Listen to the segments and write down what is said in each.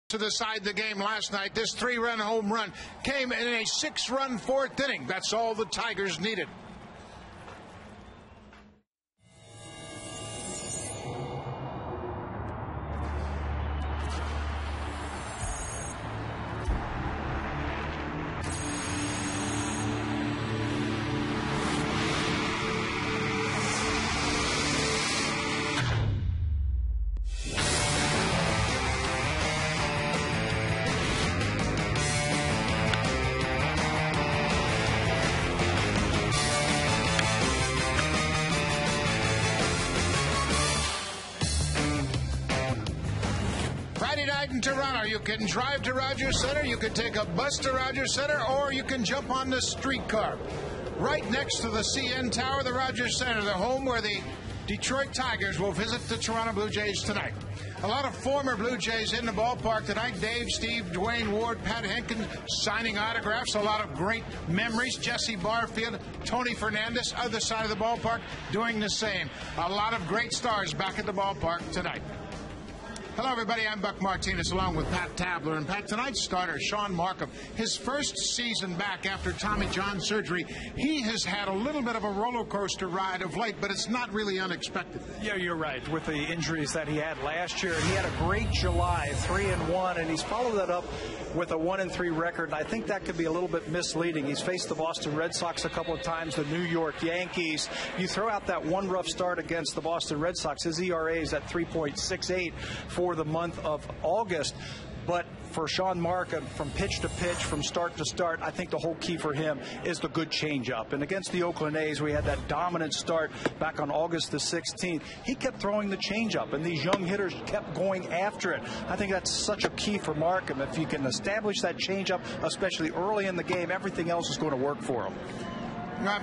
to decide the game last night. This 3-run home run came in a 6-run fourth inning. That's all the Tigers needed. Friday night in Toronto, you can drive to Rogers Center, you can take a bus to Rogers Center, or you can jump on the streetcar. Right next to the CN Tower, the Rogers Center, the home where the Detroit Tigers will visit the Toronto Blue Jays tonight. A lot of former Blue Jays in the ballpark tonight. Dave, Steve, Dwayne Ward, Pat Hentgen signing autographs. A lot of great memories. Jesse Barfield, Tony Fernandez, other side of the ballpark, doing the same. A lot of great stars back at the ballpark tonight. Hello, everybody. I'm Buck Martinez, along with Pat Tabler. And Pat, tonight's starter, Sean Markham, his first season back after Tommy John surgery, he has had a little bit of a roller coaster ride of late, but it's not really unexpected. Yeah, you're right. With the injuries that he had last year, he had a great July, 3-1, and he's followed that up with a 1-3 record. And I think that could be a little bit misleading. He's faced the Boston Red Sox a couple of times, the New York Yankees. You throw out that one rough start against the Boston Red Sox, his ERA is at 3.68 for the month of August. But for Sean Markham, from pitch to pitch, from start to start, I think the whole key for him is the good changeup. And against the Oakland A's, we had that dominant start back on August the 16th. He kept throwing the changeup, and these young hitters kept going after it. I think that's such a key for Markham. If you can establish that changeup, especially early in the game, everything else is going to work for him.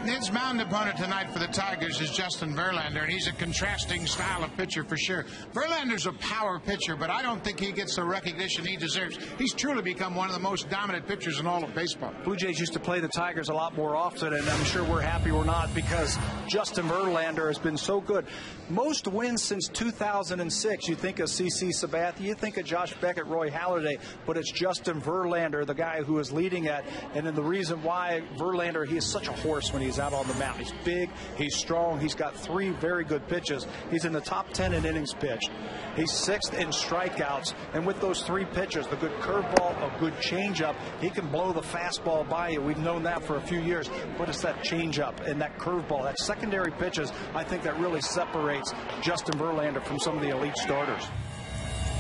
His mound opponent tonight for the Tigers is Justin Verlander, and he's a contrasting style of pitcher for sure. Verlander's a power pitcher, but I don't think he gets the recognition he deserves. He's truly become one of the most dominant pitchers in all of baseball. Blue Jays used to play the Tigers a lot more often, and I'm sure we're happy we're not, because Justin Verlander has been so good. Most wins since 2006. You think of C.C. Sabathia, you think of Josh Beckett, Roy Halladay, but it's Justin Verlander, the guy who is leading it. And then the reason why Verlander, he is such a horse when he's out on the mound. He's big, he's strong, he's got 3 very good pitches. He's in the top 10 in innings pitched. He's 6th in strikeouts, and with those 3 pitches, the good curveball, a good changeup, he can blow the fastball by you. We've known that for a few years, but it's that changeup and that curveball, that secondary pitches, I think that really separates Justin Verlander from some of the elite starters.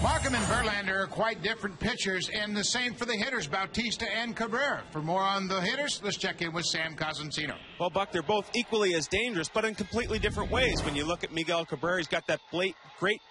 Markham and Verlander are quite different pitchers, and the same for the hitters, Bautista and Cabrera. For more on the hitters, let's check in with Sam Cosentino. Well, Buck, they're both equally as dangerous, but in completely different ways. When you look at Miguel Cabrera, he's got that great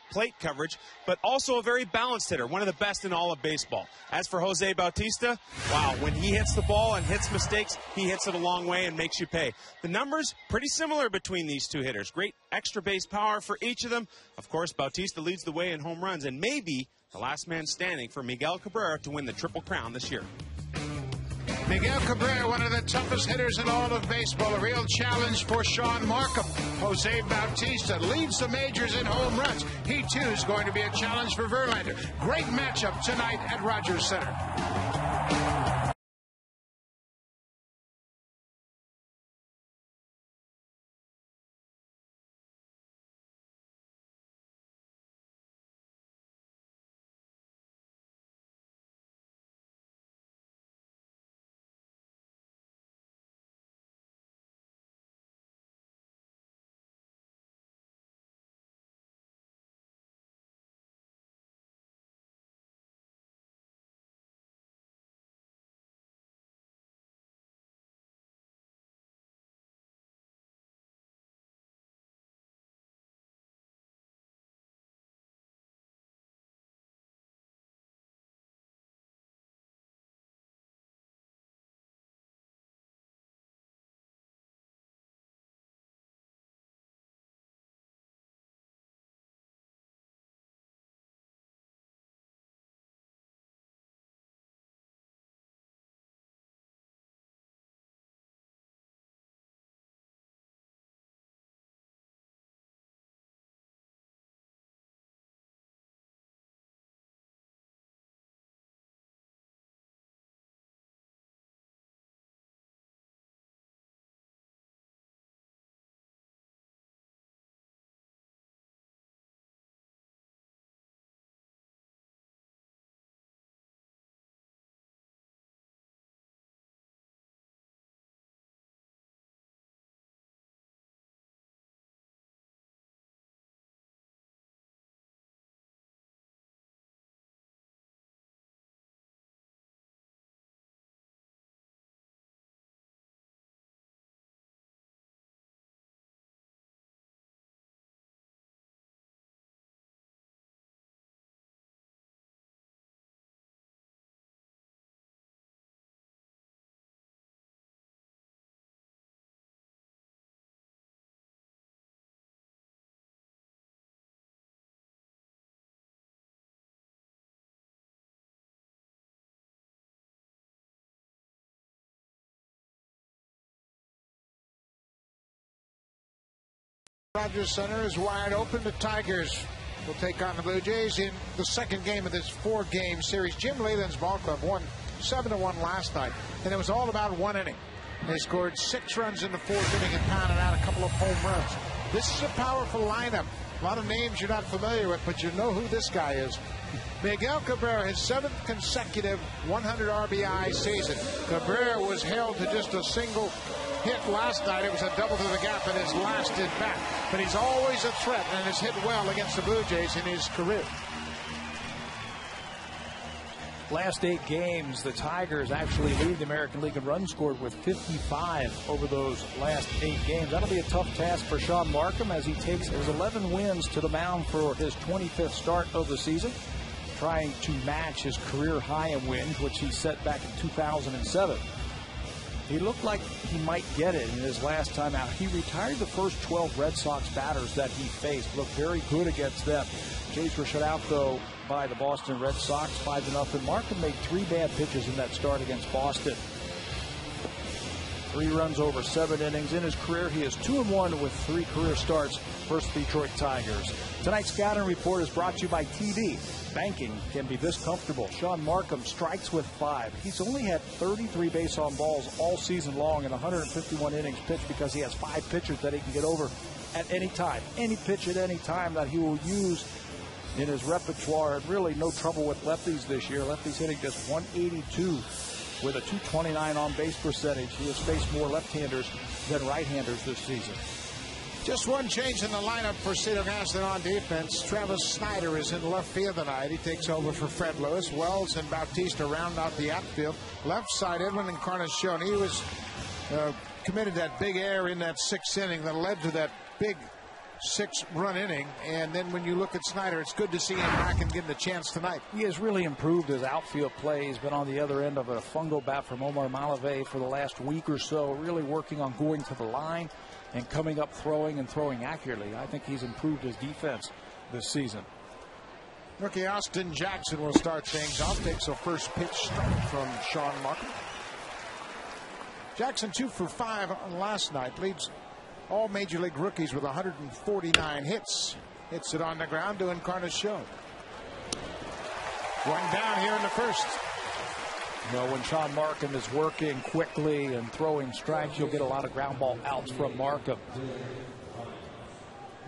plate coverage, but also a very balanced hitter, one of the best in all of baseball. As for Jose Bautista, wow, when he hits the ball and hits mistakes, he hits it a long way and makes you pay. The numbers, pretty similar between these two hitters. Great extra base power for each of them. Of course, Bautista leads the way in home runs and maybe the last man standing for Miguel Cabrera to win the Triple Crown this year. Miguel Cabrera, one of the toughest hitters in all of baseball. A real challenge for Sean Markham. Jose Bautista leads the majors in home runs. He, too, is going to be a challenge for Verlander. Great matchup tonight at Rogers Center. Rogers Center is wide open. The Tigers will take on the Blue Jays in the second game of this 4-game series. Jim Leyland's ball club won 7-1 last night, and it was all about one inning. They scored 6 runs in the 4th inning and pounded out a couple of home runs. This is a powerful lineup. A lot of names you're not familiar with, but you know who this guy is. Miguel Cabrera, his 7th consecutive 100 RBI season. Cabrera was held to just a single hit last night. It was a double to the gap in his last at bat. But he's always a threat and has hit well against the Blue Jays in his career. Last 8 games, the Tigers actually lead the American League in runs scored with 55 over those last 8 games. That'll be a tough task for Sean Markham as he takes his 11 wins to the mound for his 25th start of the season, trying to match his career high in wins, which he set back in 2007. He looked like he might get it in his last time out. He retired the first 12 Red Sox batters that he faced. Looked very good against them. Jays were shut out, though, by the Boston Red Sox, 5-0. Markham made 3 bad pitches in that start against Boston. 3 runs over 7 innings. In his career, he is 2-1 with 3 career starts versus the Detroit Tigers. Tonight's scouting report is brought to you by TD. Banking can be this comfortable. Sean Markham strikes with 5. He's only had 33 base on balls all season long in 151 innings pitched because he has 5 pitchers that he can get over at any time. Any pitch at any time that he will use in his repertoire. And really no trouble with lefties this year. Lefties hitting just 182 with a 229 on base percentage. He has faced more left-handers than right-handers this season. Just one change in the lineup for Cedar Gaston on defense. Travis Snyder is in left field tonight. He takes over for Fred Lewis. Wells and Bautista round out the outfield. Left side, Edwin Encarnacion. He was committed that big error in that 6th inning that led to that big 6-run inning. And then when you look at Snyder, it's good to see him back and getting the chance tonight. He has really improved his outfield play. He's been on the other end of a fungo bat from Omar Malave for the last week or so, really working on going to the line and coming up throwing and throwing accurately. I think he's improved his defense this season. Rookie Austin Jackson will start things off. Takes a first pitch strike from Sean Markham. Jackson 2 for 5 last night. Leads all Major League rookies with 149 hits. Hits it on the ground to Encarnacion. One down here in the first. You know, when Sean Markham is working quickly and throwing strikes, you'll get a lot of ground ball outs from Markham.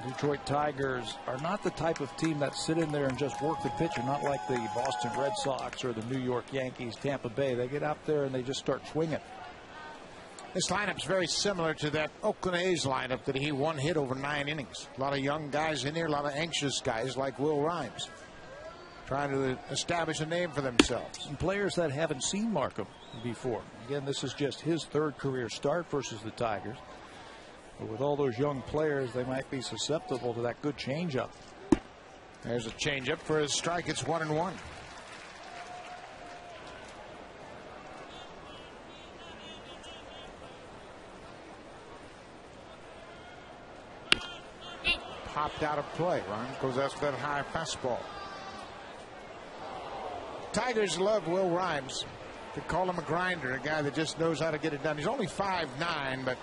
Detroit Tigers are not the type of team that sit in there and just work the pitcher, not like the Boston Red Sox or the New York Yankees, Tampa Bay. They get out there and they just start swinging. This lineup's very similar to that Oakland A's lineup that he one hit over 9 innings. A lot of young guys in there, a lot of anxious guys like Will Rhymes, trying to establish a name for themselves. And players that haven't seen Markham before. Again, this is just his 3rd career start versus the Tigers. But with all those young players, they might be susceptible to that good changeup. There's a changeup for his strike. It's 1-1. Popped out of play, Ron, because that's that high fastball. Tigers love Will Rhymes. They call him a grinder, a guy that just knows how to get it done. He's only 5'9", but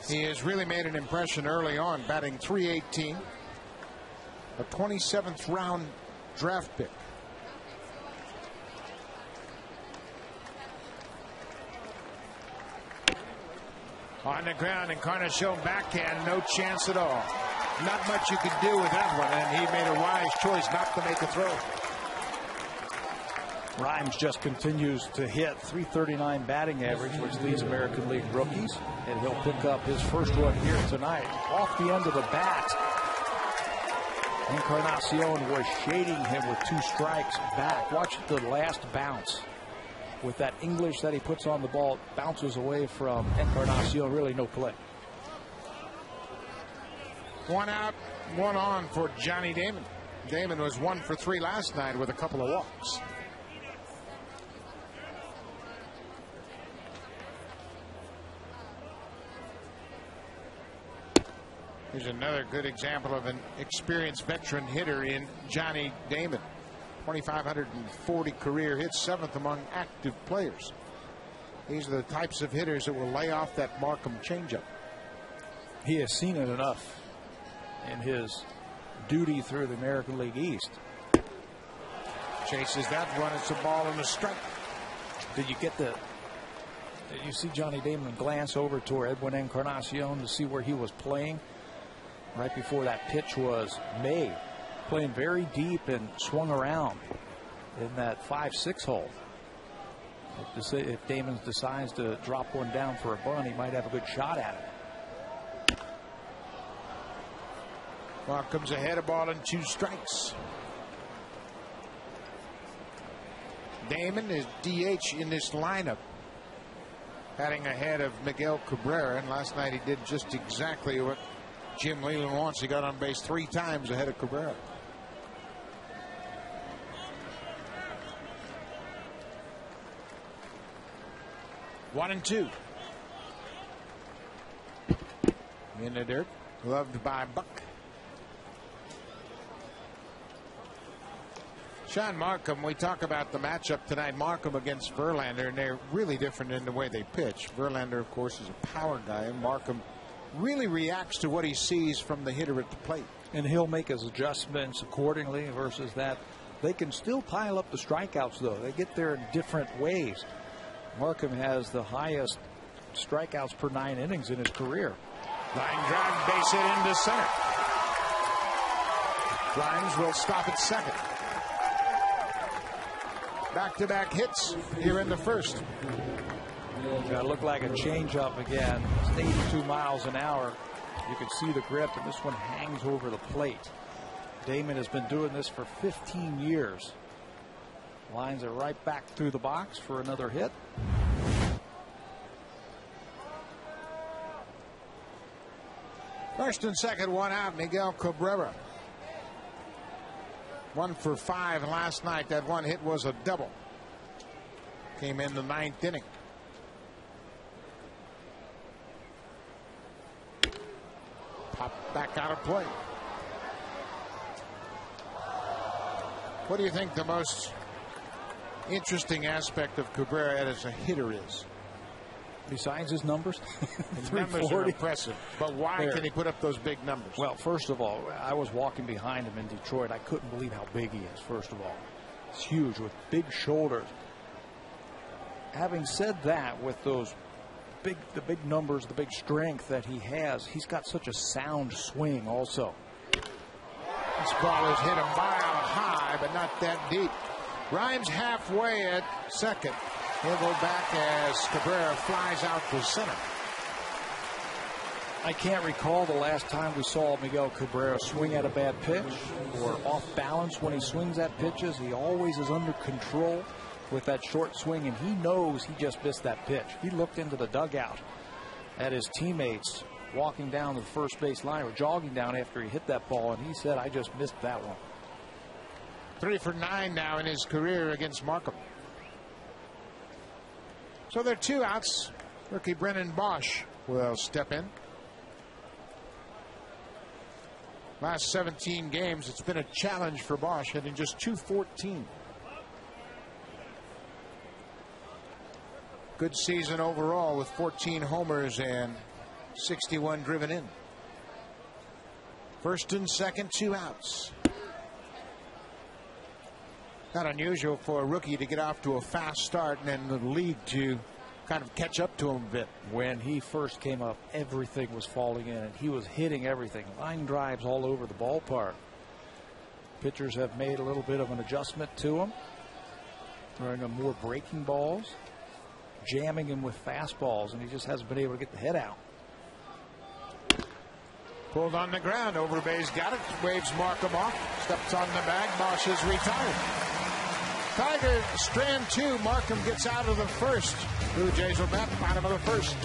he has really made an impression early on, batting .318, a 27th round draft pick. On the ground, Encarnacion backhand, no chance at all. Not much you could do with that one, and he made a wise choice not to make a throw. Rhymes just continues to hit. .339 batting average, which leads American League rookies. And he'll pick up his first one here tonight. Off the end of the bat, Encarnacion was shading him with 2 strikes back. Watch the last bounce. With that English that he puts on the ball, bounces away from Encarnacion. Really no play. 1 out, 1 on for Johnny Damon. Damon was 1 for 3 last night with a couple of walks. Here's another good example of an experienced veteran hitter in Johnny Damon. 2,540 career hits, 7th among active players. These are the types of hitters that will lay off that Markham changeup. He has seen it enough in his duty through the American League East. Chases that one. It's a ball and a strike. Did you see Johnny Damon glance over toward Edwin Encarnacion to see where he was playing right before that pitch was made? Playing very deep and swung around in that 5-6 hole. If Damon decides to drop one down for a bunt, he might have a good shot at it. Markham's ahead, a ball and 2 strikes. Damon is DH in this lineup, batting ahead of Miguel Cabrera, and last night he did just exactly what Jim Leyland wants. He got on base 3 times ahead of Cabrera. One and 2. In the dirt, loved by Buck. Sean Markham, we talk about the matchup tonight, Markham against Verlander, and they're really different in the way they pitch. Verlander, of course, is a power guy, and Markham really reacts to what he sees from the hitter at the plate. And he'll make his adjustments accordingly versus that. They can still pile up the strikeouts, though. They get there in different ways. Markham has the highest strikeouts per 9 innings in his career. Line drive, base hit into center. Grimes will stop at second. Back-to-back hits here in the first. It looked like a changeup again. It's 82 miles an hour. You can see the grip, and this one hangs over the plate. Damon has been doing this for 15 years. Lines it right back through the box for another hit. First and second, 1 out, Miguel Cabrera. 1 for 5 last night. That one hit was a double. Came in the 9th inning. Popped back out of play. What do you think the most interesting aspect of Cabrera as a hitter is? Besides his numbers? His numbers are impressive, but why can he put up those big numbers? Well, first of all, I was walking behind him in Detroit. I couldn't believe how big he is, first of all. It's huge with big shoulders. Having said that, with those the big numbers, the big strength that he has, he's got such a sound swing also. This ball is hit a mile high, but not that deep. Grimes halfway at second. He'll go back as Cabrera flies out to center. I can't recall the last time we saw Miguel Cabrera swing at a bad pitch or off balance when he swings at pitches. He always is under control with that short swing, and he knows he just missed that pitch. He looked into the dugout at his teammates walking down the first base line or jogging down after he hit that ball, and he said, "I just missed that one." 3 for 9 now in his career against Markham. So there are 2 outs. Rookie Brennan Bosch will step in. Last 17 games, it's been a challenge for Bosch, hitting just .214. Good season overall with 14 homers and 61 driven in. First and second, 2 outs. Not unusual for a rookie to get off to a fast start and then the league to kind of catch up to him a bit. When he first came up, everything was falling in, and he was hitting everything. Line drives all over the ballpark. Pitchers have made a little bit of an adjustment to him, throwing him more breaking balls, jamming him with fastballs, and he just hasn't been able to get the head out. Pulled on the ground, over base, got it, waves Markham off, steps on the bag, Bosch is retired. Tiger strand 2, Markham gets out of the first. Blue Jays will bat bottom of the first.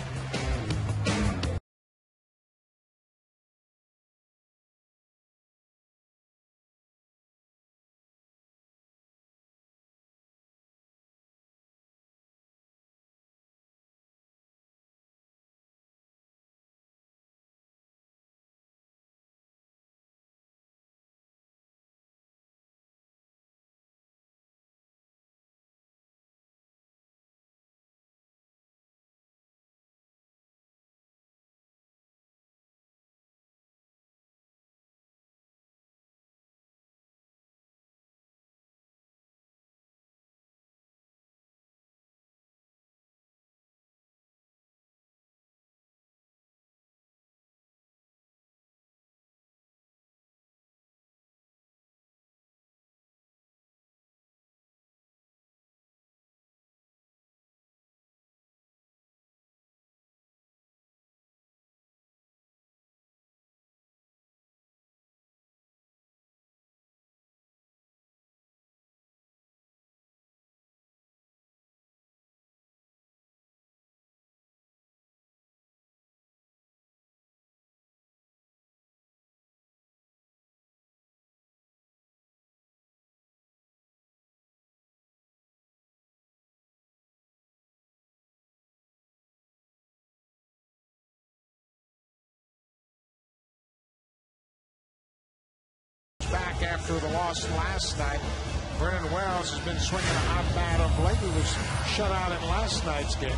Bautista with a loss last night. Vernon Wells has been swinging a hot bat of late. He was shut out in last night's game.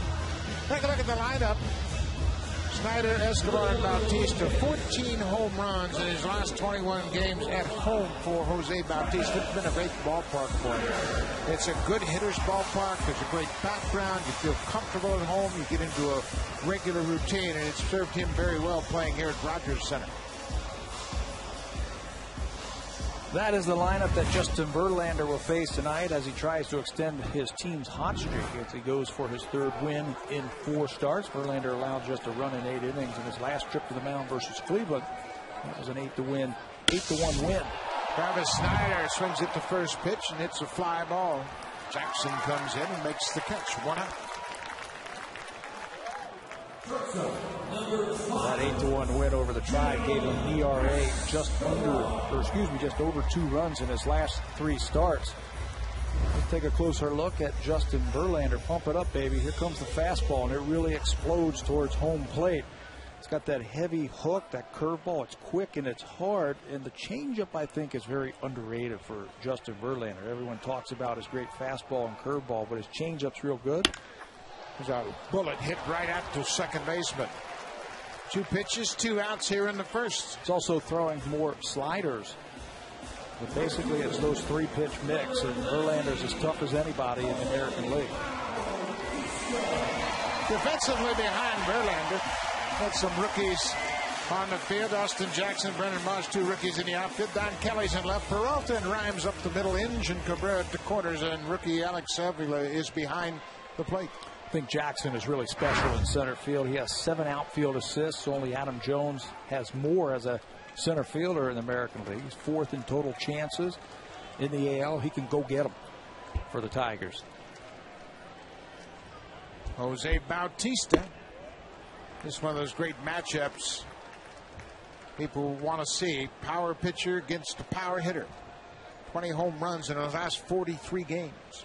Take a look at the lineup. Snyder, Escobar, and Bautista. 14 home runs in his last 21 games at home for Jose Bautista. It's been a great ballpark for him. It's a good hitter's ballpark. There's a great background. You feel comfortable at home. You get into a regular routine, and it's served him very well playing here at Rogers Center. That is the lineup that Justin Verlander will face tonight as he tries to extend his team's hot streak as he goes for his third win in 4 starts. Verlander allowed just a run in 8 innings in his last trip to the mound versus Cleveland. That was an 8-1 win. Travis Snyder swings it to first pitch and hits a fly ball. Jackson comes in and makes the catch. 1 out. That 8-1 win over the Tribe gave him an ERA just over 2 runs in his last 3 starts. Let's take a closer look at Justin Verlander. Pump it up, baby. Here comes the fastball, and it really explodes towards home plate. It's got that heavy hook, that curveball. It's quick and it's hard, and the changeup, I think, is very underrated for Justin Verlander. Everyone talks about his great fastball and curveball, but his changeup's real good. There's a bullet hit right at the second baseman. 2 pitches, 2 outs here in the first. It's also throwing more sliders. But basically, it's those 3-pitch mix, and Verlander's as tough as anybody in the American League. Defensively behind Verlander, had some rookies on the field. Austin Jackson, Brennan Moss, 2 rookies in the outfield. Don Kelly's in left. Peralta and Rhymes up the middle. Inge and Cabrera at the corners, and rookie Alex Avila is behind the plate. I think Jackson is really special in center field. He has 7 outfield assists. Only Adam Jones has more as a center fielder in the American League. He's 4th in total chances in the AL. He can go get them for the Tigers. Jose Bautista. This is one of those great matchups people want to see. Power pitcher against a power hitter. 20 home runs in the last 43 games.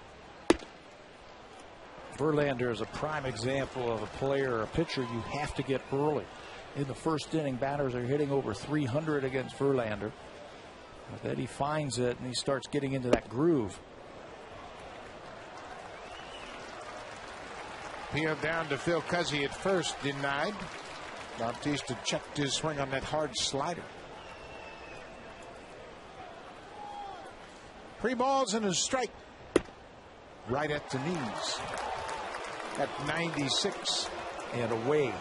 Verlander is a prime example of a player or a pitcher you have to get early. In the first inning, batters are hitting over 300 against Verlander. But then he finds it and he starts getting into that groove. Peeled down to Phil Cuzzy at first, denied. Bautista checked his swing on that hard slider. 3 balls and a strike. Right at the knees. At 96. And away,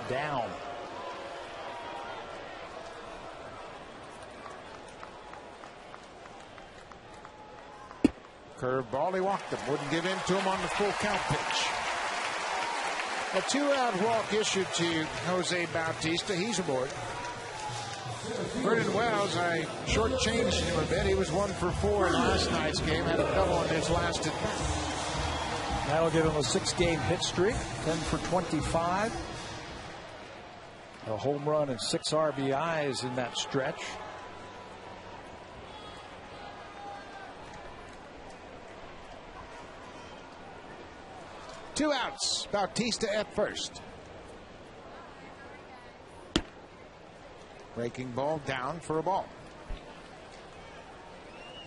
down. Curveball, he walked him. Wouldn't give in to him on the full count pitch. A 2-out walk issued to Jose Bautista. He's aboard. Vernon Wells, I shortchanged him a bit. He was 1 for 4 in last night's game. Had a double in his last at bat. That'll give him a 6-game hit streak, 10 for 25. A home run and 6 RBIs in that stretch. Two outs. Bautista at first. Breaking ball down for a ball.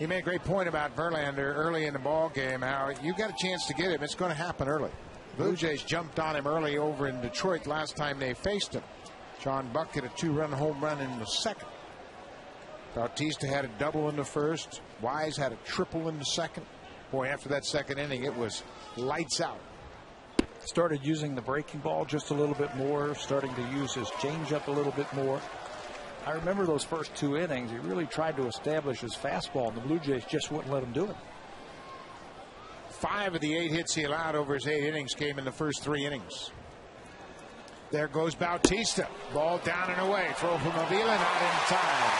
He made a great point about Verlander early in the ball game. How you got a chance to get him, it's going to happen early. Blue Jays jumped on him early over in Detroit last time they faced him. John Buck hit a 2-run home run in the second. Bautista had a double in the first. Wise had a triple in the second. Boy, after that second inning, it was lights out. Started using the breaking ball just a little bit more, starting to use his changeup a little bit more. I remember those first 2 innings. He really tried to establish his fastball, and the Blue Jays just wouldn't let him do it. 5 of the 8 hits he allowed over his 8 innings came in the first 3 innings. There goes Bautista. Ball down and away. Throw from Avila, not in time.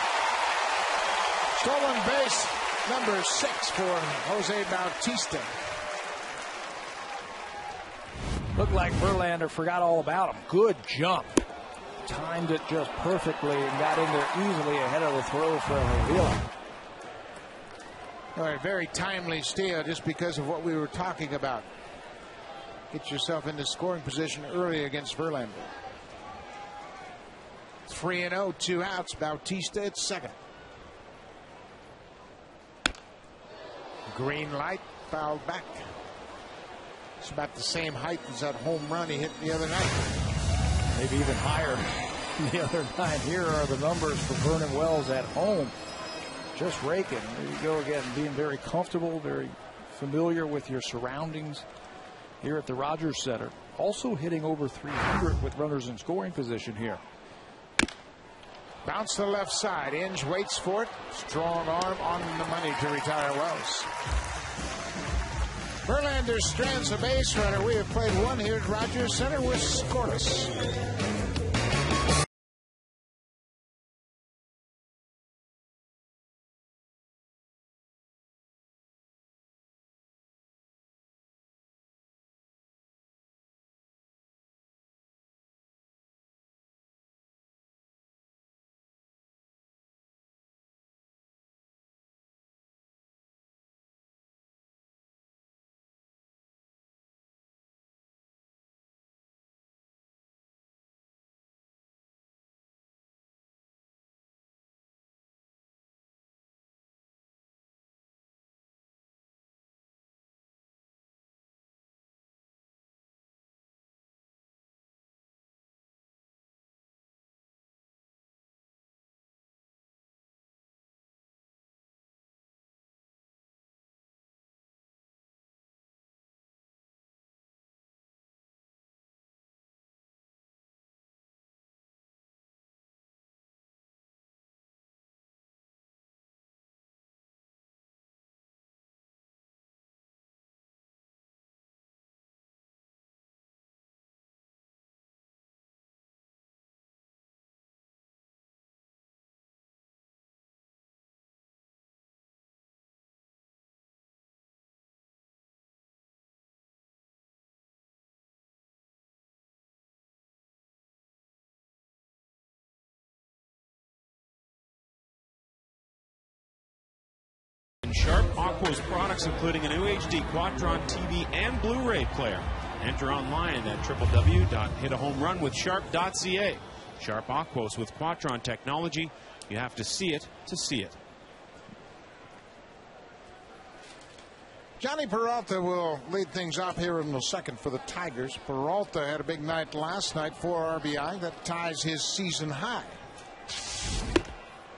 Stolen base number 6 for Jose Bautista. Looked like Verlander forgot all about him. Good jump. Timed it just perfectly and got in there easily ahead of the throw for Avila. All right, very timely steal just because of what we were talking about. Get yourself into scoring position early against Verlander. 3-0, 2 outs. Bautista at second. Green light, fouled back. It's about the same height as that home run he hit the other night. Maybe even higher the other night. Here are the numbers for Vernon Wells at home. Just raking. There you go again, being very comfortable, very familiar with your surroundings here at the Rogers Center. Also hitting over 300 with runners in scoring position here. Bounce to the left side. Inge waits for it. Strong arm on the money to retire Wells. Verlander strands a base runner. We have played one here at Rogers Center with scoreless. Sharp Aquos products, including a new HD Quadron TV and Blu-ray player. Enter online at www.hitahomerunwithsharp.ca. Sharp Aquos with Quadron technology. You have to see it to see it. Johnny Peralta will lead things off here in the second for the Tigers. Peralta had a big night last night, 4 RBI. That ties his season high.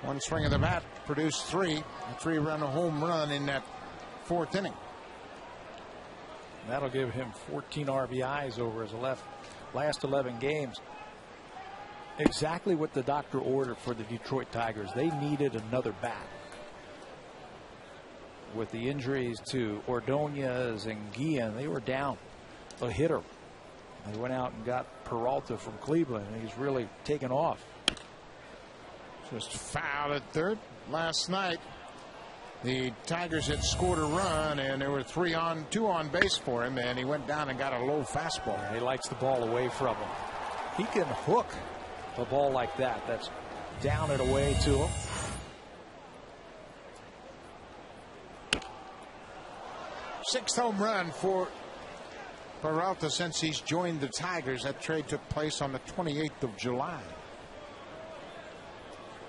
One swing of the bat produced 3. A 3-run home run in that 4th inning. That'll give him 14 RBIs over his last 11 games. Exactly what the doctor ordered for the Detroit Tigers. They needed another bat. With the injuries to Ordonez and Guillen, they were down a hitter. They went out and got Peralta from Cleveland, and he's really taken off. Just fouled at third. Last night, the Tigers had scored a run, and there were 2 on base for him, and he went down and got a low fastball. He likes the ball away from him. He can hook a ball like that. That's down and away to him. Sixth home run for Peralta since he's joined the Tigers. That trade took place on the 28th of July.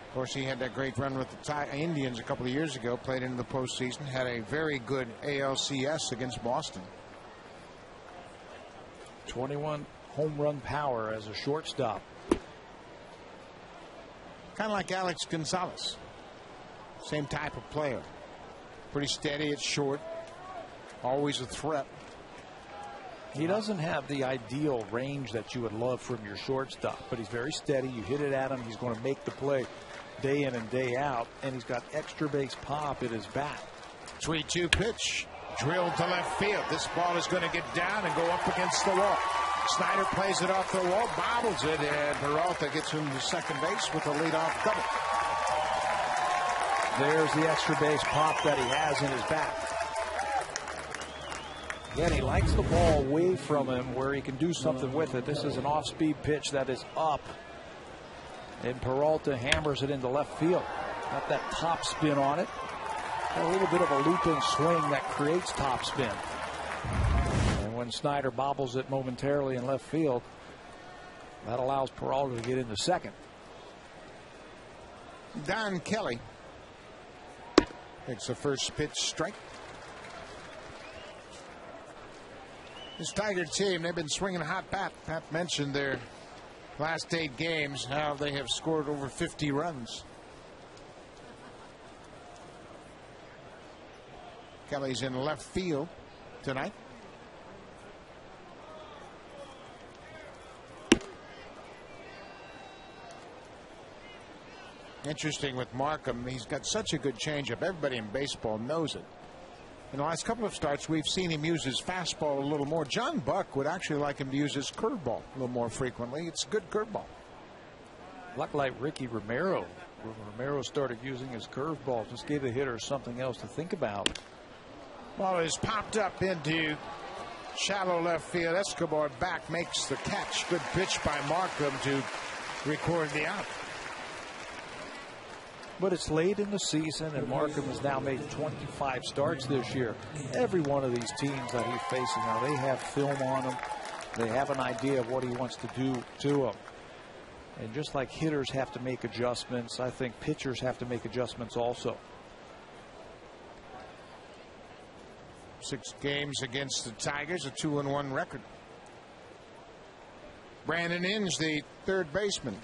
Of course, he had that great run with the Indians a couple of years ago, played into the postseason, had a very good ALCS against Boston. 21 home run power as a shortstop. Kind of like Alex Gonzalez. Same type of player. Pretty steady at short. Always a threat. He doesn't have the ideal range that you would love from your shortstop, but he's very steady. You hit it at him, he's going to make the play day in and day out, and he's got extra base pop at his bat. 3-2 pitch. Drilled to left field. This ball is going to get down and go up against the wall. Snyder plays it off the wall, bobbles it, and Peralta gets him to second base with a leadoff double. There's the extra base pop that he has in his bat. Again, he likes the ball away from him where he can do something with it. This is an off-speed pitch that is up, and Peralta hammers it into left field. Got that top spin on it. Got a little bit of a looping swing that creates top spin. And when Snyder bobbles it momentarily in left field, that allows Peralta to get into second. Don Kelly takes the first pitch strike. This Tiger team, they've been swinging hot bat. Pat mentioned their last 8 games, how they have scored over 50 runs. Kelly's in left field tonight. Interesting with Markham, he's got such a good changeup. Everybody in baseball knows it. In the last couple of starts, we've seen him use his fastball a little more. John Buck would actually like him to use his curveball a little more frequently. It's a good curveball. Like Ricky Romero. When Romero started using his curveball, just gave the hitter something else to think about. Ball is popped up into shallow left field. Escobar back makes the catch. Good pitch by Markham to record the out. But it's late in the season, and Markham has now made 25 starts this year. Every one of these teams that he's facing now, they have film on him. They have an idea of what he wants to do to him. And just like hitters have to make adjustments, I think pitchers have to make adjustments also. 6 games against the Tigers, a 2-1 record. Brandon Inge, the third baseman.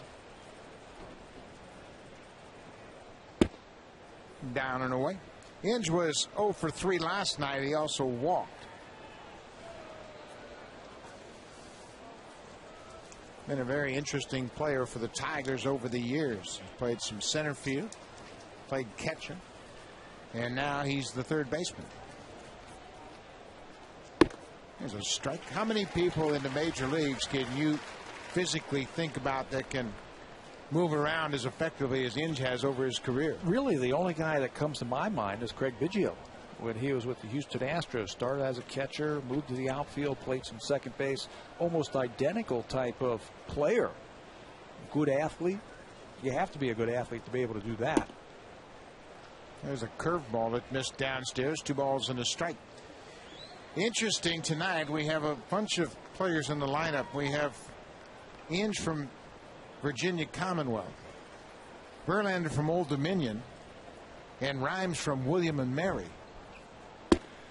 Down and away. Inge was 0 for 3 last night. He also walked. Been a very interesting player for the Tigers over the years. He played some center field, played catcher, and now he's the third baseman. There's a strike. How many people in the major leagues can you physically think about that can move around as effectively as Inge has over his career? Really, the only guy that comes to my mind is Craig Biggio. When he was with the Houston Astros, started as a catcher, moved to the outfield, played some second base. Almost identical type of player. Good athlete. You have to be a good athlete to be able to do that. There's a curveball that missed downstairs. 2 balls and a strike. Interesting tonight, we have a bunch of players in the lineup. We have Inge from Virginia Commonwealth, Verlander from Old Dominion, and Rhymes from William and Mary.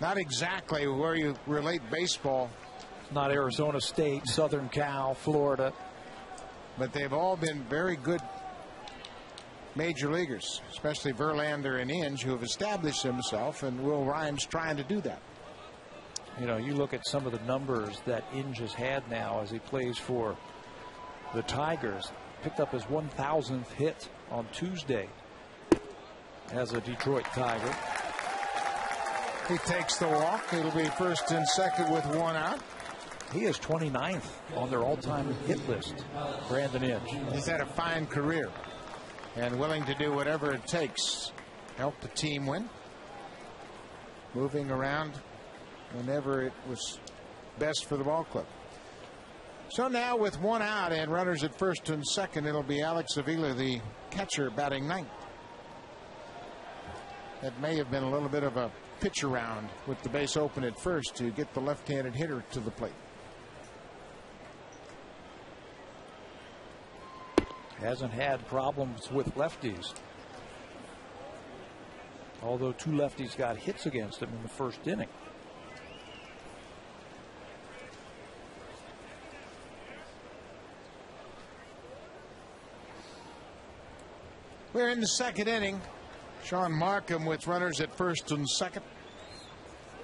Not exactly where you relate baseball. Not Arizona State, Southern Cal, Florida. But they've all been very good major leaguers, especially Verlander and Inge, who have established themselves, and Will Rhymes trying to do that. You know, you look at some of the numbers that Inge has had now as he plays for the Tigers. Picked up his 1,000th hit on Tuesday as a Detroit Tiger. He takes the walk. It'll be first and second with 1 out. He is 29th on their all-time hit list, Brandon Inge. He's had a fine career and willing to do whatever it takes. Help the team win. Moving around whenever it was best for the ball club. So now with 1 out and runners at first and second, it'll be Alex Avila, the catcher, batting ninth. That may have been a little bit of a pitch around with the base open at first to get the left-handed hitter to the plate. Hasn't had problems with lefties. Although 2 lefties got hits against him in the first inning. We're in the second inning. Sean Markham with runners at first and second.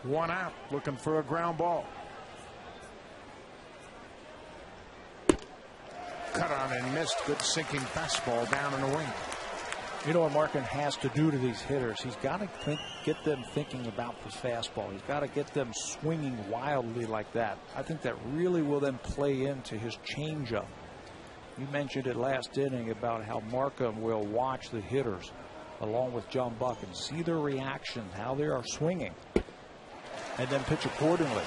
1 out, looking for a ground ball. Cut on and missed. Good sinking fastball down and away. You know what Markham has to do to these hitters? He's got to get them thinking about the fastball. He's got to get them swinging wildly like that. I think that really will then play into his changeup. You mentioned it last inning about how Markham will watch the hitters along with John Buck and see their reactions, how they are swinging, and then pitch accordingly.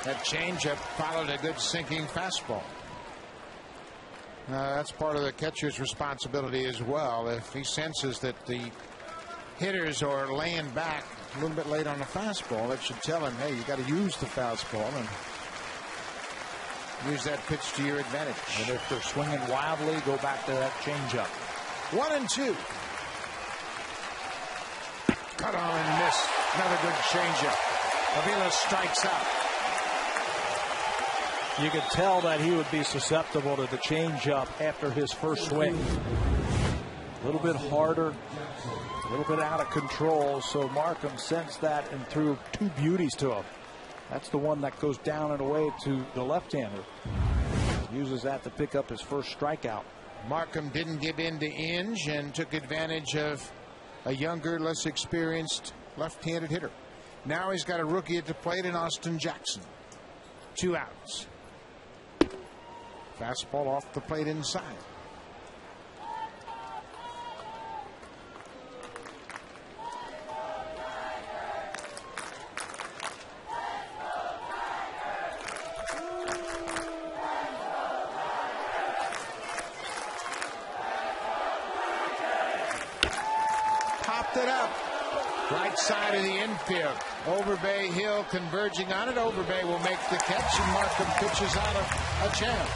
That changeup followed a good sinking fastball. That's part of the catcher's responsibility as well. If he senses that the hitters are laying back a little bit late on the fastball, that should tell him, hey, you got to use the fastball and use that pitch to your advantage. And if they're swinging wildly, go back to that changeup. 1-2. Cut on and miss. Another good changeup. Avila strikes out. You could tell that he would be susceptible to the changeup after his first swing. A little bit harder, a little bit out of control. So Markham sensed that and threw two beauties to him. That's the one that goes down and away to the left-hander. Uses that to pick up his first strikeout. Markham didn't give in to Inge and took advantage of a younger, less experienced left-handed hitter. Now he's got a rookie at the plate in Austin Jackson. 2 outs. Fastball off the plate inside. It up. Right side of the infield. Overbay Hill converging on it. Overbay will make the catch, and Markham pitches out a champ.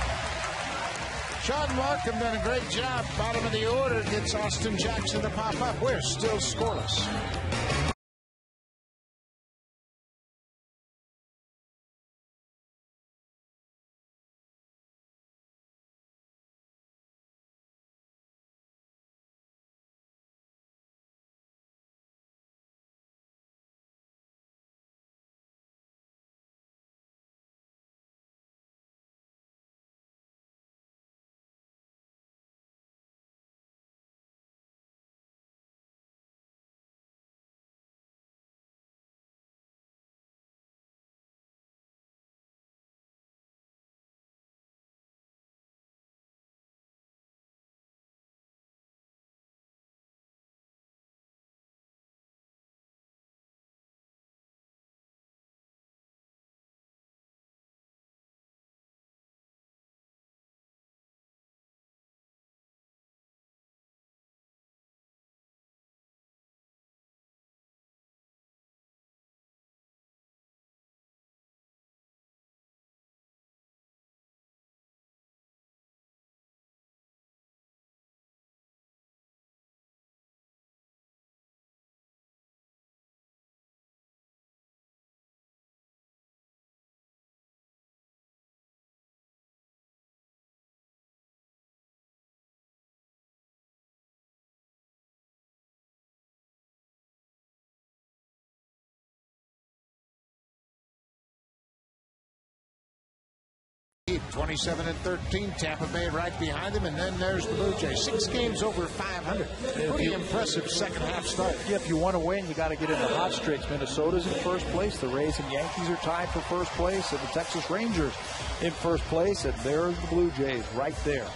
Sean Markham done a great job. Bottom of the order gets Austin Jackson to pop up. We're still scoreless. lead, 27-13. Tampa Bay right behind them, and then there's the Blue Jays. 6 games over 500. Pretty impressive second half start. Yeah, if you want to win, you got to get into hot streaks. Minnesota's in first place. The Rays and Yankees are tied for first place, and the Texas Rangers in first place. And there's the Blue Jays right there.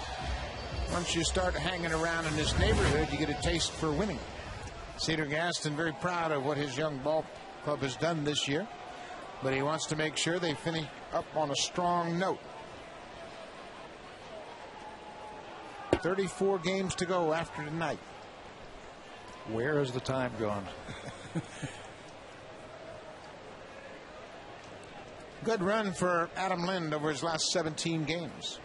Once you start hanging around in this neighborhood, you get a taste for winning. Cedar Gaston very proud of what his young ball club has done this year, but he wants to make sure they finish up on a strong note. 34 games to go after tonight. Where has the time gone? Good run for Adam Lind over his last 17 games.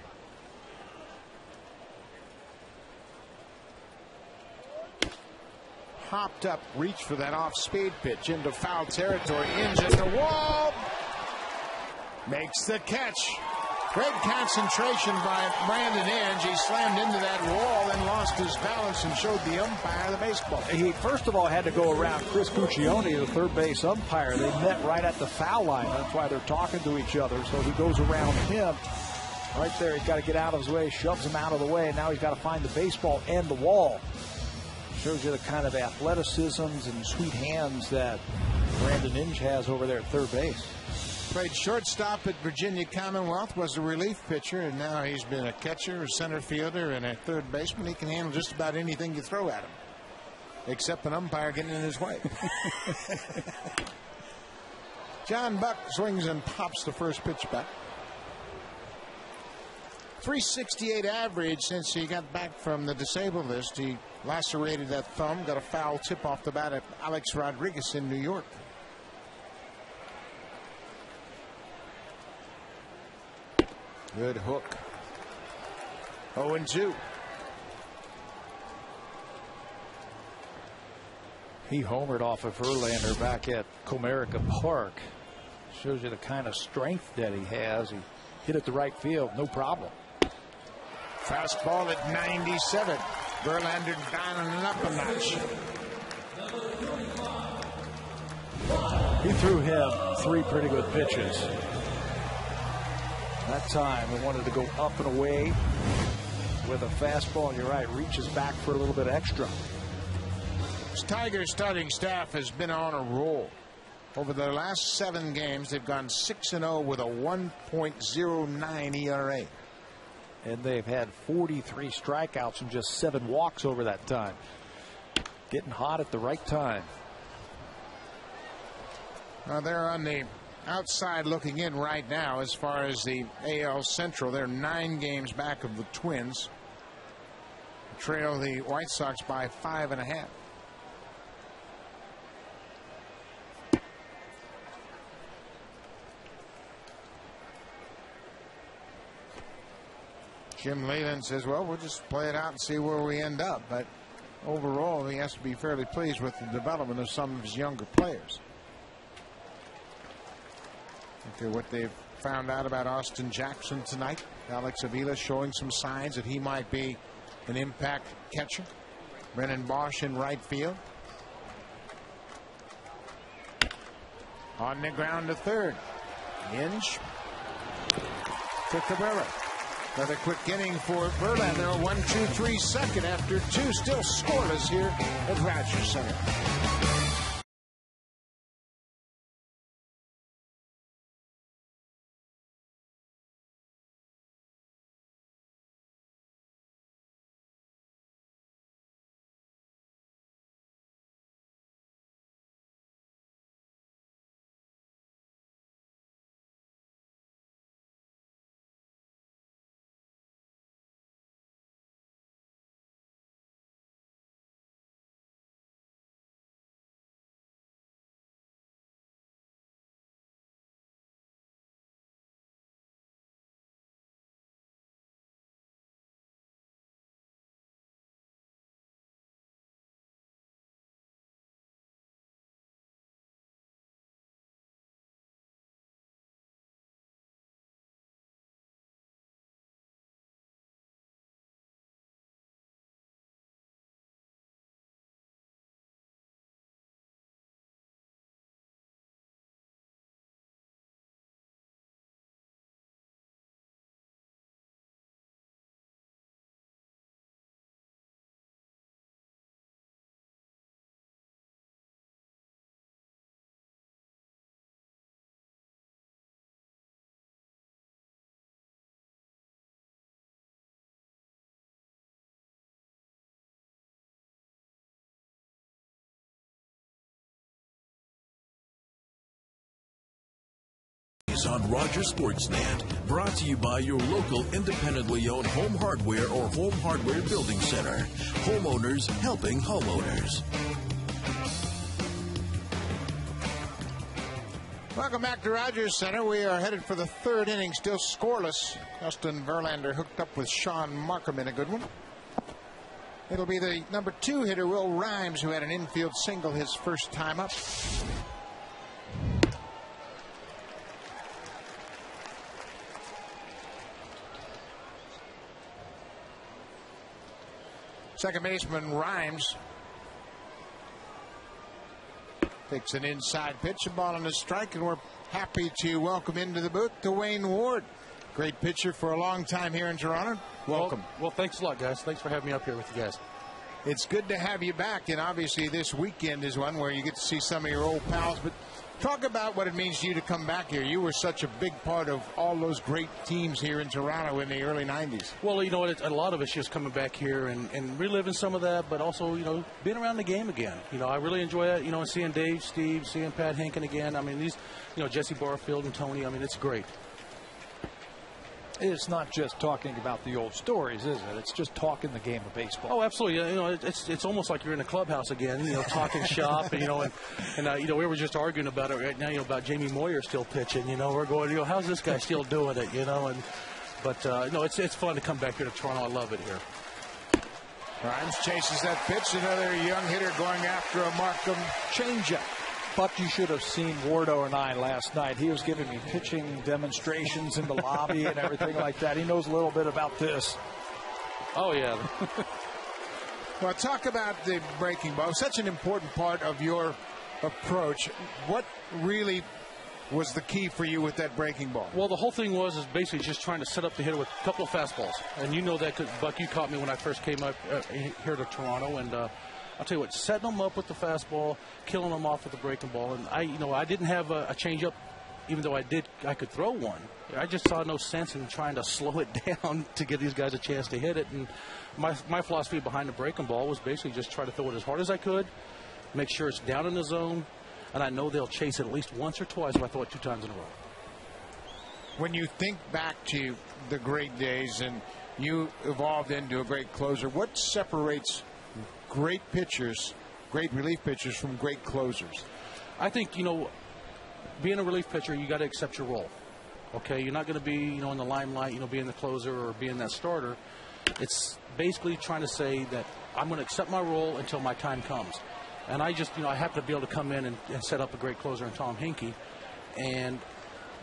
Hopped up, reached for that off-speed pitch into foul territory. Inge at the wall. Makes the catch. Great concentration by Brandon Inge. He slammed into that wall and lost his balance and showed the umpire the baseball. He first of all had to go around Chris Cuccione, the third base umpire. They met right at the foul line. That's why they're talking to each other. So he goes around him. Right there, he's got to get out of his way, shoves him out of the way, and now he's got to find the baseball and the wall. Shows you the kind of athleticisms and sweet hands that Brandon Inge has over there at third base. Played shortstop at Virginia Commonwealth, was a relief pitcher, and now he's been a catcher, a center fielder, and a third baseman. He can handle just about anything you throw at him, except an umpire getting in his way. John Buck swings and pops the first pitch back. 368 average since he got back from the disabled list. He lacerated that thumb, got a foul tip off the bat at Alex Rodriguez in New York. Good hook. 0-2. He homered off of Verlander back at Comerica Park. Shows you the kind of strength that he has. He hit it to right field, no problem. Fastball at 97. Verlander down and up a notch. He threw him 3 pretty good pitches. That time, he wanted to go up and away with a fastball, and you're right, reaches back for a little bit extra. This Tigers starting staff has been on a roll. Over their last 7 games, they've gone 6-0 with a 1.09 ERA. And they've had 43 strikeouts and just 7 walks over that time. Getting hot at the right time. Now they're on the outside looking in right now as far as the AL Central. They're 9 games back of the Twins. Trail the White Sox by 5.5. Jim Leyland says, well, we'll just play it out and see where we end up. But overall, he has to be fairly pleased with the development of some of his younger players. Okay, what they've found out about Austin Jackson tonight. Alex Avila showing some signs that he might be an impact catcher. Brennan Bosch in right field. On the ground to third. Inge to Cabrera. Another quick inning for Verlander. 1-2-3 second after 2. Still scoreless here at Rogers Center. On Rogers Sportsnet, brought to you by your local independently owned home hardware or home hardware building center. Homeowners helping homeowners. Welcome back to Rogers Center. We are headed for the 3rd inning, still scoreless. Justin Verlander hooked up with Sean Markham in a good one. It'll be the number 2 hitter, Will Rhymes, who had an infield single his first time up. Second baseman Rhymes takes an inside pitch, a ball and a strike, and we're happy to welcome into the booth Dwayne Ward. Great pitcher for a long time here in Toronto. Welcome. Well, thanks a lot, guys. Thanks for having me up here with you guys. It's good to have you back, and obviously this weekend is one where you get to see some of your old pals. But talk about what it means to you to come back here. You were such a big part of all those great teams here in Toronto in the early 90s. Well, you know, a lot of it's just coming back here and reliving some of that, but also, you know, being around the game again. You know, I really enjoy that, you know, seeing Dave, Steve, seeing Pat Hentgen again. I mean, these, you know, Jesse Barfield and Tony, I mean, it's great. It's not just talking about the old stories, is it? It's just talking the game of baseball. Oh, absolutely. You know, it's almost like you're in a clubhouse again, you know, talking shop, and, you know, and you know, we were just arguing about it right now, you know, about Jamie Moyer still pitching. You know, we're going, you know, how's this guy still doing it, you know? But no, it's fun to come back here to Toronto. I love it here. Rhymes chases that pitch. Another young hitter going after a Markham changeup. Buck, you should have seen Wardo and I last night. He was giving me pitching demonstrations in the lobby and everything like that. He knows a little bit about this. Oh, yeah. Well, talk about the breaking ball. Such an important part of your approach. What really was the key for you with that breaking ball? Well, the whole thing is basically just trying to set up the hitter with a couple of fastballs. And you know that, Buck, you caught me when I first came up here to Toronto. And I'll tell you what, setting them up with the fastball, killing them off with the breaking ball. And I didn't have a changeup, even though I could throw one. I just saw no sense in trying to slow it down to give these guys a chance to hit it. And my philosophy behind the breaking ball was basically just try to throw it as hard as I could, make sure it's down in the zone, and I know they'll chase it at least once or twice if I throw it 2 times in a row. When you think back to the great days and you evolved into a great closer, what separates great pitchers, great relief pitchers, from great closers? I think, being a relief pitcher, you got to accept your role. Okay, you're not going to be, in the limelight, being the closer or being that starter. It's basically trying to say that I'm going to accept my role until my time comes. And I just, I happen to be able to come in and set up a great closer in Tom Hentgen and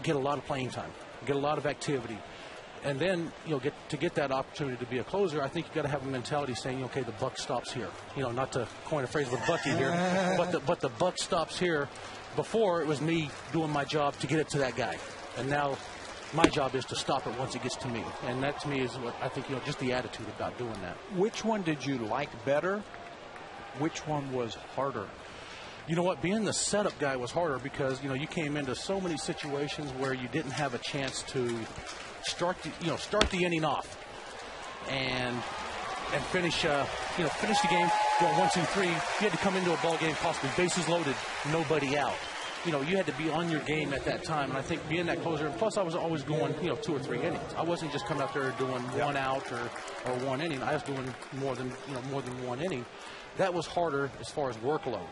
get a lot of playing time, get a lot of activity. And then, get that opportunity to be a closer, I think you got to have a mentality saying, okay, the buck stops here. Not to coin a phrase with Bucky here, but the buck stops here. Before, it was me doing my job to get it to that guy. And now my job is to stop it once it gets to me. And that, to me, is what I think, just the attitude about doing that. Which one did you like better? Which one was harder? You know what? Being the setup guy was harder because, you came into so many situations where you didn't have a chance to start the inning off and finish the game going 1, 2, 3. You had to come into a ball game possibly bases loaded, nobody out. You had to be on your game at that time. And I think being that closer, plus I was always going, 2 or 3 innings. I wasn't just coming out there doing 1 out or 1 inning. I was doing more than 1 inning. That was harder as far as workload.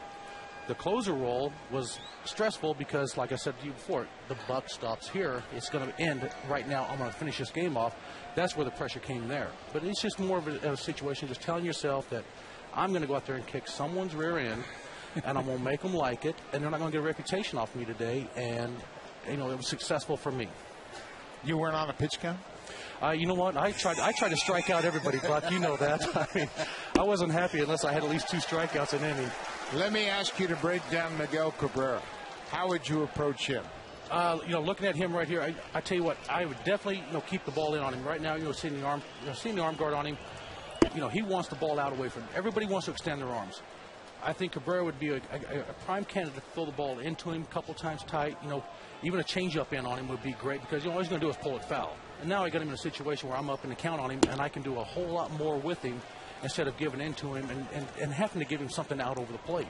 The closer role was stressful because, like I said to you before, the buck stops here. It's going to end right now. I'm going to finish this game off. That's where the pressure came there. But it's just more of a situation just telling yourself that I'm going to go out there and kick someone's rear end, and I'm going to make them like it, and they're not going to get a reputation off me today. And, it was successful for me. You weren't on a pitch count? You know what? I tried to strike out everybody, Buck. You know that. I wasn't happy unless I had at least 2 strikeouts an inning. Let me ask you to break down Miguel Cabrera. How would you approach him? Looking at him right here, I tell you what, I would definitely, keep the ball in on him. Right now, seeing the arm guard on him, he wants the ball out away from him. Everybody wants to extend their arms. I think Cabrera would be a prime candidate to throw the ball into him a couple times tight. Even a changeup in on him would be great because, all he's going to do is pull it foul. And now I got him in a situation where I'm up in the count on him, and I can do a whole lot more with him instead of giving in to him and having to give him something out over the plate.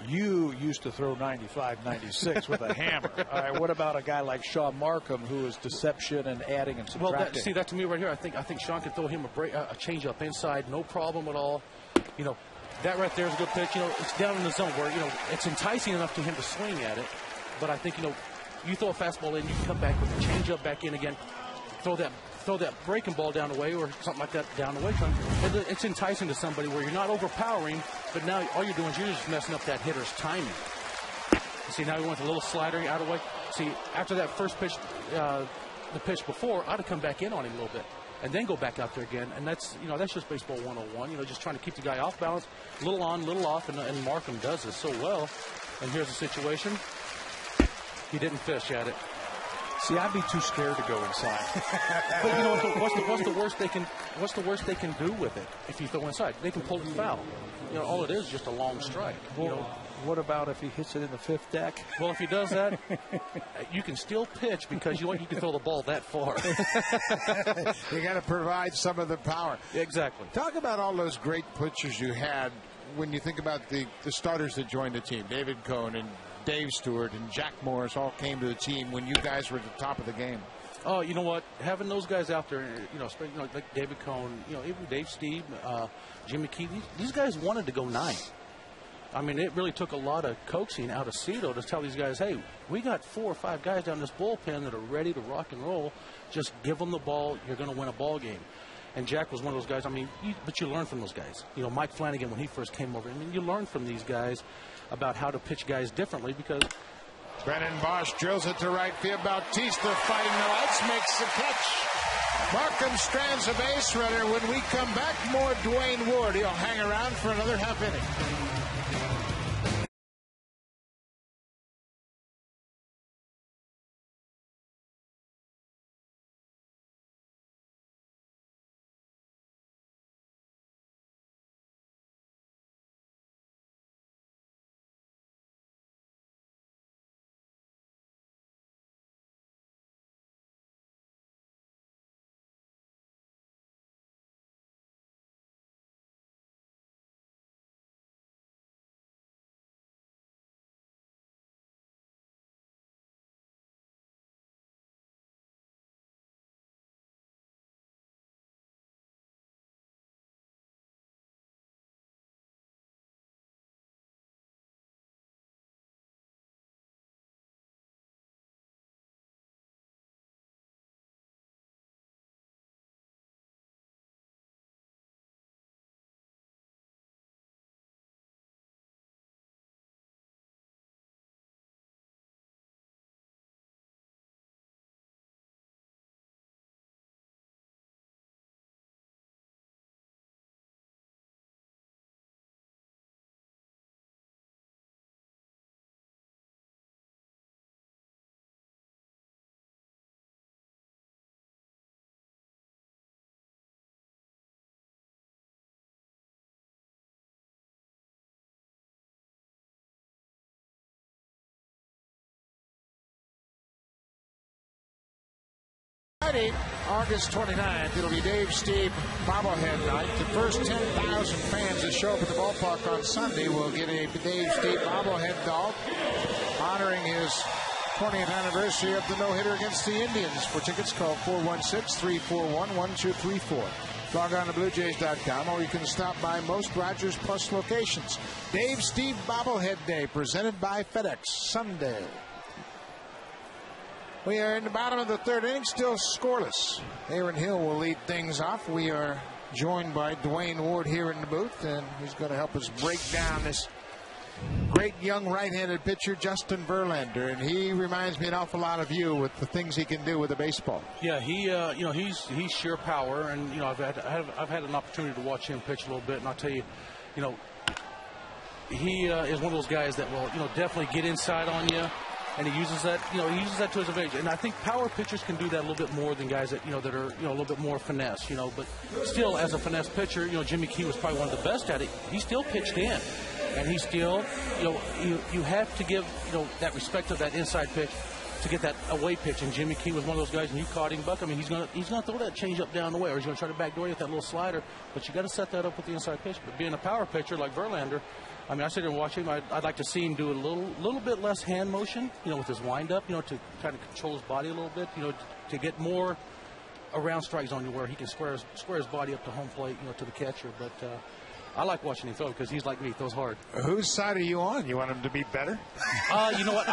You used to throw 95, 96 with a hammer. All right, what about a guy like Sean Markham, who is deception and adding and subtracting? Well, that to me right here, I think Sean can throw him a change-up inside, no problem at all. That right there is a good pitch. It's down in the zone where, it's enticing enough to him to swing at it. But I think, you throw a fastball in, you can come back with a change-up back in again, throw that breaking ball down the way or something like that down the way. It's enticing to somebody where you're not overpowering, but now all you're doing is you're just messing up that hitter's timing. See, now he wants a little slider out of the way. See, after that first pitch, the pitch before, I'd have come back in on him a little bit and then go back out there again. And that's just baseball 101, just trying to keep the guy off balance, little on, little off, and Markham does this so well. And here's the situation. He didn't fish at it. See, I'd be too scared to go inside. But what's the worst they can do with it if you throw inside? They can pull it foul. All it is just a long strike. What about if he hits it in the 5th deck? Well, if he does that, you can still pitch because you can throw the ball that far. You got to provide some of the power. Exactly. Talk about all those great pitchers you had when you think about the starters that joined the team. David Cohn and Dave Stewart and Jack Morris all came to the team when you guys were at the top of the game. Oh, you know what? Having those guys out there, like David Cohn, even Dave Steve, Jimmy Key, these guys wanted to go 9. I mean, it really took a lot of coaxing out of Cito to tell these guys, hey, we got 4 or 5 guys down this bullpen that are ready to rock and roll. Just give them the ball. You're going to win a ball game. And Jack was one of those guys. I mean, but you learn from those guys. Mike Flanagan, when he first came over, you learn from these guys. about how to pitch guys differently because. Brennan Bosch drills it to right field. Bautista fighting the lights, makes the catch. Markham strands a base runner. When we come back, more Dwayne Ward. He'll hang around for another half inning. Friday, August 29th, it'll be Dave Steve bobblehead night. The first 10,000 fans that show up at the ballpark on Sunday will get a Dave Steve bobblehead dog honoring his 20th anniversary of the no-hitter against the Indians. For tickets, call 416-341-1234. Log on to BlueJays.com, or you can stop by most Rogers Plus locations. Dave Steve bobblehead day, presented by FedEx, Sunday. We are in the bottom of the third inning, still scoreless. Aaron Hill will lead things off. We are joined by Dwayne Ward here in the booth, and he's going to help us break down this great young right-handed pitcher, Justin Verlander, and he reminds me an awful lot of you with the things he can do with a baseball. Yeah, he's sheer power, and I've had an opportunity to watch him pitch a little bit, and I'll tell you, he is one of those guys that will definitely get inside on you. And he uses that, to his advantage. And I think power pitchers can do that a little bit more than guys that, that are, a little bit more finesse, But still, as a finesse pitcher, Jimmy Key was probably one of the best at it. He still pitched in. And he still, you have to give, that respect of that inside pitch to get that away pitch. And Jimmy Key was one of those guys, and you caught him, Buck. I mean, he's gonna throw that changeup down the way, or he's going to try to backdoor you with that little slider. But you got to set that up with the inside pitch. But being a power pitcher like Verlander, I mean, I sit there and watch him. I'd like to see him do a little bit less hand motion, with his windup, to kind of control his body a little bit, to get more around strike zone where he can square his body up to home plate, to the catcher. But I like watching him throw because he's like me, he throws hard. Whose side are you on? You want him to be better? You know what?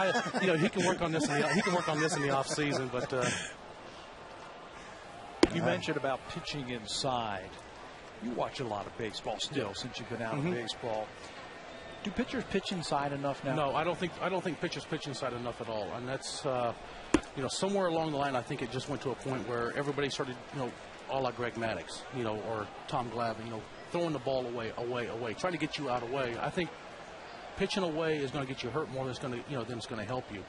He can work on this. He can work on this in the off season. But you mentioned about pitching inside. You watch a lot of baseball still since you've been out of baseball. Do pitchers pitch inside enough now? No, I don't think pitchers pitch inside enough at all. And that's somewhere along the line, I think it just went to a point where everybody started, all like Greg Maddux, or Tom Glavine, throwing the ball away, trying to get you out of the way. I think pitching away is going to get you hurt more than it's going to, than it's going to help you,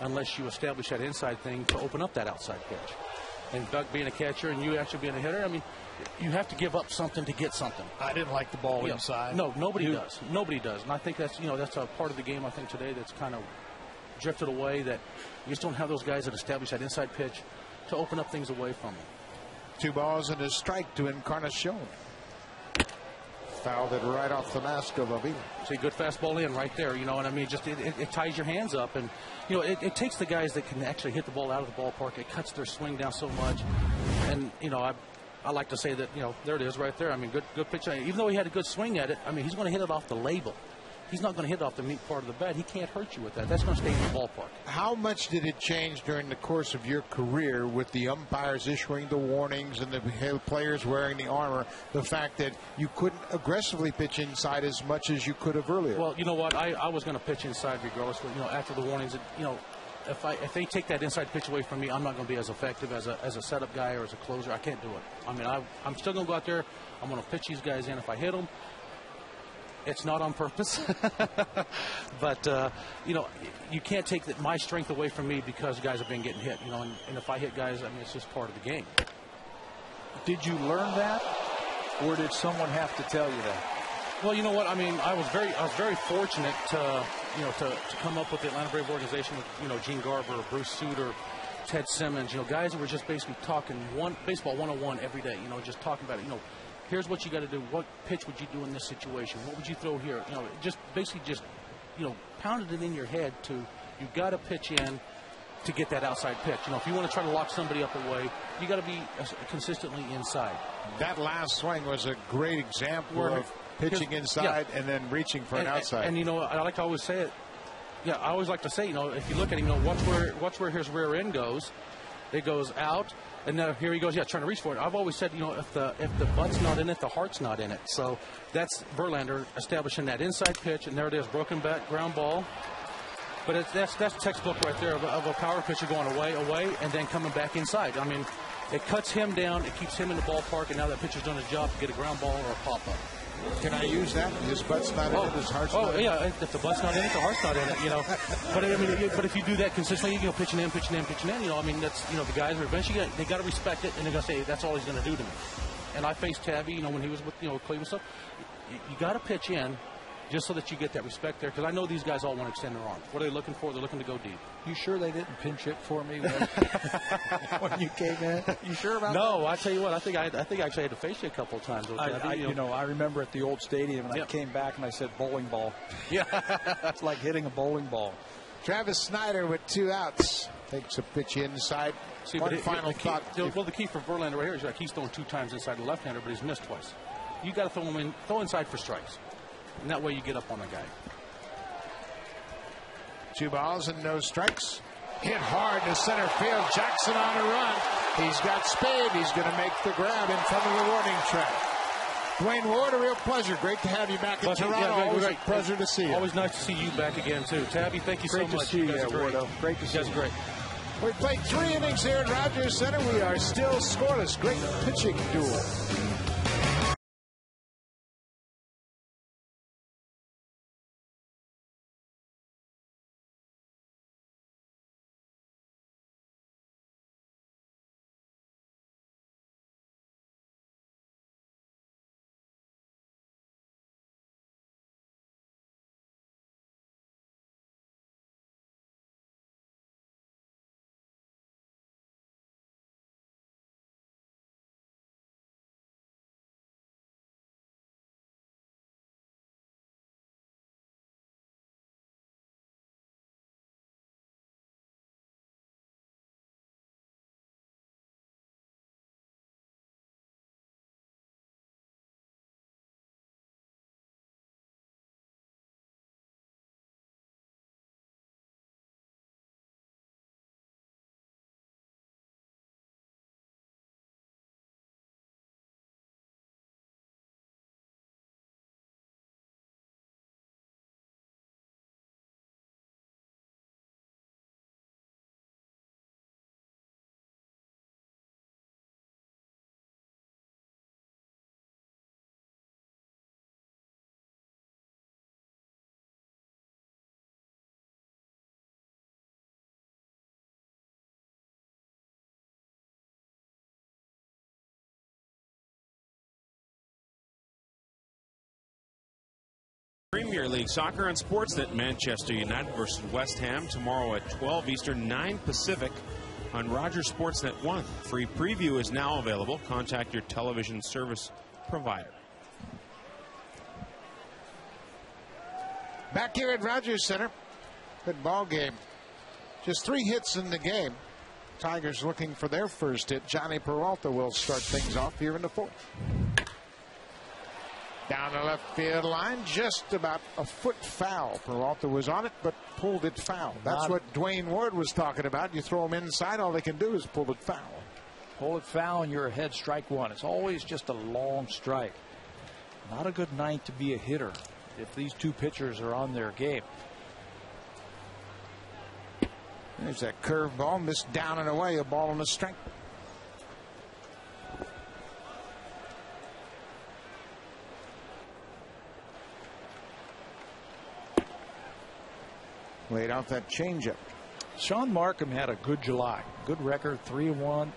unless you establish that inside thing to open up that outside pitch. And Doug being a catcher and you actually being a hitter, I mean, you have to give up something to get something. I didn't like the ball inside. No, nobody does. Nobody does. And I think that's, that's a part of the game, I think, today that's kind of drifted away, that you just don't have those guys that establish that inside pitch to open up things away from them. 2 balls and a strike to Encarnacion. Fouled it right off the mask of Avila. See, good fastball in right there, you know what I mean? Just it ties your hands up, and it takes the guys that can actually hit the ball out of the ballpark. It cuts their swing down so much, and I like to say that there it is right there. I mean, good pitch. Even though he had a good swing at it, I mean, he's going to hit it off the label. he's not going to hit off the meat part of the bat. He can't hurt you with that. That's going to stay in the ballpark. How much did it change during the course of your career with the umpires issuing the warnings and the players wearing the armor, the fact that you couldn't aggressively pitch inside as much as you could have earlier? Well, you know what? I was going to pitch inside regardless. You know, after the warnings, you know, if they take that inside pitch away from me, I'm not going to be as effective as a setup guy or as a closer. I can't do it. I mean, I'm still going to go out there. I'm going to pitch these guys in. If I hit them, it's not on purpose. But, you know, you can't take my strength away from me because guys have been getting hit. You know, and if I hit guys, I mean, it's just part of the game. Did you learn that, or did someone have to tell you that? Well, you know what? I mean, I was very fortunate to come up with the Atlanta Braves organization with, you know, Gene Garber, Bruce Suter, Ted Simmons, you know, guys that were just basically talking baseball 101 every day, you know, just talking about it. You know, here's what you got to do. What pitch would you do in this situation? What would you throw here? You know, just basically you know, pounded it in your head to, you got to pitch in to get that outside pitch. You know, if you want to try to lock somebody up away, you got to be consistently inside. That last swing was a great example of pitching inside and then reaching for an outside. And you know, I like to always say it. Yeah, I always like to say, you know, if you look at him, you know, watch where his rear end goes. It goes out, and now here he goes, trying to reach for it. I've always said, you know, if the butt's not in it, the heart's not in it. So that's Verlander establishing that inside pitch, and there it is, broken back ground ball. But that's textbook right there of a power pitcher going away, and then coming back inside. I mean, it cuts him down, it keeps him in the ballpark, and now that pitcher's done his job to get a ground ball or a pop-up. Can I use that? His butt's not in it, his heart's not in it? Oh, yeah, if the butt's not in it, the heart's not in it, you know. But, I mean, but if you do that consistently, you know, pitching in, you know, I mean, that's, you know, the guys are eventually, they got to respect it, and they're going to say, that's all he's going to do to me. And I faced Tabby, you know, when he was with, you know, Cleveland stuff. You got to pitch in just so that you get that respect there, because I know these guys all want to extend their arm. What are they looking for? They're looking to go deep. You sure they didn't pinch hit for me when you came in? You sure about that? No, I tell you what, I think I actually had to face you a couple of times. You know, I remember at the old stadium, and I came back and I said bowling ball. Yeah. It's like hitting a bowling ball. Travis Snyder with 2 outs. Takes a pitch inside. See, One final thought. Well, the key for Verlander right here is like he's thrown 2 times inside the left-hander, but he's missed twice. You got to throw inside for strikes. And that way you get up on a guy. 2 balls and no strikes. Hit hard to center field. Jackson on a run. He's got Spade. He's going to make the grab in front of the warning track. Dwayne Ward, a real pleasure. Great to have you back in Toronto. Always a pleasure to see you. Always nice to see you back again, too. Tabby, thank you so much. Great to see you, Wardo. Great to see you. Great. We played 3 innings here at Rogers Center. We are still scoreless. Great pitching duel. Premier League soccer on Sportsnet. Manchester United versus West Ham tomorrow at 12 Eastern, 9 Pacific on Rogers Sportsnet 1. Free preview is now available. Contact your television service provider. Back here at Rogers Center. Good ball game. Just 3 hits in the game. Tigers looking for their first hit. Johnny Peralta will start things off here in the 4th. Down the left field line, just about a foot foul. Peralta was on it, but pulled it foul. That's what Dwayne Ward was talking about. You throw them inside, all they can do is pull it foul. Pull it foul, and you're ahead, strike one. It's always just a long strike. Not a good night to be a hitter if these two pitchers are on their game. There's that curveball, missed down and away, a ball on the strike. Laid out that changeup. Sean Markham had a good July, good record, 3-1.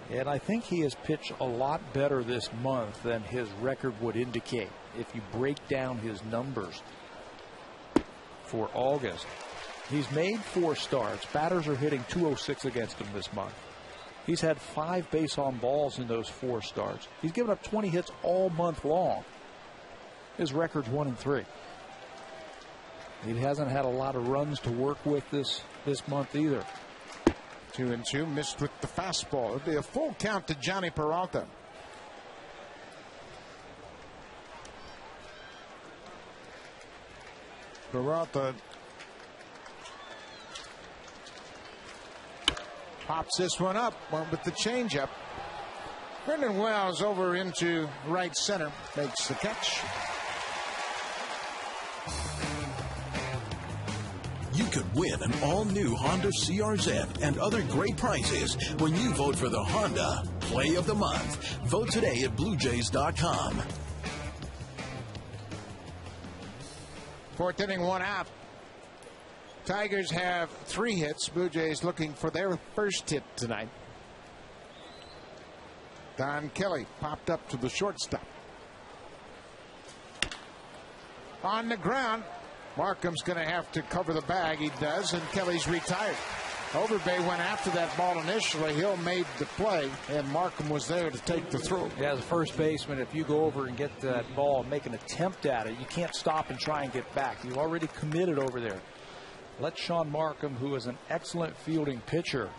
And I think he has pitched a lot better this month than his record would indicate if you break down his numbers for August. He's made 4 starts. Batters are hitting .206 against him this month. He's had 5 base on balls in those 4 starts. He's given up 20 hits all month long. His record's 1-3. He hasn't had a lot of runs to work with this month either. 2-2, missed with the fastball. It'll be a full count to Johnny Peralta. Peralta pops this one up with the changeup. Brendan Wells over into right center, makes the catch. You could win an all-new Honda CRZ and other great prizes when you vote for the Honda Play of the Month. Vote today at BlueJays.com. 4th inning, 1 out. Tigers have 3 hits. Blue Jays looking for their first hit tonight. Don Kelly popped up to the shortstop. On the ground. Markham's going to have to cover the bag. He does, and Kelly's retired. Overbay went after that ball initially. Hill made the play, and Markham was there to take the throw. Yeah, as a first baseman, if you go over and get that ball and make an attempt at it, you can't stop and try and get back. You've already committed over there. Let Sean Markham, who is an excellent fielding pitcher,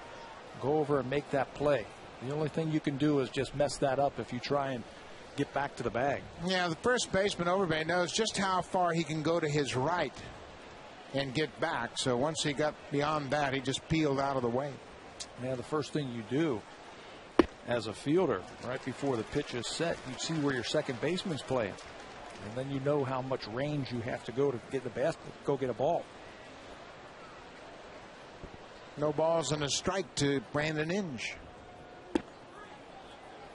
go over and make that play. The only thing you can do is just mess that up if you try and get back to the bag. Yeah, the first baseman, Overbay, knows just how far he can go to his right and get back. So once he got beyond that, he just peeled out of the way. Yeah, the first thing you do as a fielder, right before the pitch is set, you see where your second baseman's playing. And then you know how much range you have to go to get the basket, go get a ball. No balls and a strike to Brandon Inge.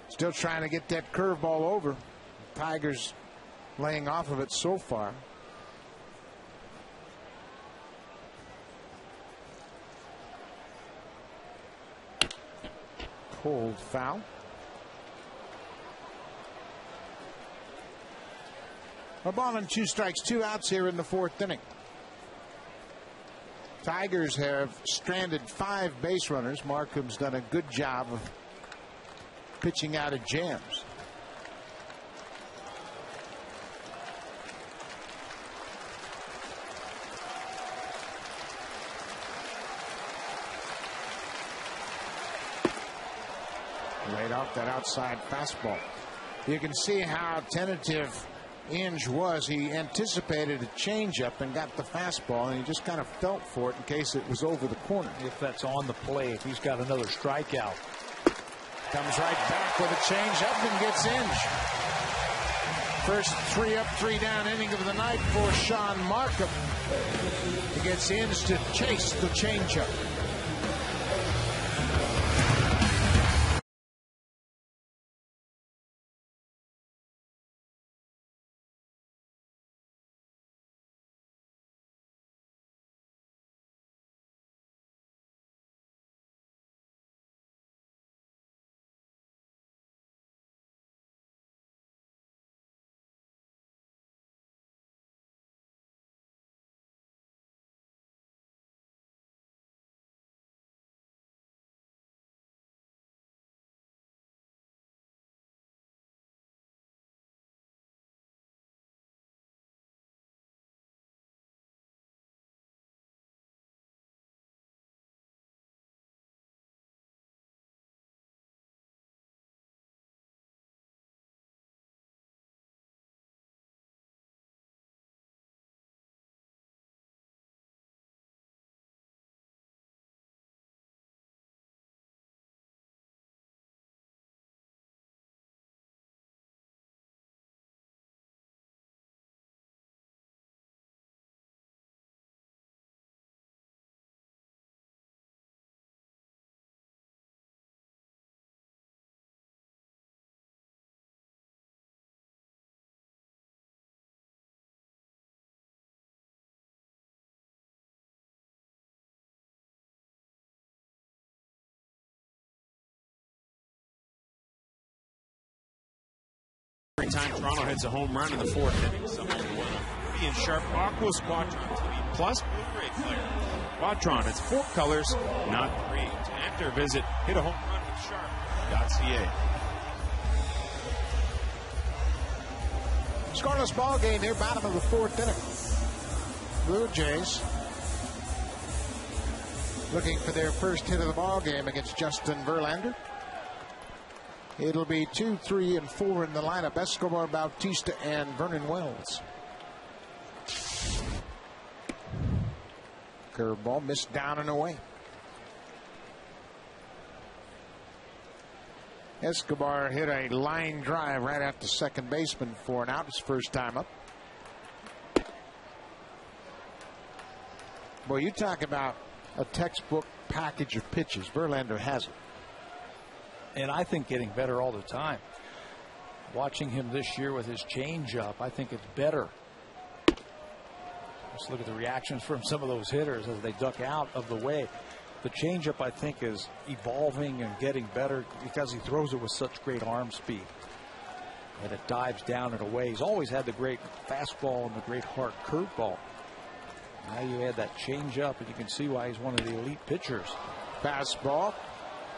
Still trying to get that curveball over. Tigers laying off of it so far. Cold foul. A ball and 2 strikes, 2 outs here in the 4th inning. Tigers have stranded 5 base runners. Markham's done a good job of pitching out of jams. Laid off that outside fastball. You can see how tentative Inge was. He anticipated a changeup and got the fastball, and he just kind of felt for it in case it was over the corner. If that's on the plate, he's got another strikeout. Comes right back with a changeup and gets Inge. First 3 up, 3 down inning of the night for Sean Markham. He gets Inge to chase the changeup. every time Toronto hits a home run in the 4th inning. Someone with a pretty and sharp Aquos Quadron TV Plus Blu-ray player. Quadron, it's 4 colors, not 3. To enter, visit hitahomerunwithsharp.ca. Scoreless ball game here, bottom of the 4th inning. Blue Jays looking for their first hit of the ball game against Justin Verlander. It'll be 2, 3, and 4 in the lineup. Escobar, Bautista, and Vernon Wells. Curveball missed down and away. Escobar hit a line drive right after second baseman for an out his first time up. Boy, you talk about a textbook package of pitches. Verlander has it. And I think getting better all the time. Watching him this year with his changeup, I think it's better. Just look at the reactions from some of those hitters as they duck out of the way. The changeup, I think, is evolving and getting better because he throws it with such great arm speed. And it dives down and away. He's always had the great fastball and the great hard curveball. Now you add that changeup, and you can see why he's one of the elite pitchers. Fastball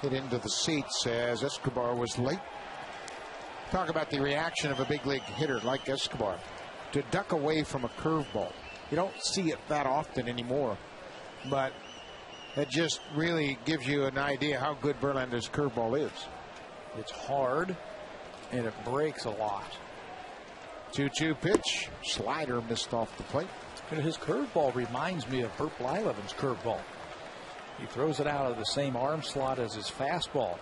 hit into the seats as Escobar was late. Talk about the reaction of a big league hitter like Escobar to duck away from a curveball. You don't see it that often anymore, but it just really gives you an idea how good Verlander's curveball is. It's hard, and it breaks a lot. 2-2 pitch. Slider missed off the plate. And his curveball reminds me of Burt Blyleven's curveball. He throws it out of the same arm slot as his fastball.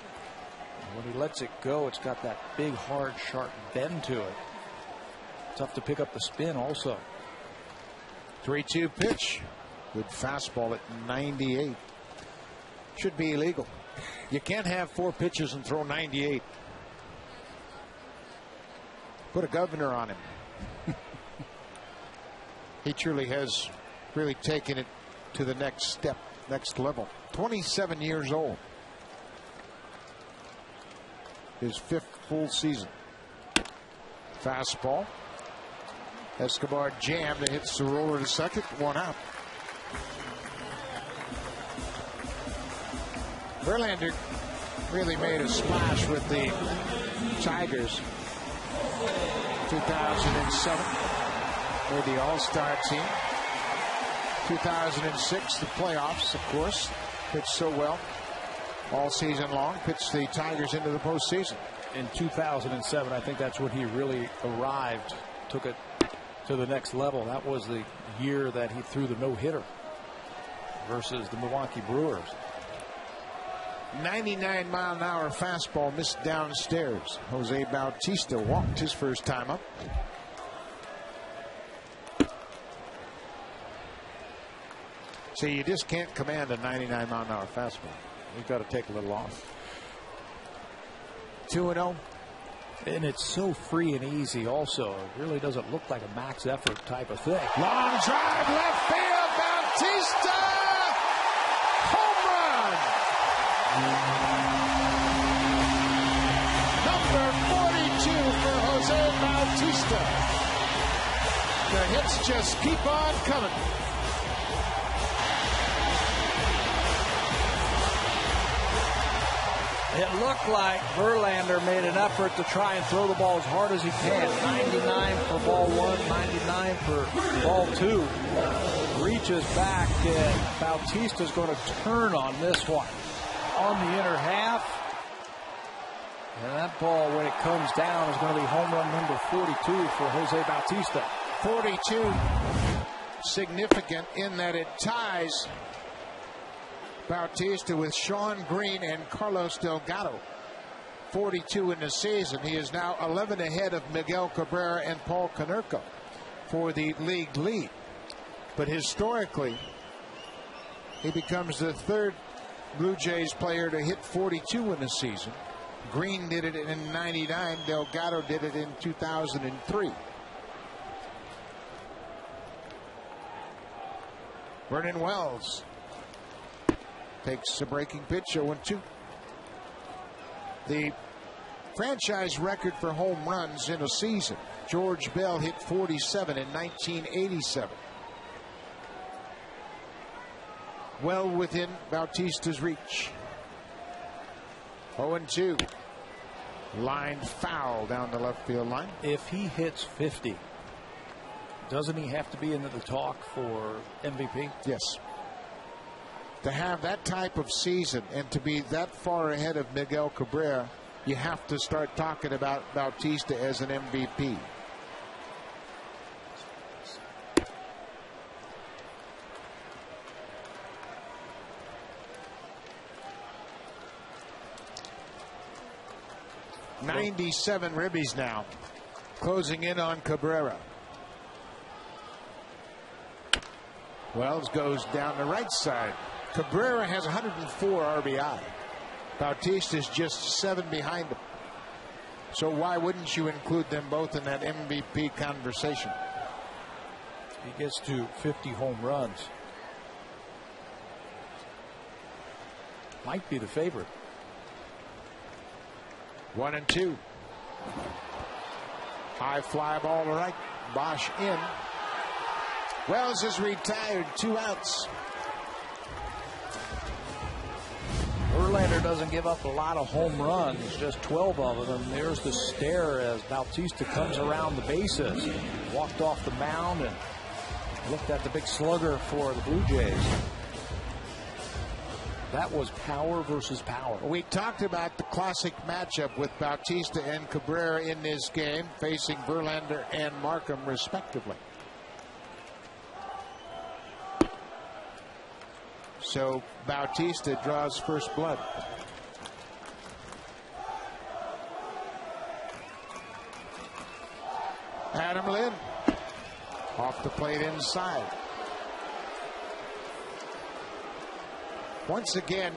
And when he lets it go, it's got that big, hard, sharp bend to it. Tough to pick up the spin also. 3-2 pitch. Good fastball at 98. Should be illegal. You can't have 4 pitches and throw 98. Put a governor on him. He truly has really taken it to the next step, next level. 27 years old. His 5th full season. Fastball. Escobar jammed and hits the roller to second. 1 out. Verlander really made a splash with the Tigers. 2007. Made the All-Star team. 2006, the playoffs, of course. Pitched so well all season long. Pitched the Tigers into the postseason. In 2007, I think that's when he really arrived. Took it to the next level. That was the year that he threw the no-hitter versus the Milwaukee Brewers. 99-mile-an-hour fastball missed downstairs. Jose Bautista walked his first time up. So you just can't command a 99-mile-an-hour fastball. You've got to take a little off. 2-0. And it's so free and easy also. It really doesn't look like a max effort type of thing. Long drive, left field, Bautista! Home run! Number 42 for Jose Bautista. The hits just keep on coming. It looked like Verlander made an effort to try and throw the ball as hard as he can. 99 for ball 1, 99 for ball 2. Reaches back, and Bautista's going to turn on this one. On the inner half. And that ball, when it comes down, is going to be home run number 42 for Jose Bautista. 42 significant in that it ties Bautista with Sean Green and Carlos Delgado. 42 in the season. He is now 11 ahead of Miguel Cabrera and Paul Konerko for the league lead. But historically, he becomes the 3rd Blue Jays player to hit 42 in the season. Green did it in '99. Delgado did it in 2003. Vernon Wells takes a breaking pitch, 0-2. The franchise record for home runs in a season. George Bell hit 47 in 1987. Well within Bautista's reach. 0-2. Line foul down the left field line. If he hits 50, doesn't he have to be into the talk for MVP? Yes. To have that type of season and to be that far ahead of Miguel Cabrera, you have to start talking about Bautista as an MVP. .97 ribbies now, closing in on Cabrera. Wells goes down the right side. Cabrera has 104 RBI. Bautista's just 7 behind him. So why wouldn't you include them both in that MVP conversation? He gets to 50 home runs. Might be the favorite. 1-2. High fly ball to right. Bosch in. Wells is retired. 2 outs. Verlander doesn't give up a lot of home runs, just 12 of them. There's the stare as Bautista comes around the bases. Walked off the mound and looked at the big slugger for the Blue Jays. That was power versus power. We talked about the classic matchup with Bautista and Cabrera in this game, facing Verlander and Markham respectively. So Bautista draws first blood. Adam Lynn off the plate inside. Once again,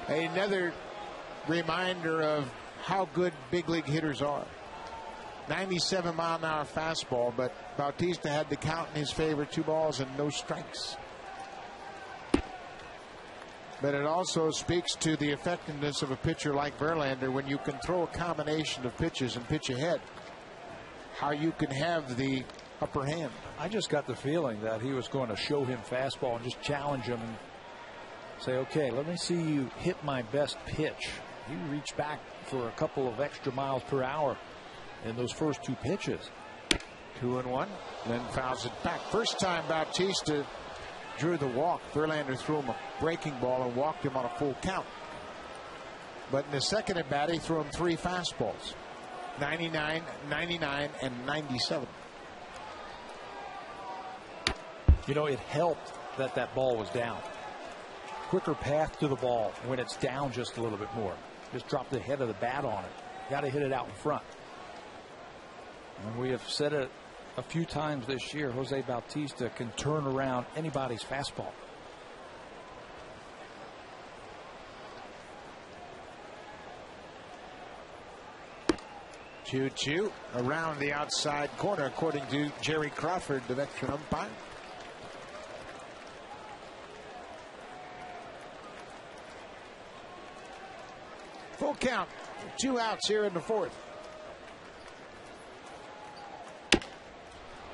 another reminder of how good big league hitters are. 97-mile-an-hour fastball, but Bautista had the count in his favor, 2 balls and no strikes. But it also speaks to the effectiveness of a pitcher like Verlander when you can throw a combination of pitches and pitch ahead. How you can have the upper hand. I just got the feeling that he was going to show him fastball and just challenge him and say, okay, let me see you hit my best pitch. He reached back for a couple of extra miles per hour in those first 2 pitches. 2-1. Then fouls it back. First time Bautista drew the walk. Verlander threw him a breaking ball and walked him on a full count. But in the second at bat, he threw him 3 fastballs. 99, 99, and 97. You know, it helped that that ball was down. Quicker path to the ball when it's down just a little bit more. Just drop the head of the bat on it. Got to hit it out in front. And we have said it a few times this year. Jose Bautista can turn around anybody's fastball. Two around the outside corner, according to Jerry Crawford, the veteran umpire. Full count. 2 outs here in the 4th.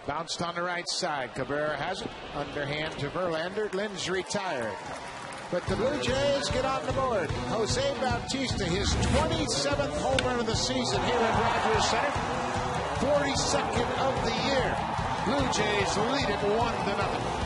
Bounced on the right side. Cabrera has it. Underhand to Verlander. Lynn's retired. But the Blue Jays get on the board. Jose Bautista, his 27th home run of the season here at Rogers Center. 42nd of the year. Blue Jays lead it 1-0.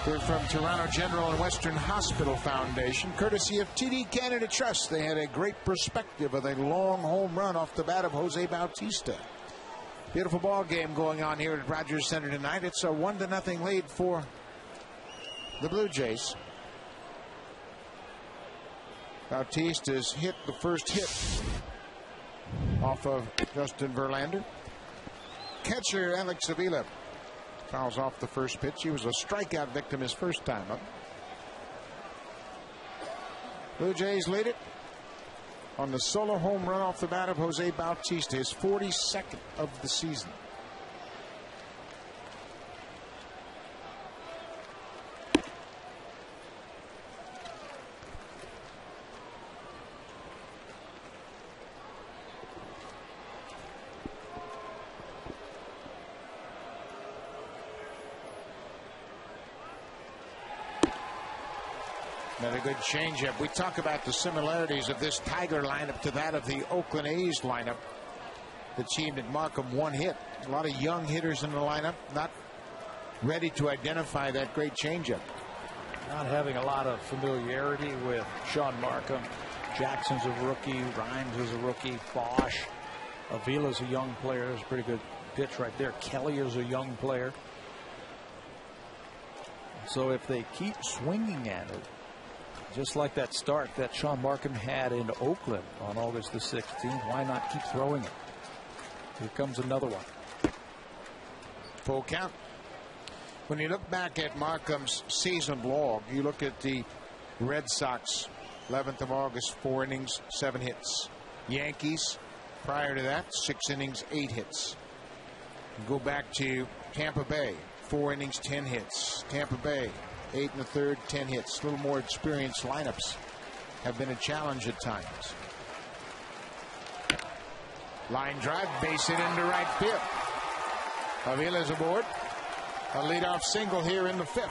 We're from Toronto General and Western Hospital Foundation, courtesy of TD Canada Trust. They had a great perspective of a long home run off the bat of Jose Bautista. Beautiful ball game going on here at Rogers Center tonight. It's a 1-0 lead for the Blue Jays. Bautista's hit the first hit off of Justin Verlander. Catcher Alex Avila fouls off the first pitch. He was a strikeout victim his first time up. Blue Jays lead it on the solo home run off the bat of Jose Bautista, his 42nd of the season. Another good changeup. We talk about the similarities of this Tiger lineup to that of the Oakland A's lineup. The team that Markham one hit. A lot of young hitters in the lineup, not ready to identify that great changeup. Not having a lot of familiarity with Sean Markham. Jackson's a rookie. Rhimes is a rookie. Bosch. Avila's a young player. There's a pretty good pitch right there. Kelly is a young player. So if they keep swinging at it, just like that start that Sean Markham had in Oakland on August the 16th, why not keep throwing it? Here comes another one. Full count. When you look back at Markham's season log, you look at the Red Sox, 11th of August, 4 innings, 7 hits. Yankees, prior to that, 6 innings, 8 hits. You go back to Tampa Bay, 4 innings, 10 hits. Tampa Bay, 8 1/3, 10 hits. A little more experienced lineups have been a challenge at times. Line drive, base hit into right field. Avila's aboard. A leadoff single here in the 5th.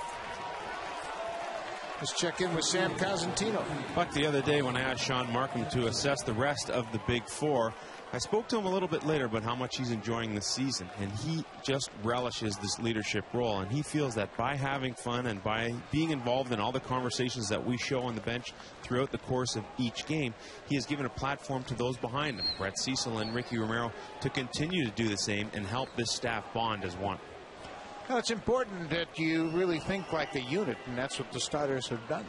Let's check in with Sam Cosentino. But the other day when I asked Sean Markham to assess the rest of the Big Four, I spoke to him a little bit later about how much he's enjoying the season, and he just relishes this leadership role, and he feels that by having fun and by being involved in all the conversations that we show on the bench throughout the course of each game, he has given a platform to those behind him, Brett Cecil and Ricky Romero, to continue to do the same and help this staff bond as one. Well, it's important that you really think like a unit, and that's what the starters have done.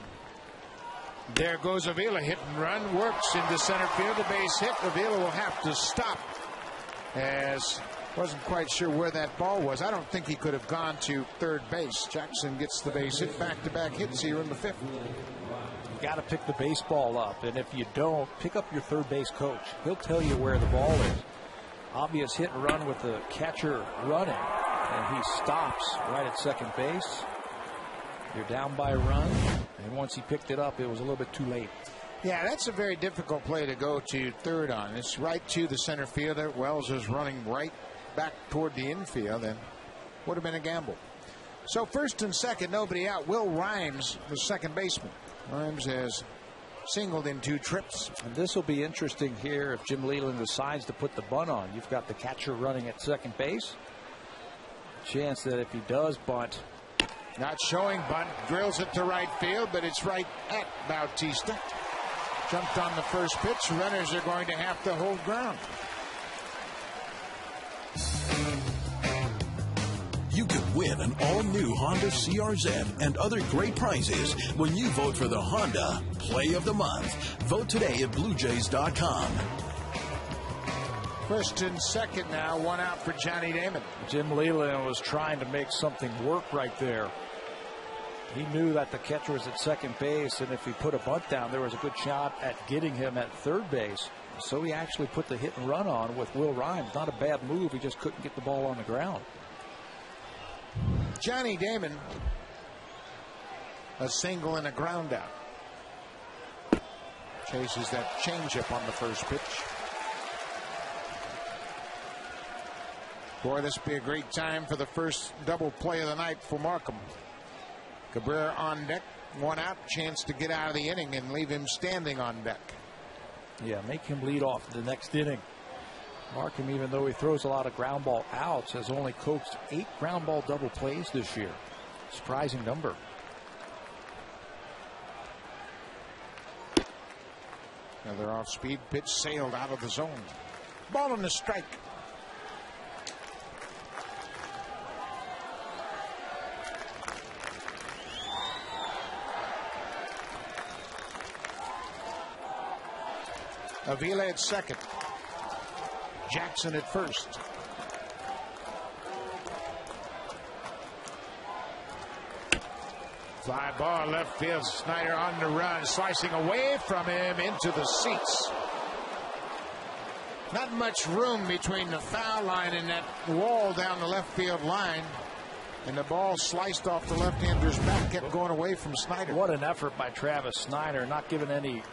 There goes Avila, hit and run, works into center field, a base hit. Avila will have to stop, as wasn't quite sure where that ball was. I don't think he could have gone to third base. Jackson gets the base hit, back-to-back hits here in the 5th. You got to pick the baseball up, and if you don't, pick up your third base coach. He'll tell you where the ball is. Obvious hit and run with the catcher running, and he stops right at second base. You're down by a run, and once he picked it up, it was a little bit too late. Yeah, that's a very difficult play to go to third on. It's right to the center fielder. Wells is running right back toward the infield, and would have been a gamble. So first and second, nobody out. Will Rhimes, the second baseman. Rhimes has singled in 2 trips. And this will be interesting here if Jim Leland decides to put the bunt on. You've got the catcher running at second base. Chance that if he does bunt, not showing bunt, drills it to right field, but it's right at Bautista. Jumped on the first pitch. Runners are going to have to hold ground. You could win an all-new Honda CRZ and other great prizes when you vote for the Honda Play of the Month. Vote today at BlueJays.com. First and second now, 1 out for Johnny Damon. Jim Leland was trying to make something work right there. He knew that the catcher was at second base, and if he put a bunt down, there was a good shot at getting him at third base. So he actually put the hit and run on with Will Rhimes. Not a bad move. He just couldn't get the ball on the ground. Johnny Damon, a single and a ground out. Chases that changeup on the first pitch. Boy, this would be a great time for the first double play of the night for Markham. Cabrera on deck, 1 out, chance to get out of the inning and leave him standing on deck. Yeah, make him lead off the next inning. Markham, even though he throws a lot of ground ball outs, has only coaxed 8 ground ball double plays this year. Surprising number. Another off-speed pitch sailed out of the zone. Ball and a strike. Avila at second. Jackson at first. Fly ball left field. Snyder on the run, slicing away from him into the seats. Not much room between the foul line and that wall down the left field line. And the ball sliced off the left-hander's back, kept going away from Snyder. What an effort by Travis Snyder, not giving any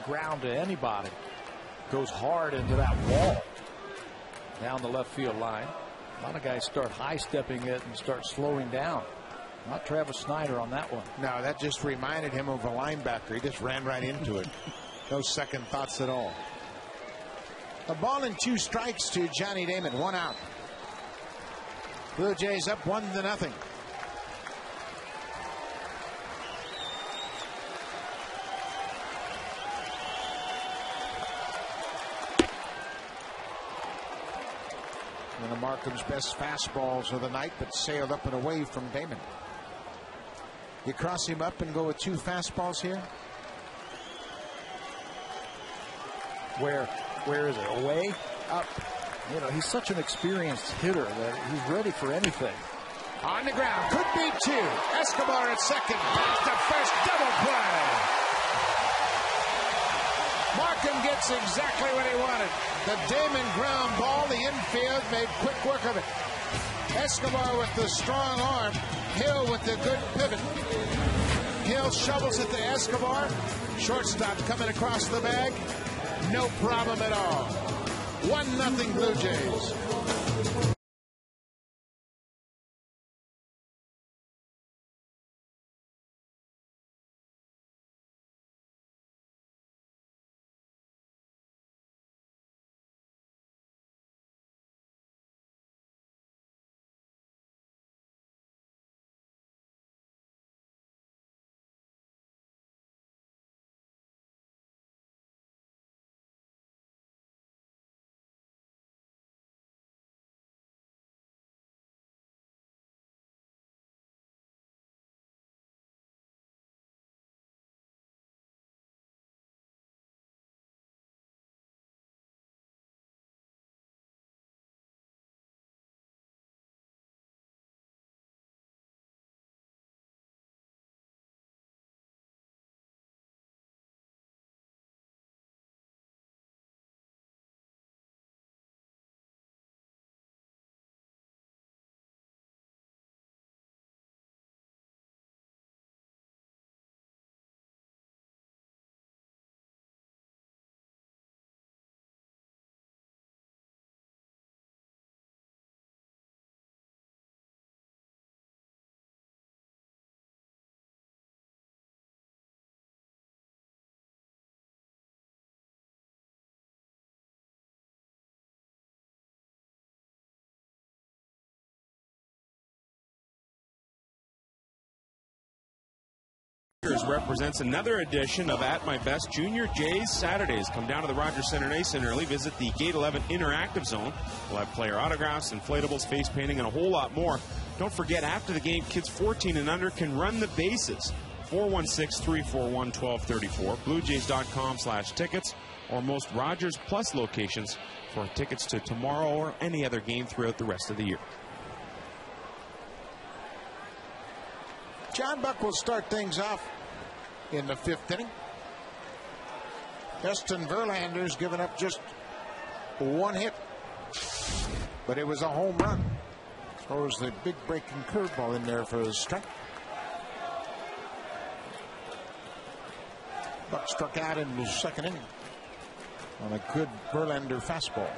ground to anybody. Goes hard into that wall down the left field line. A lot of guys start high-stepping it and start slowing down. Not Travis Snyder on that one. No, that just reminded him of a linebacker. He just ran right into it. No second thoughts at all. A ball and 2 strikes to Johnny Damon. 1 out. Blue Jays up 1-0. One of Markham's best fastballs of the night, but sailed up and away from Damon. You cross him up and go with 2 fastballs here. Where is it? Away? Up. You know, he's such an experienced hitter that he's ready for anything. On the ground, could be 2. Escobar at second, back to first, double play. Markham gets exactly what he wanted. The Damon ground ball, the infield made quick work of it. Escobar with the strong arm, Hill with the good pivot. Hill shovels it to Escobar. Shortstop coming across the bag. No problem at all. 1-0 Blue Jays. Represents another edition of At My Best Junior Jays Saturdays. Come down to the Rogers Center nice and early. Visit the Gate 11 Interactive Zone. We'll have player autographs, inflatables, face painting, and a whole lot more. Don't forget, after the game, kids 14 and under can run the bases. 416-341-1234. BlueJays.com/tickets or most Rogers Plus locations for tickets to tomorrow or any other game throughout the rest of the year. John Buck will start things off in the 5th inning. Justin Verlander's given up just 1 hit, but it was a home run. Throws the big breaking curveball in there for a strike. Buck struck out in the 2nd inning on a good Verlander fastball.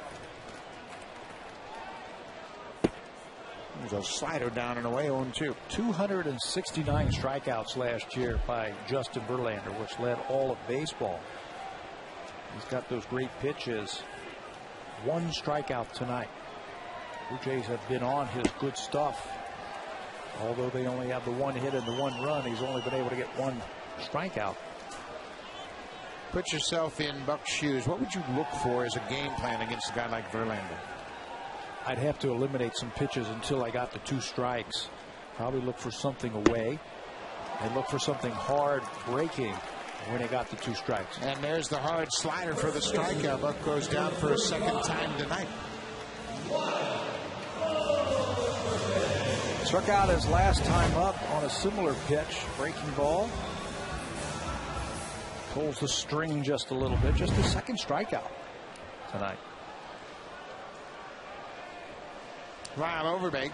There's a slider down and away, 0-2. 269 strikeouts last year by Justin Verlander, which led all of baseball. He's got those great pitches. 1 strikeout tonight. Blue Jays have been on his good stuff. Although they only have the 1 hit and the 1 run, he's only been able to get 1 strikeout. Put yourself in Buck's shoes. What would you look for as a game plan against a guy like Verlander? I'd have to eliminate some pitches until I got to 2 strikes. Probably look for something away and look for something hard breaking when he got to 2 strikes. And there's the hard slider for the strikeout. Buck goes down for a second time tonight. Struck out his last time up on a similar pitch, breaking ball. Pulls the string just a little bit. Just the second strikeout tonight. Lyle Overbay.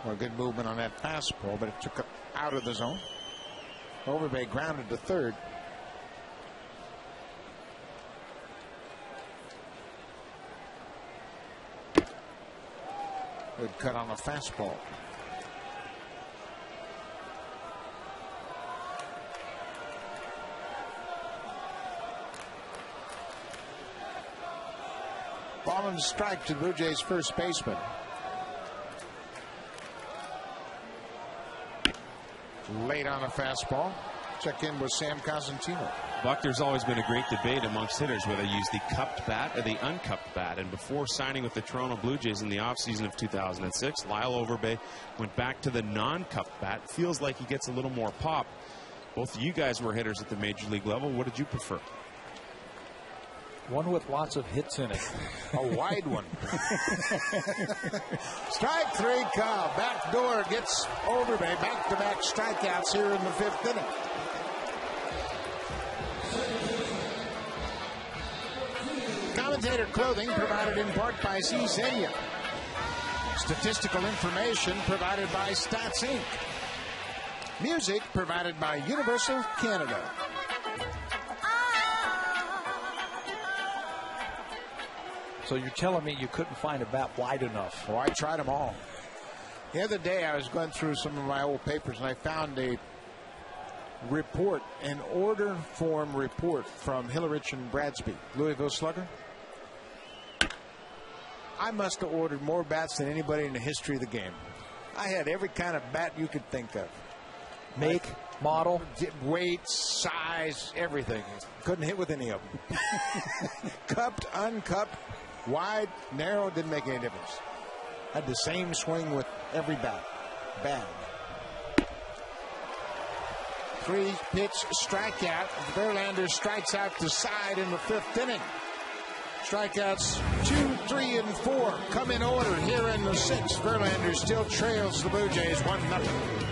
Well, good movement on that fastball, but it took it out of the zone. Overbay grounded to third. Good cut on the fastball. Ball and strike to the Blue Jays first baseman. Late on a fastball. Check in with Sam Cosentino. Buck, there's always been a great debate amongst hitters whether they use the cupped bat or the uncupped bat. And before signing with the Toronto Blue Jays in the offseason of 2006, Lyle Overbay went back to the non-cupped bat. Feels like he gets a little more pop. Both of you guys were hitters at the major league level. What did you prefer? One with lots of hits in it. A wide one. Strike 3 call. Back door gets Overbay. Back-to-back strikeouts here in the 5th inning. Commentator clothing provided in part by Zenia. Statistical information provided by Stats Inc. Music provided by Universal Canada. So you're telling me you couldn't find a bat wide enough? Oh, I tried them all. The other day I was going through some of my old papers and I found a report, an order form report from Hillerich and Bradsby, Louisville Slugger. I must have ordered more bats than anybody in the history of the game. I had every kind of bat you could think of. Make, model, weight, size, everything. Couldn't hit with any of them. Cupped, uncupped, wide, narrow, didn't make any difference. Had the same swing with every bat. Bad. 3-pitch strikeout. Verlander strikes out to side in the 5th inning. Strikeouts 2, 3, and 4 come in order here in the 6th. Verlander still trails the Blue Jays 1-0.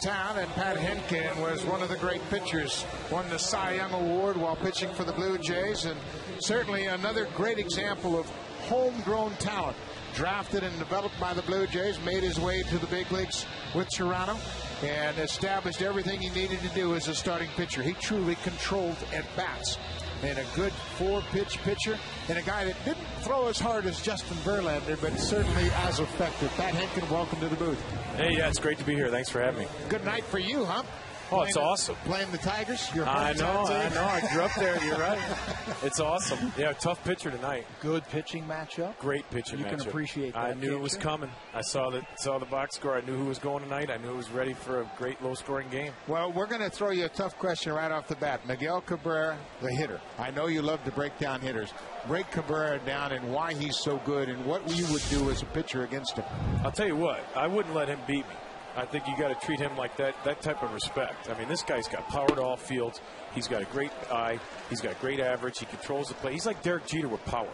Town, and Pat Hentgen was one of the great pitchers. Won the Cy Young Award while pitching for the Blue Jays, and certainly another great example of homegrown talent. Drafted and developed by the Blue Jays, made his way to the big leagues with Toronto, and established everything he needed to do as a starting pitcher. He truly controlled at bats. and a good 4-pitch pitcher, and a guy that didn't throw as hard as Justin Verlander, but certainly as effective. Pat Hentgen, welcome to the booth. Hey, yeah, it's great to be here. Thanks for having me. Good night for you, huh? Oh, it's awesome. Playing the Tigers? I know. I grew up there. You're right. It's awesome. Yeah, tough pitcher tonight. Good pitching matchup. Great pitching matchup. You can appreciate that. I knew it was coming. I saw the box score. I knew who was going tonight. I knew it was ready for a great low-scoring game. Well, we're going to throw you a tough question right off the bat. Miguel Cabrera, the hitter. I know you love to break down hitters. Break Cabrera down and why he's so good and what you would do as a pitcher against him. I'll tell you what. I wouldn't let him beat me. I think you got to treat him like that type of respect. I mean, this guy's got power to all fields. He's got a great eye. He's got great average. He controls the play. He's like Derek Jeter with power.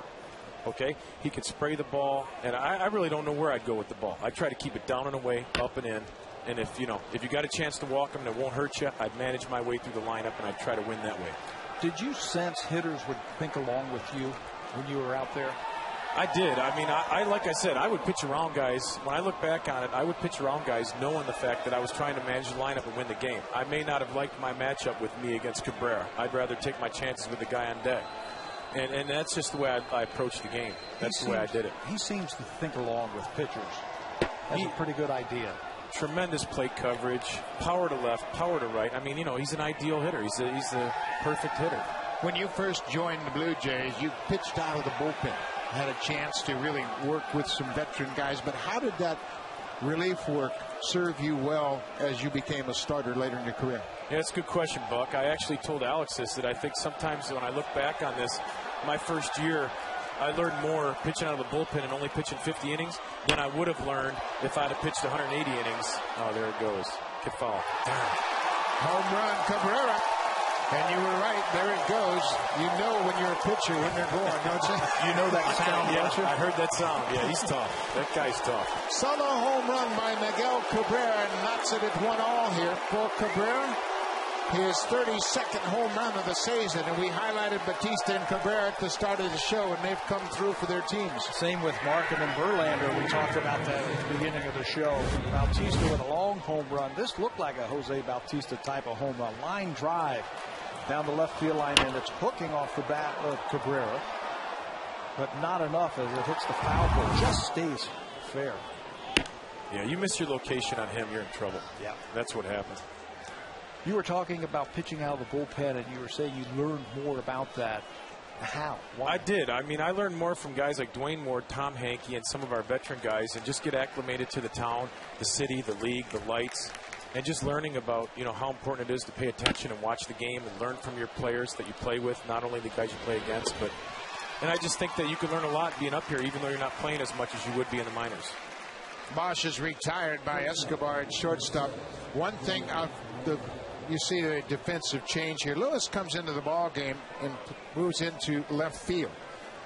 Okay? He can spray the ball, and I really don't know where I'd go with the ball. I try to keep it down and away, up and in. And if you got a chance to walk him and it won't hurt you, I'd manage my way through the lineup, and I'd try to win that way. Did you sense hitters would think along with you when you were out there? I did. I mean, I like I said, I would pitch around guys. When I look back on it, I would pitch around guys knowing the fact that I was trying to manage the lineup and win the game. I may not have liked my matchup with me against Cabrera. I'd rather take my chances with the guy on deck. And that's just the way I approached the game. That's the way I did it. He seems to think along with pitchers. That's a pretty good idea. Tremendous plate coverage, power to left, power to right. I mean, he's an ideal hitter. He's the perfect hitter. When you first joined the Blue Jays, you pitched out of the bullpen. Had a chance to really work with some veteran guys, but how did that relief work serve you well as you became a starter later in your career? Yeah, that's a good question, Buck. I actually told Alex this, that I think sometimes when I look back on this, my first year, I learned more pitching out of the bullpen and only pitching 50 innings than I would have learned if I'd have pitched 180 innings. Oh, there it goes. Good foul. Home run, Cabrera. And you were right. There it goes. You know when you're a pitcher when they're going, don't you? You know that sound, yeah, don't you? I heard that sound. Yeah, he's tough. That guy's tough. Solo home run by Miguel Cabrera, and knocks it at 1-all here for Cabrera. His 32nd home run of the season, and we highlighted Bautista and Cabrera at the start of the show, and they've come through for their teams. Same with Markham and Verlander. We talked about that at the beginning of the show. Bautista with a long home run. This looked like a Jose Bautista type of home run. Line drive down the left field line, and it's hooking off the bat of Cabrera, but not enough as it hits the foul pole. Just stays fair. Yeah, you miss your location on him, you're in trouble. Yeah, that's what happened. You were talking about pitching out of the bullpen, and you were saying you learned more about that. How? Why? I did. I mean, I learned more from guys like Dwayne Ward, Tom Hankey, and some of our veteran guys, and just get acclimated to the town, the city, the league, the lights. And just learning about, how important it is to pay attention and watch the game and learn from your players that you play with, not only the guys you play against, and I just think that you can learn a lot being up here, even though you're not playing as much as you would be in the minors. Bosch is retired by Escobar at shortstop. One thing you see a defensive change here. Lewis comes into the ball game and moves into left field.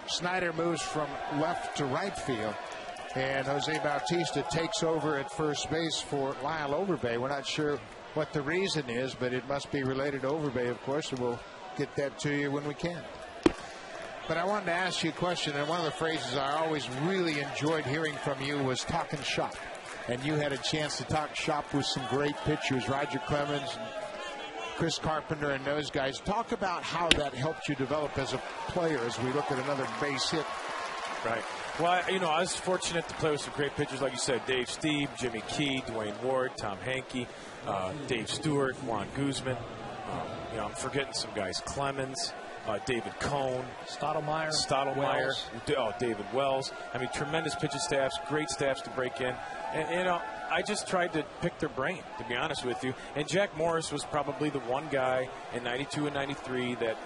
Snyder moves from left to right field. And Jose Bautista takes over at first base for Lyle Overbay. We're not sure what the reason is, but it must be related to Overbay, of course, and we'll get that to you when we can. But I wanted to ask you a question, and one of the phrases I always really enjoyed hearing from you was talking shop. And you had a chance to talk shop with some great pitchers, Roger Clemens and Chris Carpenter and those guys. Talk about how that helped you develop as a player as we look at another base hit. Right. Well, I was fortunate to play with some great pitchers, like you said, Dave Stieb, Jimmy Key, Dwayne Ward, Tom Hankey, Dave Stewart, Juan Guzman. I'm forgetting some guys, Clemens, David Cohn, Stottlemyre, David Wells. I mean, tremendous pitching staffs, great staffs to break in. And, I just tried to pick their brain, to be honest with you. And Jack Morris was probably the one guy in 92 and 93 that,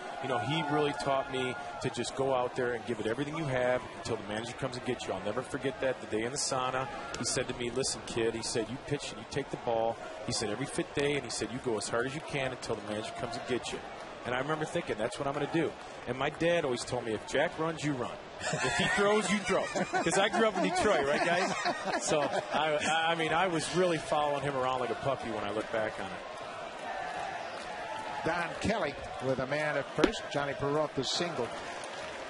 he really taught me to just go out there and give it everything you have until the manager comes and gets you. I'll never forget that. The day in the sauna, he said to me, listen, kid, he said, you pitch and you take the ball. He said, every fit day, and he said, you go as hard as you can until the manager comes and gets you. And I remember thinking, that's what I'm going to do. And my dad always told me, if Jack runs, you run. If he throws, you throw. Because I grew up in Detroit, right, guys? So, I was really following him around like a puppy when I look back on it. Don Kelly with a man at first. Johnny Peralta single.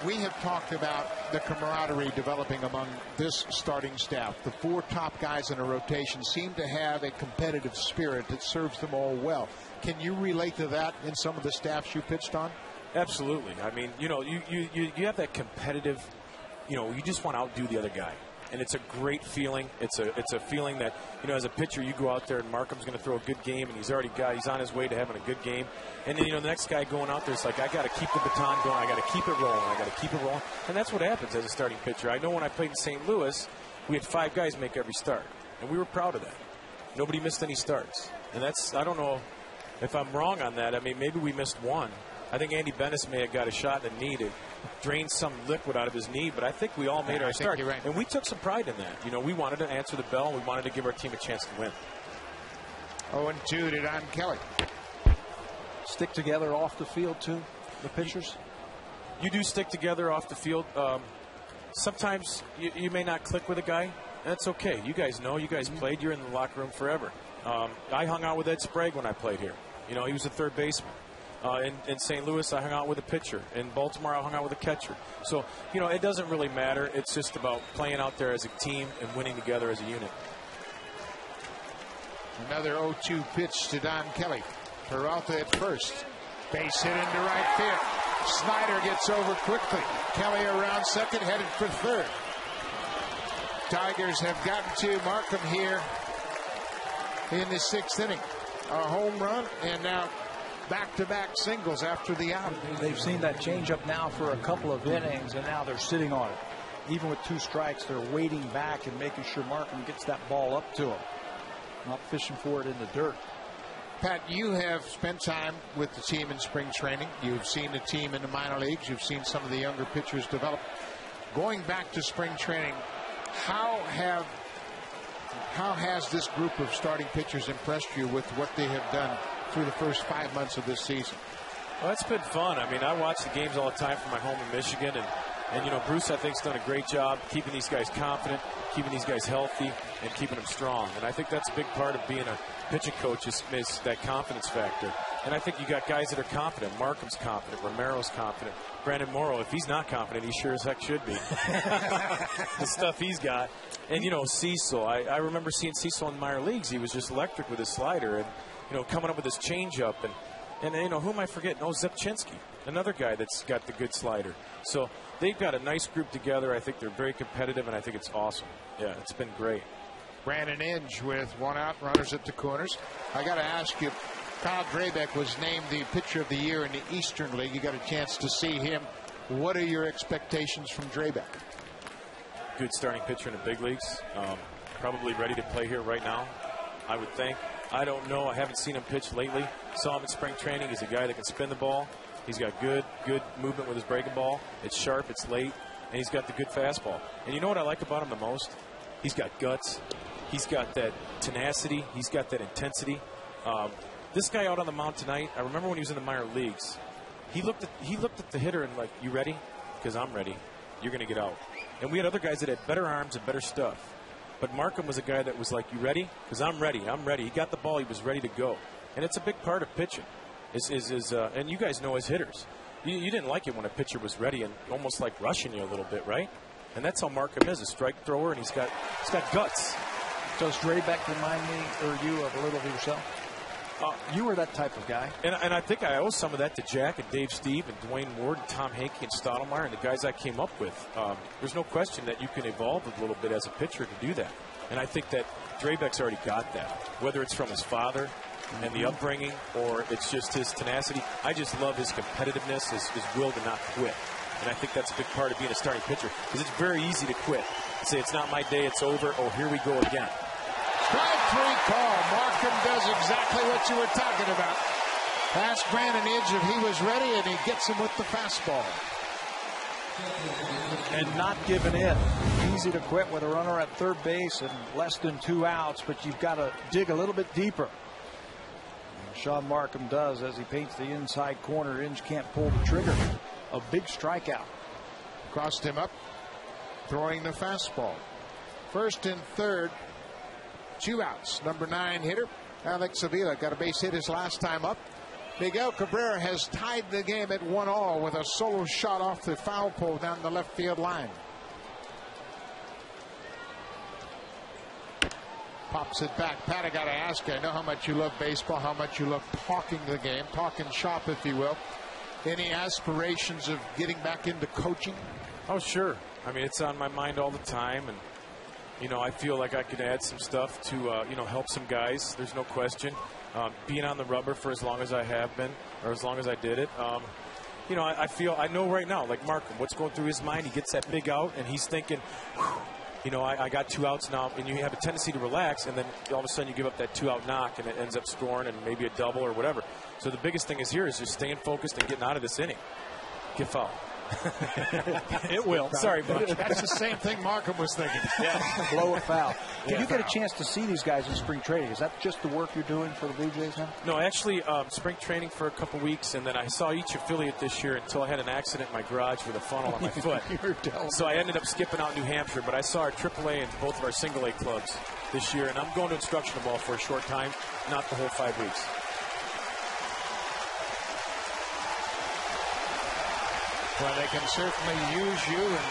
We have talked about the camaraderie developing among this starting staff. The four top guys in a rotation seem to have a competitive spirit that serves them all well. Can you relate to that in some of the staffs you pitched on? Absolutely. I mean, you know, you have that competitive, you know, you just want to outdo the other guy. And it's a great feeling. It's a feeling that, you know, as a pitcher, you go out there and Markham's going to throw a good game, and he's on his way to having a good game. And then, you know, the next guy going out there, it's like, I got to keep the baton going. I got to keep it rolling. I got to keep it rolling. And that's what happens as a starting pitcher. I know when I played in St. Louis, we had 5 guys make every start, and we were proud of that. Nobody missed any starts. And that's, I don't know if I'm wrong on that. I mean, maybe we missed one. I think Andy Bennis may have got a shot in the knee to drain some liquid out of his knee, but I think we all made our start. You're right. And we took some pride in that. You know, we wanted to answer the bell, and we wanted to give our team a chance to win. 0-2 to Don Kelly. Stick together off the field, too, the pitchers? You do stick together off the field. Sometimes you may not click with a guy. That's okay. You guys know. You guys played. You're in the locker room forever. I hung out with Ed Sprague when I played here. You know, he was a third baseman. In St. Louis, I hung out with a pitcher. In Baltimore, I hung out with a catcher. So, you know, it doesn't really matter. It's just about playing out there as a team and winning together as a unit. Another 0-2 pitch to Don Kelly. Peralta at first. Base hit into right field. Snyder gets over quickly. Kelly around second, headed for third. Tigers have gotten to Markham here in the 6th inning. A home run, and now back-to-back singles after the out. They've seen that changeup now for a couple of innings, and now they're sitting on it. Even with 2 strikes, they're waiting back and making sure Markham gets that ball up to him. Not fishing for it in the dirt. Pat, you have spent time with the team in spring training. You've seen the team in the minor leagues. You've seen some of the younger pitchers develop. Going back to spring training, how has this group of starting pitchers impressed you with what they have done through the first 5 months of this season? Well, it's been fun. I mean, I watch the games all the time from my home in Michigan, and you know, Bruce, I think, has done a great job keeping these guys confident, keeping these guys healthy, and keeping them strong. And I think that's a big part of being a pitching coach is that confidence factor. And I think you got guys that are confident. Markham's confident. Romero's confident. Brandon Morrow, if he's not confident, he sure as heck should be. The stuff he's got. And, you know, Cecil. I remember seeing Cecil in the minor leagues. He was just electric with his slider and, you know, coming up with his changeup. And you know, who am I forgetting? Oh, Zepchinski, another guy that's got the good slider. So they've got a nice group together. I think they're very competitive, and I think it's awesome. Yeah, it's been great. Brandon Inge with 1 out, runners at the corners. I got to ask you, Kyle Drabek was named the pitcher of the year in the Eastern League. You got a chance to see him. What are your expectations from Drabek? Good starting pitcher in the big leagues. Probably ready to play here right now, I would think. I don't know. I haven't seen him pitch lately. Saw him in spring training. He's a guy that can spin the ball. He's got good movement with his breaking ball. It's sharp, it's late, and he's got the good fastball. And you know what I like about him the most? He's got guts. He's got that tenacity. He's got that intensity. This guy out on the mound tonight, I remember when he was in the minor leagues, he looked at the hitter and like, you ready? Because I'm ready. You're going to get out. And we had other guys that had better arms and better stuff. But Markham was a guy that was like, you ready? Because I'm ready. I'm ready. He got the ball. He was ready to go. And it's a big part of pitching. And you guys know as hitters, you didn't like it when a pitcher was ready and almost like rushing you a little bit, right? And that's how Markham is, a strike thrower, and he's got guts. Does Drabek remind me or you of a little of yourself? You were that type of guy. And I think I owe some of that to Jack and Dave Steve and Dwayne Ward and Tom Hankey and Stottlemyre and the guys I came up with. There's no question that you can evolve a little bit as a pitcher to do that. And I think that Drabek's already got that, whether it's from his father and the upbringing or it's just his tenacity. I just love his competitiveness, his will to not quit. And I think that's a big part of being a starting pitcher because it's very easy to quit. Say, it's not my day, it's over, oh, here we go again. Strike 3 call. Markham does exactly what you were talking about. Asked Brandon Inge if he was ready, and he gets him with the fastball. And not giving in. Easy to quit with a runner at third base and less than 2 outs, but you've got to dig a little bit deeper. And Sean Markham does as he paints the inside corner. Inge can't pull the trigger. A big strikeout. Crossed him up, throwing the fastball. First and third, 2 outs. Number 9 hitter, Alex Avila, got a base hit his last time up. Miguel Cabrera has tied the game at 1-1 with a solo shot off the foul pole down the left field line. Pops it back. Pat, I got to ask you, I know how much you love baseball, how much you love talking the game, talking shop, if you will. Any aspirations of getting back into coaching? Oh, sure. I mean, it's on my mind all the time, and I feel like I could add some stuff to help some guys. There's no question. Being on the rubber for as long as I have been, or as long as I did it. I know right now, like Markham, what's going through his mind. He gets that big out, and he's thinking, I got 2 outs now, and you have a tendency to relax, and then all of a sudden you give up that 2-out knock, and it ends up scoring and maybe a double or whatever. So the biggest thing is just staying focused and getting out of this inning. Get fouled. It will. Sorry, Buck. That's the same thing Markham was thinking. Yeah. Blow a foul. Did you get a chance to see these guys in spring training? Is that just the work you're doing for the Blue Jays now? No, actually, spring training for a couple weeks, and then I saw each affiliate this year until I had an accident in my garage with a funnel on my foot. So I ended up skipping out New Hampshire, but I saw our AAA and both of our single A clubs this year, and I'm going to instructional ball for a short time, not the whole 5 weeks. Well, they can certainly use you and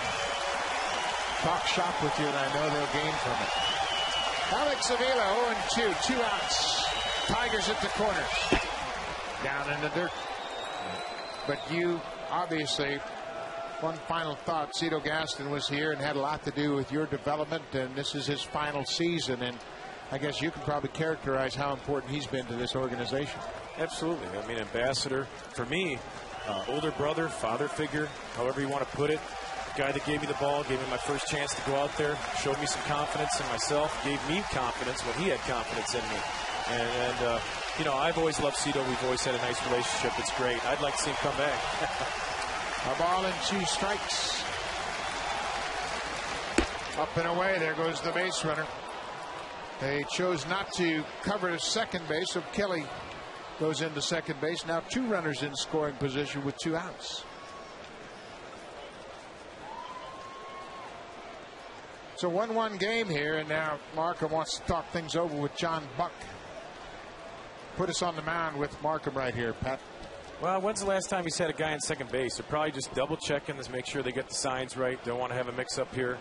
talk shop with you, and I know they'll gain from it. Alex Avila 0-2, 2 outs. Tigers at the corners. Down in the dirt. But you, obviously, one final thought. Cito Gaston was here and had a lot to do with your development, and this is his final season, and I guess you can probably characterize how important he's been to this organization. Absolutely. I mean, ambassador, for me, older brother, father figure, however you want to put it. Guy that gave me the ball, gave me my first chance to go out there, showed me some confidence in myself, gave me confidence when he had confidence in me. And I've always loved Cito. We've always had a nice relationship. It's great. I'd like to see him come back. A ball and 2 strikes. Up and away. There goes the base runner. They chose not to cover second base, so Kelly goes into second base. Now 2 runners in scoring position with 2 outs. It's a 1-1 game here, and now Markham wants to talk things over with John Buck. Put us on the mound with Markham right here, Pat. Well, when's the last time he's had a guy in second base? They're probably just double checking to make sure they get the signs right. Don't want to have a mix up here.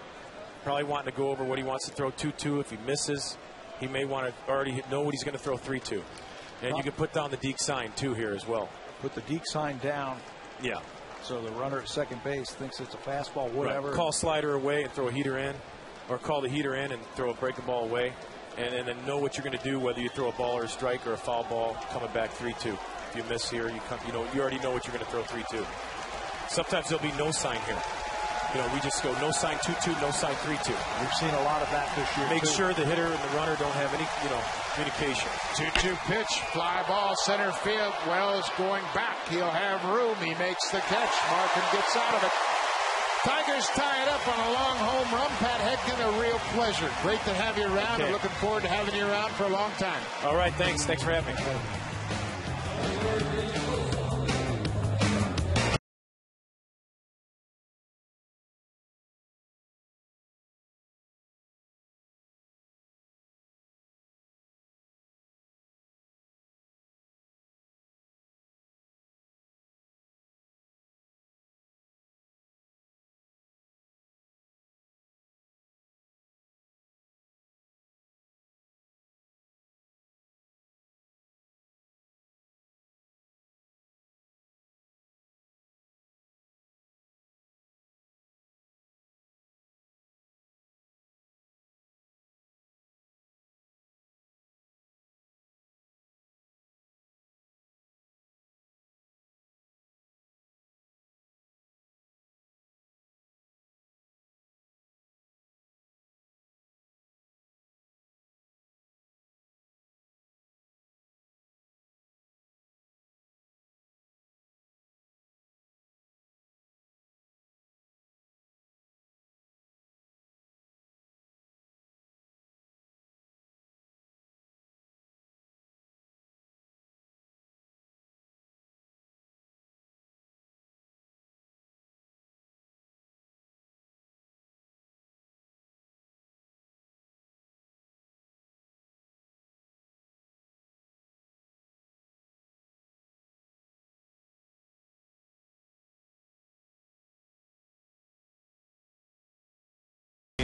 Probably wanting to go over what he wants to throw 2-2. If he misses, he may want to already know what he's going to throw 3-2. And you can put down the Deke sign too here as well. Put the Deke sign down. Yeah. So the runner at second base thinks it's a fastball, whatever. Right. Call slider away and throw a heater in, or call the heater in and throw a breaking ball away, and then know what you're going to do, whether you throw a ball or a strike or a foul ball coming back 3-2. If you miss here, you already know what you're going to throw 3-2. Sometimes there'll be no sign here. We just go no sign 2-2, no sign 3-2. We've seen a lot of that this year. Make sure the hitter and the runner don't have any, communication. 2-2 pitch, fly ball, center field. Wells going back. He'll have room. He makes the catch. Markham gets out of it. Tigers tie it up on a long home run. Pat Hentgen, a real pleasure. Great to have you around. Okay. I'm looking forward to having you around for a long time. All right, thanks. Thanks for having me.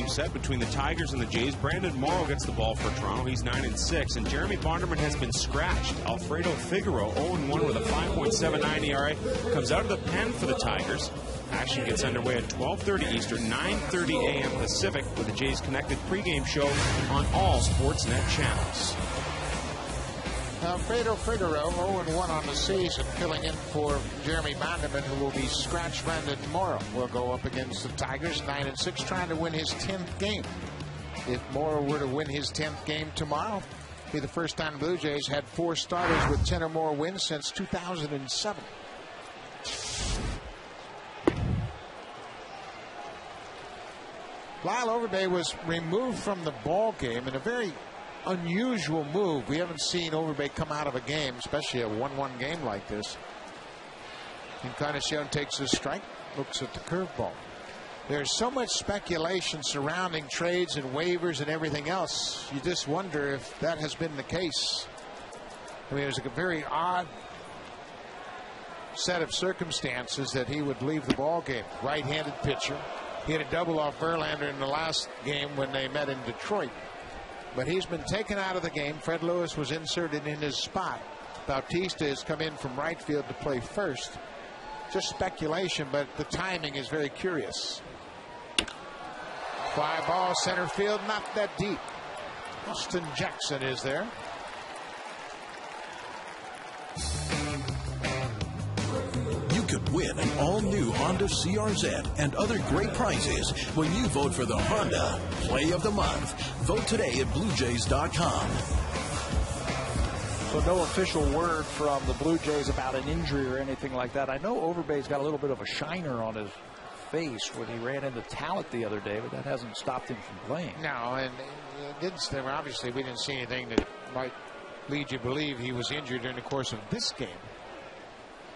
game set between the Tigers and the Jays. Brandon Morrow gets the ball for Toronto. He's 9-6, and Jeremy Bonderman has been scratched. Alfredo Figueroa, 0-1 with a 5.79 ERA, comes out of the pen for the Tigers. Action gets underway at 12:30 Eastern, 9:30 a.m. Pacific, with the Jays Connected pregame show on all Sportsnet channels. Alfredo Figueroa, 0-1 on the season, filling in for Jeremy Bonderman, who will be scratched. Brandon Morrow will go up against the Tigers, 9-6, trying to win his 10th game. If Morrow were to win his 10th game tomorrow, it'd be the first time the Blue Jays had 4 starters with 10 or more wins since 2007. Lyle Overbay was removed from the ball game in a very unusual move. We haven't seen Overbay come out of a game, especially a 1-1 game like this. Encarnacion takes a strike, looks at the curveball. There's so much speculation surrounding trades and waivers and everything else. You just wonder if that has been the case. I mean, it was a very odd set of circumstances that he would leave the ball game. Right-handed pitcher. He had a double off Verlander in the last game when they met in Detroit. But he's been taken out of the game. Fred Lewis was inserted in his spot. Bautista has come in from right field to play first. Just speculation, but the timing is very curious. Fly ball, center field, not that deep. Austin Jackson is there. Could win an all-new Honda CRZ and other great prizes when you vote for the Honda Play of the Month. Vote today at BlueJays.com. So no official word from the Blue Jays about an injury or anything like that. I know Overbay's got a little bit of a shiner on his face when he ran into Talent the other day, but that hasn't stopped him from playing. No, and obviously we didn't see anything that might lead you to believe he was injured during the course of this game.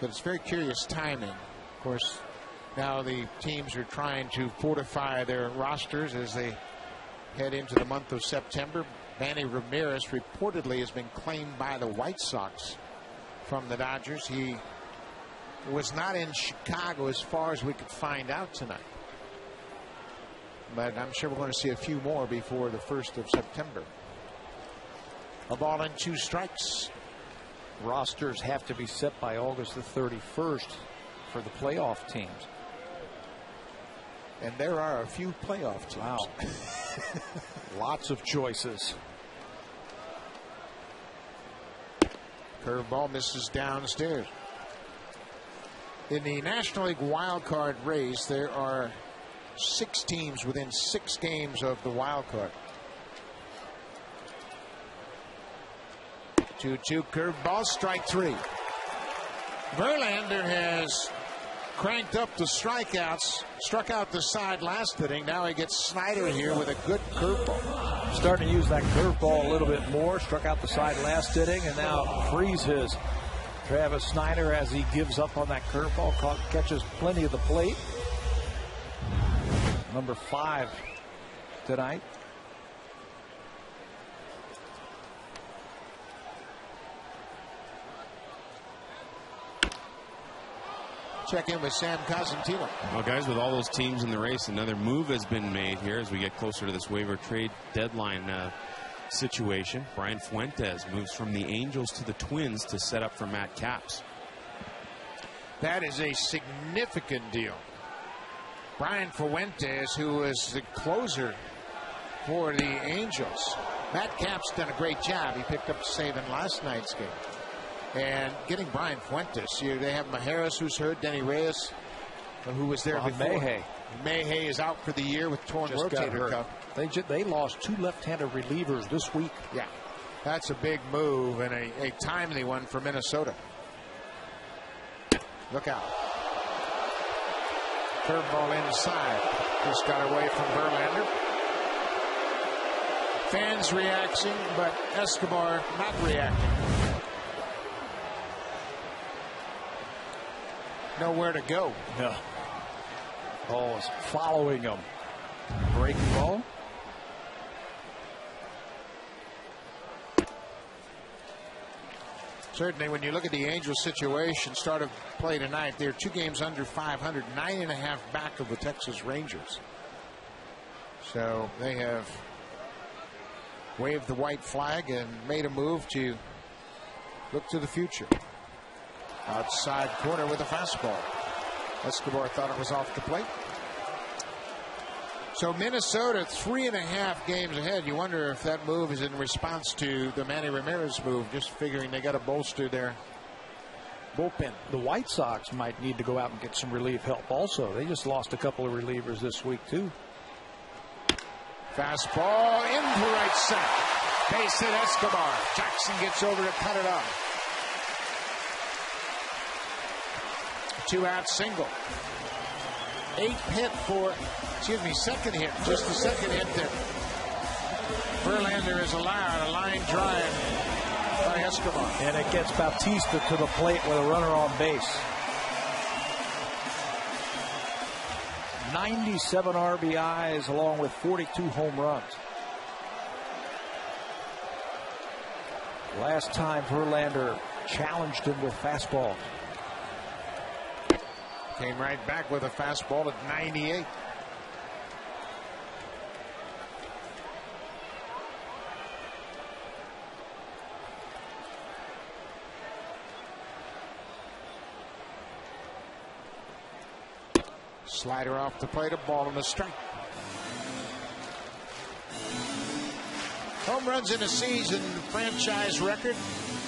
But it's very curious timing. Of course, now the teams are trying to fortify their rosters as they head into the month of September. Manny Ramirez reportedly has been claimed by the White Sox from the Dodgers. He was not in Chicago as far as we could find out tonight. But I'm sure we're going to see a few more before the 1st of September. A ball and 2 strikes. Rosters have to be set by August the 31st for the playoff teams. And there are a few playoff teams. Wow. Lots of choices. Curveball misses downstairs. In the National League wild card race, there are 6 teams within 6 games of the wild card. 2-2 curveball, strike 3. Verlander has cranked up the strikeouts, struck out the side last inning. Now he gets Snyder here with a good curveball. Starting to use that curveball a little bit more. Struck out the side last inning and now freezes Travis Snyder as he gives up on that curveball. Catches plenty of the plate. Number 5 tonight. Check in with Sam Cosentino. Well, guys, with all those teams in the race, another move has been made here as we get closer to this waiver trade deadline situation. Brian Fuentes moves from the Angels to the Twins to set up for Matt Capps. That is a significant deal. Brian Fuentes, who is the closer for the Angels. Matt Capps done a great job. He picked up a save in last night's game. And getting Brian Fuentes, they have Majerus, who's hurt, Denny Reyes, who was there before. Mayhay is out for the year with torn rotator cuff. They lost 2 left-handed relievers this week. Yeah, that's a big move and a timely one for Minnesota. Look out. Curveball inside. Just got away from Verlander. Fans reacting, but Escobar not reacting. Nowhere to go. No. Ball is following him. Breaking ball. Certainly, when you look at the Angels situation, start of play tonight, they're 2 games under 500, 9.5 back of the Texas Rangers. So they have waved the white flag and made a move to look to the future. Outside corner with a fastball. Escobar thought it was off the plate. So Minnesota 3.5 games ahead. You wonder if that move is in response to the Manny Ramirez move, just figuring they got to bolster their bullpen. The White Sox might need to go out and get some relief help also. They just lost a couple of relievers this week too. Fastball into right center. Base hit Escobar. Jackson gets over to cut it off. 2-out single. Second hit. Just the second hit that Verlander is allowed. A line drive by Escobar. And it gets Bautista to the plate with a runner on base. 97 RBIs along with 42 home runs. Last time Verlander challenged him with fastballs. Came right back with a fastball at 98. Slider off the plate, a ball and a strike. Home runs in a season, franchise record.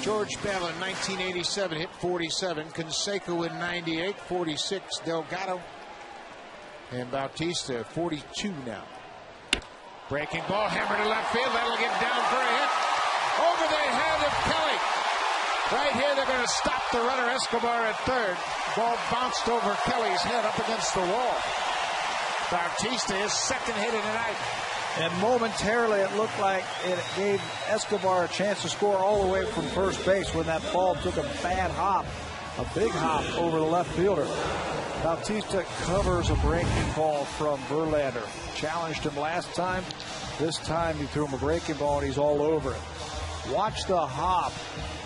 George Bell in 1987 hit 47. Canseco in 98, 46. Delgado and Bautista 42 now. Breaking ball, hammer to left field. That'll get down for a hit. Over the head of Kelly. Right here, they're going to stop the runner Escobar at third. Ball bounced over Kelly's head up against the wall. Bautista, his second hit of the night. And momentarily it looked like it gave Escobar a chance to score all the way from first base when that ball took a bad hop, a big hop over the left fielder. Bautista covers a breaking ball from Verlander. Challenged him last time. This time he threw him a breaking ball and he's all over it. Watch the hop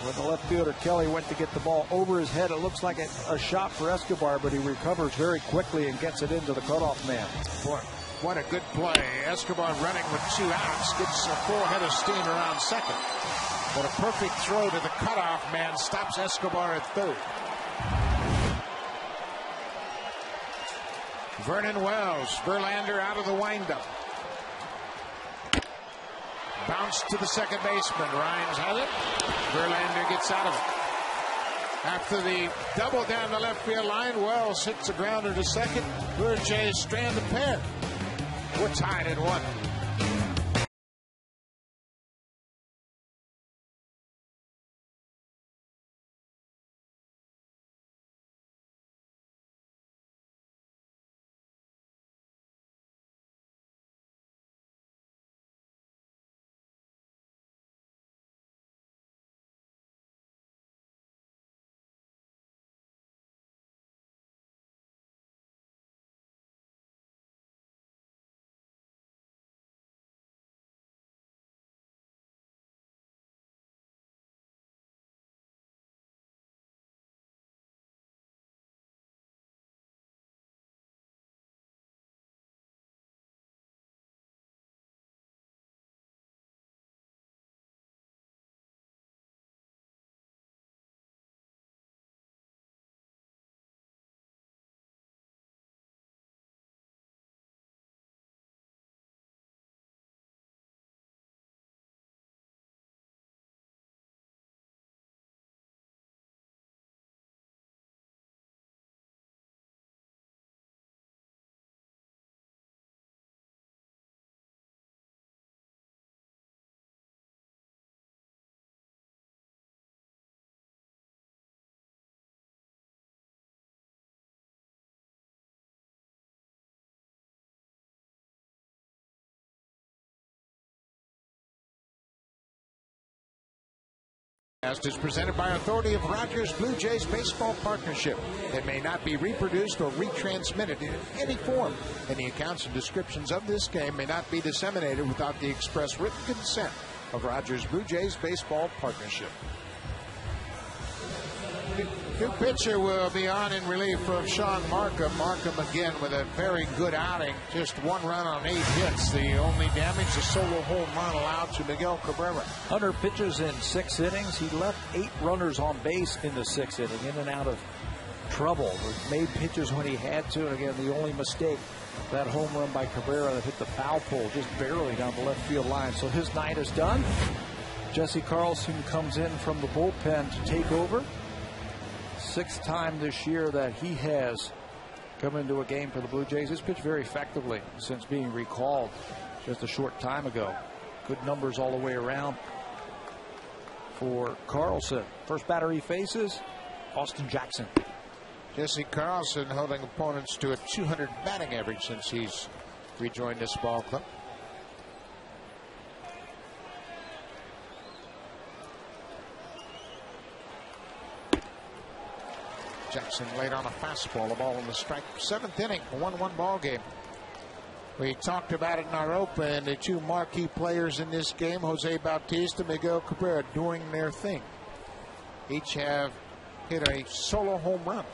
when the left fielder Kelly went to get the ball over his head. It looks like a shot for Escobar, but he recovers very quickly and gets it into the cutoff man. Boy, what a good play. Escobar running with 2 outs, gets a full head of steam around second. But a perfect throw to the cutoff man stops Escobar at third. Vernon Wells, Verlander out of the windup. Bounce to the second baseman. Rhymes has it. Verlander gets out of it. After the double down the left field line, Wells hits the grounder to second. Blue Jays strand the pair. We're tied at 1. Is presented by authority of Rogers Blue Jays Baseball Partnership. It may not be reproduced or retransmitted in any form. Any accounts and descriptions of this game may not be disseminated without the express written consent of Rogers Blue Jays Baseball Partnership. New pitcher will be on in relief of Sean Markham. Markham again with a very good outing. Just 1 run on 8 hits. The only damage, a solo home run allowed to Miguel Cabrera. Hunter pitches in 6 innings. He left 8 runners on base in the 6th inning, in and out of trouble. Made pitches when he had to. And again, the only mistake, that home run by Cabrera that hit the foul pole just barely down the left field line. So his night is done. Jesse Carlson comes in from the bullpen to take over. 6th time this year that he has come into a game for the Blue Jays. He's pitched very effectively since being recalled just a short time ago. Good numbers all the way around for Carlson. First batter he faces, Austin Jackson. Jesse Carlson holding opponents to a .200 batting average since he's rejoined this ball club. Jackson laid on a fastball, a ball in the strike. 7th inning, a 1-1 ball game. We talked about it in our open. The 2 marquee players in this game, Jose Bautista, Miguel Cabrera, doing their thing. Each have hit a solo home run.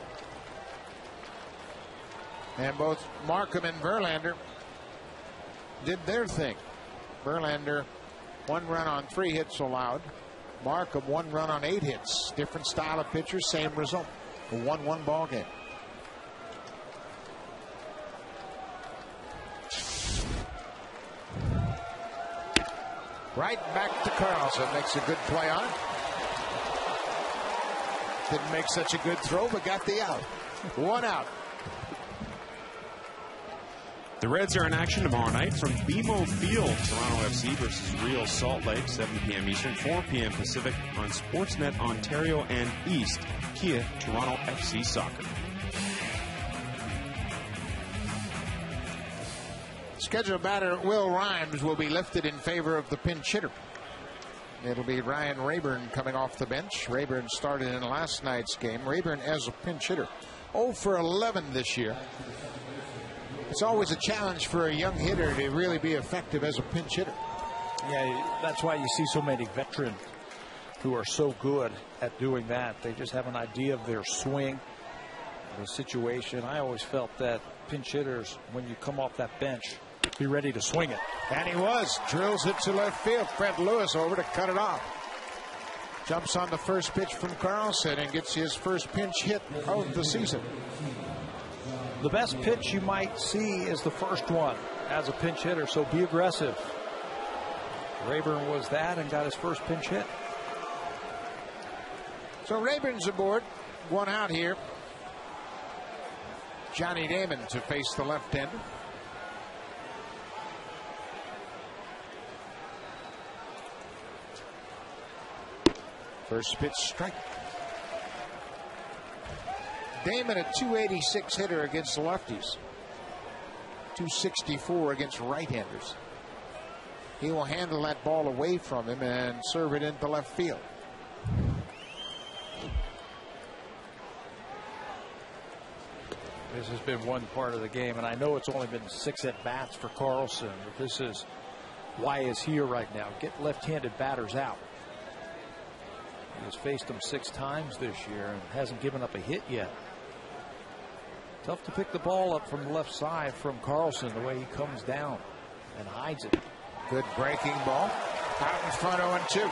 And both Markham and Verlander did their thing. Verlander, 1 run on 3 hits allowed. Markham, 1 run on 8 hits. Different style of pitcher, same result. A 1-1 ball game. Right back to Carlson. Makes a good play on it. Didn't make such a good throw, but got the out. 1 out. The Reds are in action tomorrow night from BMO Field. Toronto FC versus Real Salt Lake, 7 p.m. Eastern, 4 p.m. Pacific on Sportsnet Ontario and East. Kia Toronto FC Soccer. Scheduled batter Will Rhymes will be lifted in favor of the pinch hitter. It'll be Ryan Rayburn coming off the bench. Rayburn started in last night's game. Rayburn as a pinch hitter. 0 for 11 this year. It's always a challenge for a young hitter to really be effective as a pinch hitter. Yeah, that's why you see so many veterans who are so good at doing that. They just have an idea of their swing, the situation. I always felt that pinch hitters, when you come off that bench, be ready to swing it. And he was. Drills it to left field. Fred Lewis over to cut it off. Jumps on the first pitch from Carlson and gets his first pinch hit of the season. The best pitch you might see is the first one as a pinch hitter, so be aggressive. Rayburn was that and got his first pinch hit. So Rayburn's aboard. 1 out here. Johnny Damon to face the left-hander. First pitch strike. Damon, a .286 hitter against the lefties. .264 against right-handers. He will handle that ball away from him and serve it into left field. This has been one part of the game, and I know it's only been 6 at-bats for Carlson, but this is why he's here right now. Get left-handed batters out. He has faced them 6 times this year and hasn't given up a hit yet. Tough to pick the ball up from the left side from Carlson, the way he comes down and hides it. Good breaking ball. Out in front, 0-2.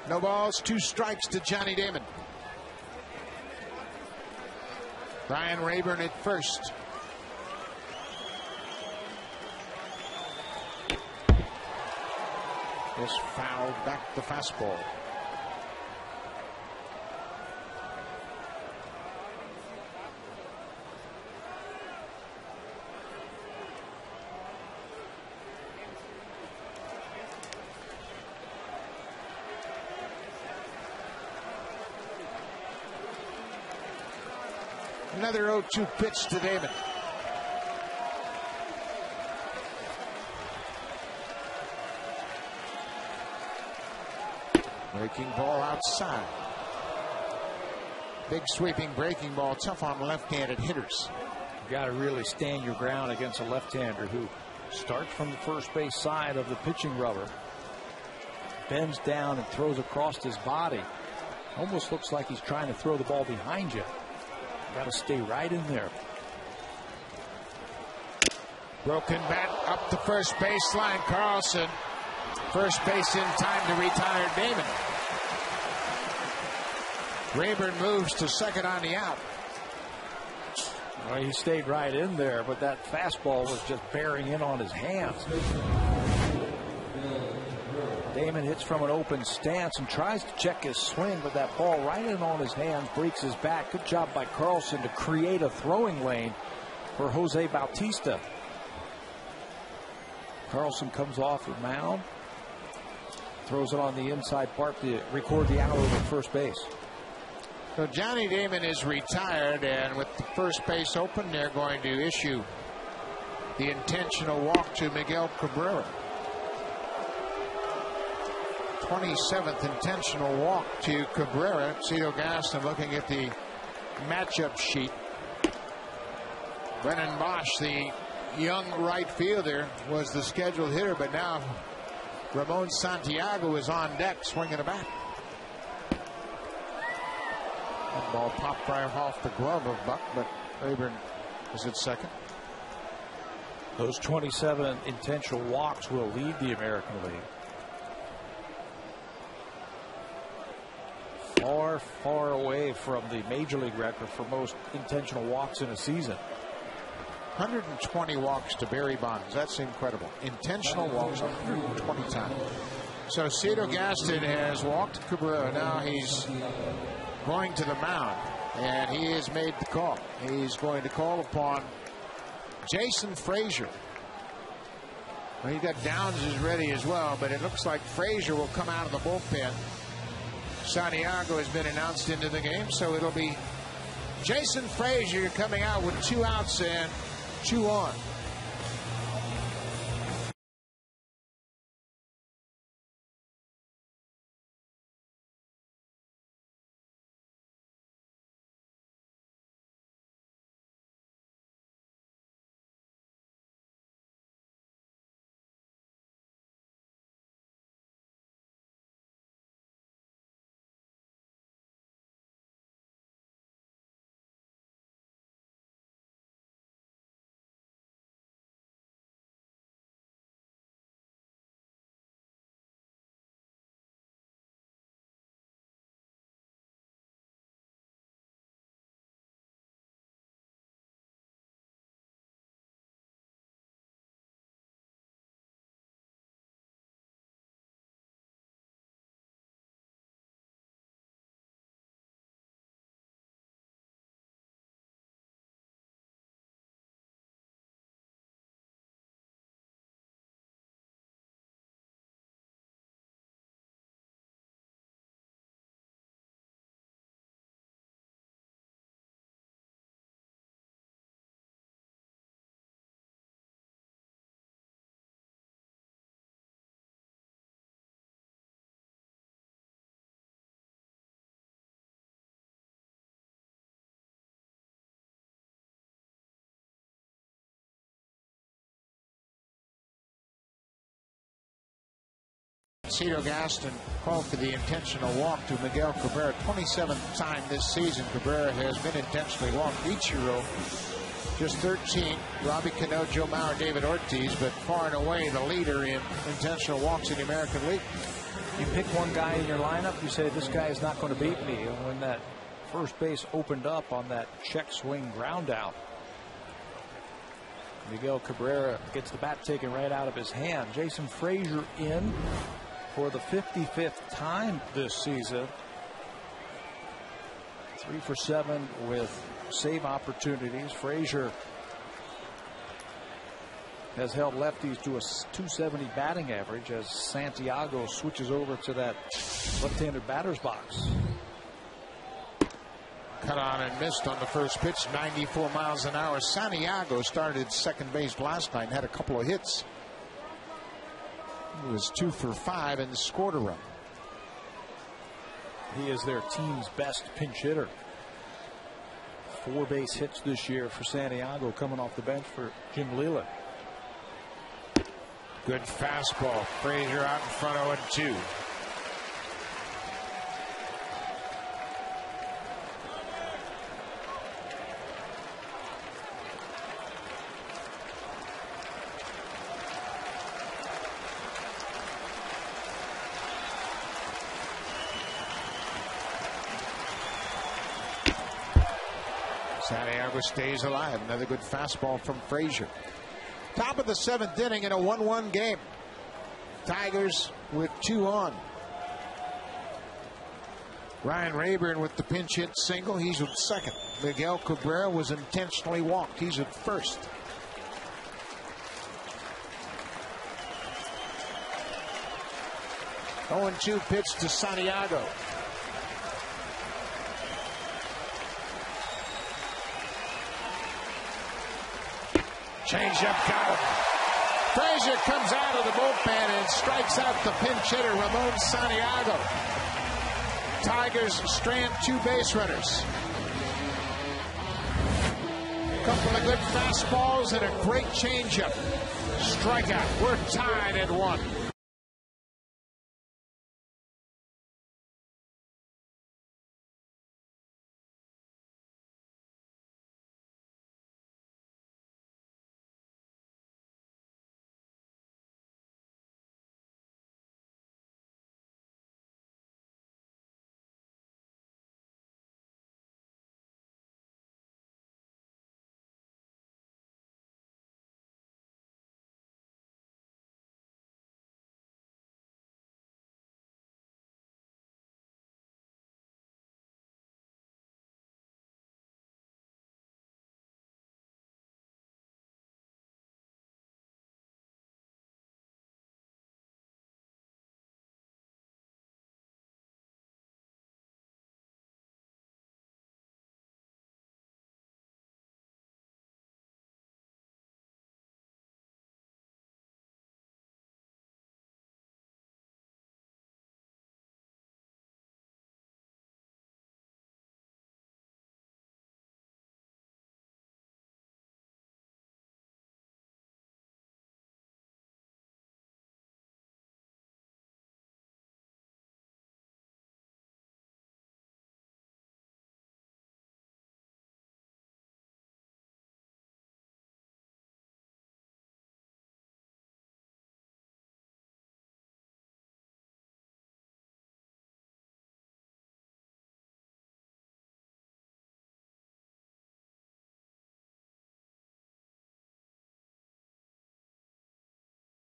No balls, 2 strikes to Johnny Damon. Ryan Rayburn at first. This fouled back the fastball. Another 0-2 pitch to Damon. Breaking ball outside. Big sweeping breaking ball, tough on left-handed hitters. You got to really stand your ground against a left-hander who starts from the first base side of the pitching rubber bends down and throws across his body. Almost looks like he's trying to throw the ball behind you. Got to stay right in there. Broken bat up the first baseline. Carlson, first base in time to retire Damon. Rayburn moves to second on the out. Well, he stayed right in there, but that fastball was just bearing in on his hands. Damon hits from an open stance and tries to check his swing, but that ball right in on his hands breaks his back. Good job by Carlson to create a throwing lane for Jose Bautista. Carlson comes off the mound, throws it on the inside part to record the out over first base. So Johnny Damon is retired, and with the first base open, they're going to issue the intentional walk to Miguel Cabrera. 27th intentional walk to Cabrera. Cito Gaston looking at the matchup sheet. Brennan Bosch, the young right fielder, was the scheduled hitter, but now Ramon Santiago is on deck swinging a bat. That ball popped right off the glove of Buck, but Rayburn is at second. Those 27 intentional walks will lead the American League. Far, far away from the Major League record for most intentional walks in a season. 120 walks to Barry Bonds. That's incredible. Intentional walks 120 times. So Cito Gaston has walked Cabrera. Now he's going to the mound, and he has made the call. He's going to call upon Jason Frazier. Well, you got Downs is ready as well, but it looks like Frazier will come out of the bullpen. Santiago has been announced into the game, so it'll be Jason Frazier coming out with 2 outs and 2 on. Cito Gaston called for the intentional walk to Miguel Cabrera. 27th time this season Cabrera has been intentionally walked. Ichiro just 13. Robbie Cano, Joe Mauer, David Ortiz, but far and away the leader in intentional walks in the American League. You pick one guy in your lineup, you say this guy is not going to beat me. And when that first base opened up on that check swing ground out, Miguel Cabrera gets the bat taken right out of his hand. Jason Frazier in for the 55th time this season. 3 for 7 with save opportunities. Frazier has held lefties to a .270 batting average as Santiago switches over to that left-handed batter's box. Cut on and missed on the first pitch, 94 miles an hour. Santiago started second base last night and had a couple of hits. He was 2 for 5 and scored a run. He is their team's best pinch hitter. 4 base hits this year for Santiago, coming off the bench for Jim Leland. Good fastball. Frazier out in front, 0-2. Santiago stays alive. Another good fastball from Frazier. Top of the 7th inning in a 1-1 game. Tigers with 2 on. Ryan Rayburn with the pinch hit single. He's at second. Miguel Cabrera was intentionally walked. He's at first. Oh, 0-2 pitch to Santiago. Changeup got him. Frazier comes out of the bullpen and strikes out the pinch hitter, Ramon Santiago. Tigers strand 2 base runners. A couple of good fastballs and a great changeup. Strikeout. We're tied at 1.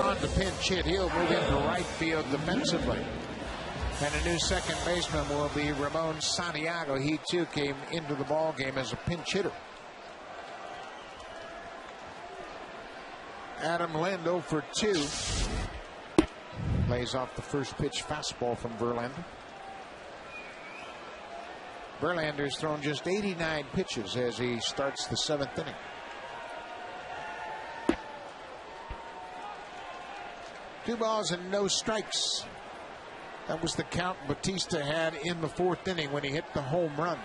On the pinch hit, he'll move into right field defensively. And a new second baseman will be Ramon Santiago. He too came into the ball game as a pinch hitter. Adam Lind 0 for 2. Lays off the first pitch fastball from Verlander. Verlander's thrown just 89 pitches as he starts the 7th inning. Two balls and no strikes. That was the count Bautista had in the 4th inning when he hit the home run.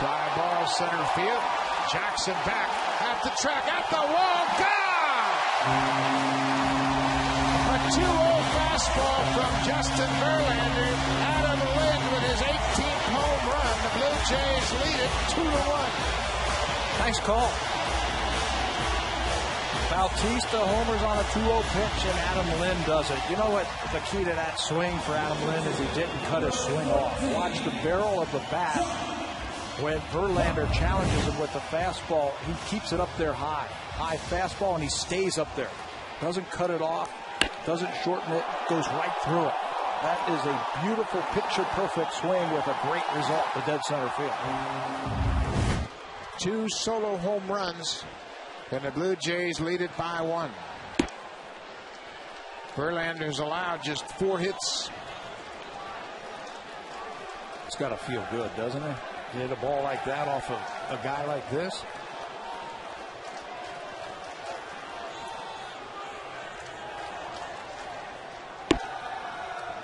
Fly ball center field. Jackson back at the track, at the wall, gone! A 2-0 fastball from Justin Verlander. Adam Lind with his 18th home run. The Blue Jays lead it 2-1. Nice call. Bautista homers on a 2-0 pitch, and Adam Lind does it. You know what the key to that swing for Adam Lind is? He didn't cut his swing off. Watch the barrel of the bat. When Verlander challenges him with the fastball, he keeps it up there high. High fastball, and he stays up there. Doesn't cut it off, doesn't shorten it, goes right through it. That is a beautiful picture-perfect swing with a great result to dead center field. 2 solo home runs, and the Blue Jays lead it by 1. Verlander's allowed just 4 hits. It's got to feel good, doesn't it? To hit a ball like that off of a guy like this.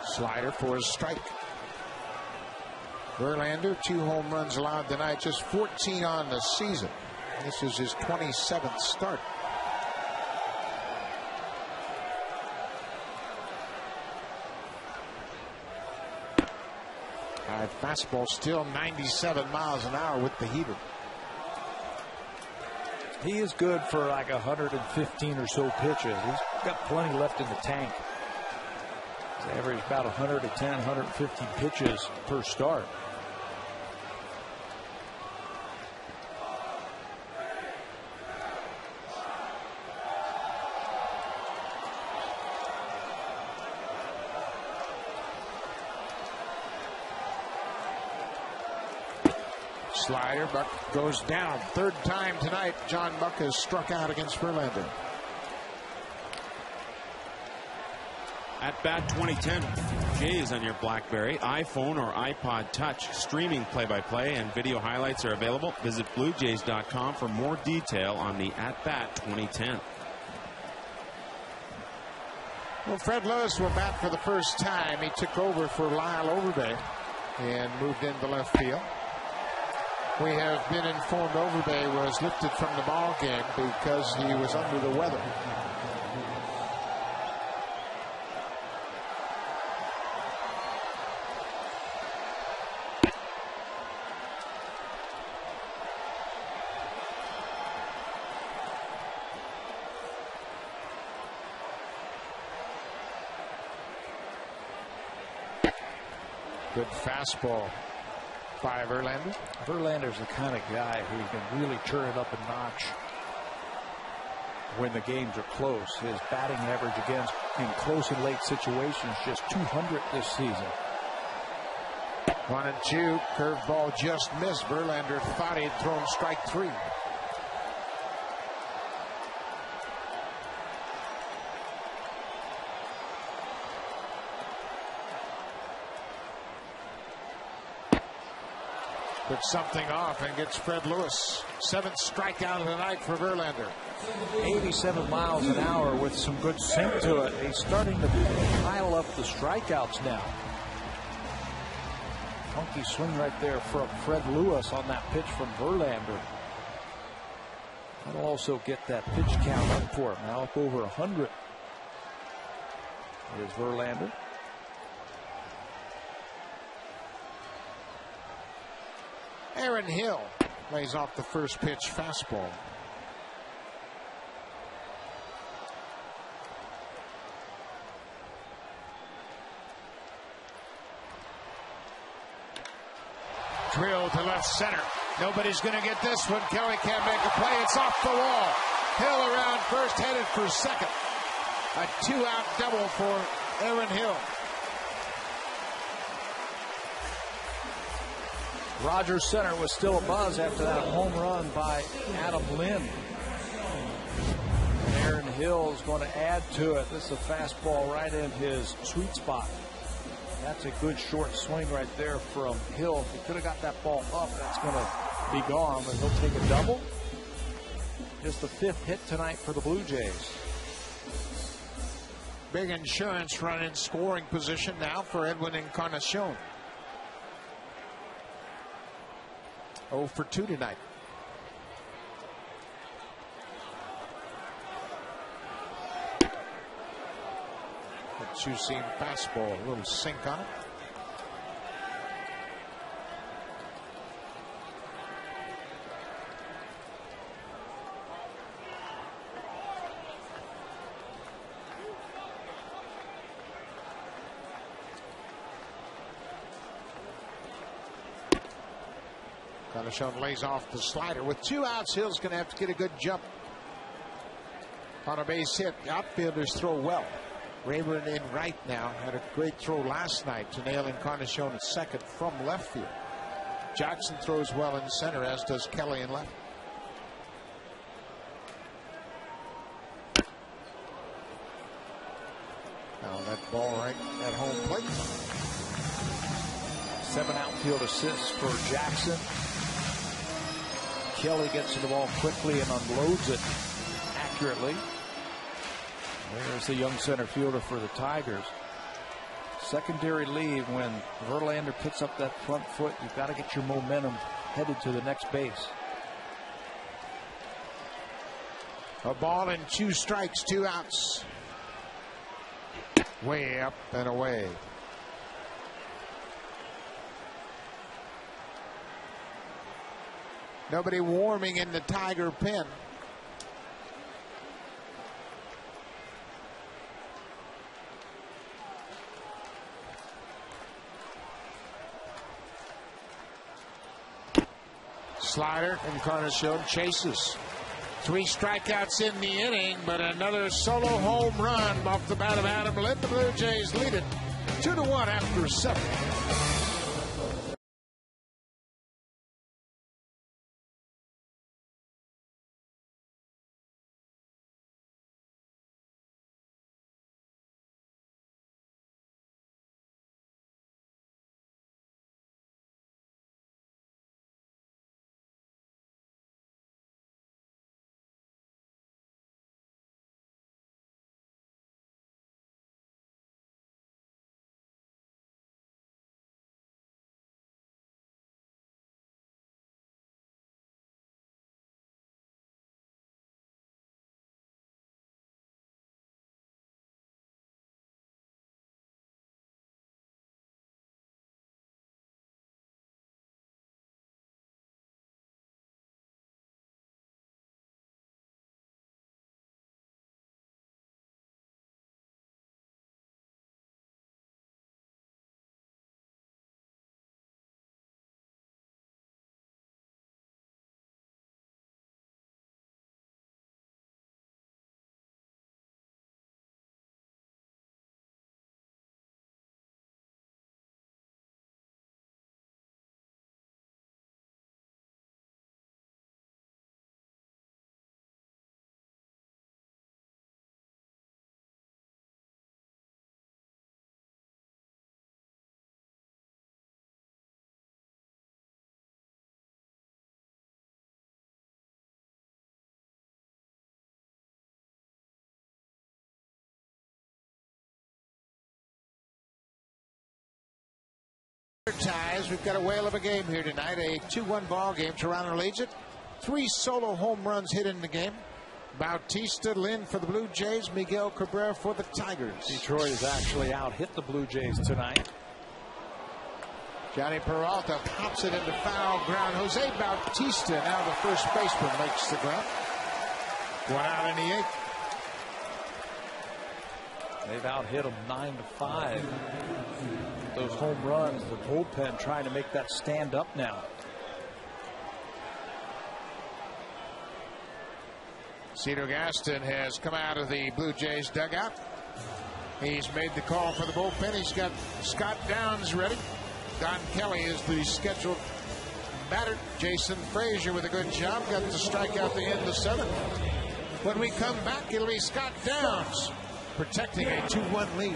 Slider for a strike. Verlander, 2 home runs allowed tonight, just 14 on the season. This is his 27th start. Fastball still 97 miles an hour with the heater. He is good for like 115 or so pitches. He's got plenty left in the tank. He's averaged about 110, 150 pitches per start. Slider, Buck goes down. Third time tonight, John Buck has struck out against Verlander. At Bat 2010, Jays on your BlackBerry, iPhone, or iPod Touch. Streaming play-by-play and video highlights are available. Visit BlueJays.com for more detail on the At Bat 2010. Well, Fred Lewis will bat for the first time. He took over for Lyle Overbay and moved into left field. We have been informed Overbay was lifted from the ball game because he was under the weather. Good fastball by Verlander. Verlander's the kind of guy who can really turn it up a notch when the games are close. His batting average against in close and late situations just 200 this season. 1-2. Curveball just missed. Verlander thought he'd thrown strike three. Puts something off and gets Fred Lewis. 7th strikeout of the night for Verlander. 87 miles an hour with some good sink to it. He's starting to pile up the strikeouts now. Funky swing right there from Fred Lewis on that pitch from Verlander. That'll also get that pitch count up for him. Now up over 100. Here's Verlander. Aaron Hill lays off the first pitch fastball. Drill to left center. Nobody's going to get this one. Kelly can't make a play. It's off the wall. Hill around first, headed for second. A 2-out double for Aaron Hill. Rogers Center was still abuzz after that home run by Adam Lynn. And Aaron Hill is going to add to it. This is a fastball right in his sweet spot. That's a good short swing right there from Hill. If he could have got that ball up, that's going to be gone, but he'll take a double. Just the 5th hit tonight for the Blue Jays. Big insurance run in scoring position now for Edwin Encarnacion. 0 for 2 tonight. The two-seam fastball, a little sink on it. Encarnacion lays off the slider. With 2 outs, Hill's going to have to get a good jump on a base hit. The outfielders throw well. Rayburn in right now. Had a great throw last night to nail Encarnacion at second from left field. Jackson throws well in center, as does Kelly in left. Now that ball right at home plate. 7 outfield assists for Jackson. Kelly gets to the ball quickly and unloads it accurately. There's the young center fielder for the Tigers. Secondary lead when Verlander picks up that front foot. You've got to get your momentum headed to the next base. A ball and 2 strikes, 2 outs. Way up and away. Nobody warming in the Tiger pen. Slider from Encarnacion chases. 3 strikeouts in the inning, but another solo home run off the bat of Adam Lind. The Blue Jays lead it 2-1 after 7. Ties. We've got a whale of a game here tonight. A 2-1 ball game. Toronto leads it. 3 solo home runs hit in the game. Bautista, Lind for the Blue Jays. Miguel Cabrera for the Tigers. Detroit has actually out-hit the Blue Jays tonight. Johnny Peralta pops it into foul ground. Jose Bautista, now the first baseman, makes the grab. 1 out in the 8th. They've out-hit them 9-5. Those home runs, the bullpen trying to make that stand up now. Cedar Gaston has come out of the Blue Jays dugout. He's made the call for the bullpen. He's got Scott Downs ready. Don Kelly is the scheduled batter. Jason Frazier with a good job. Got the strikeout at the end of 7. When we come back, it'll be Scott Downs protecting a 2-1 lead.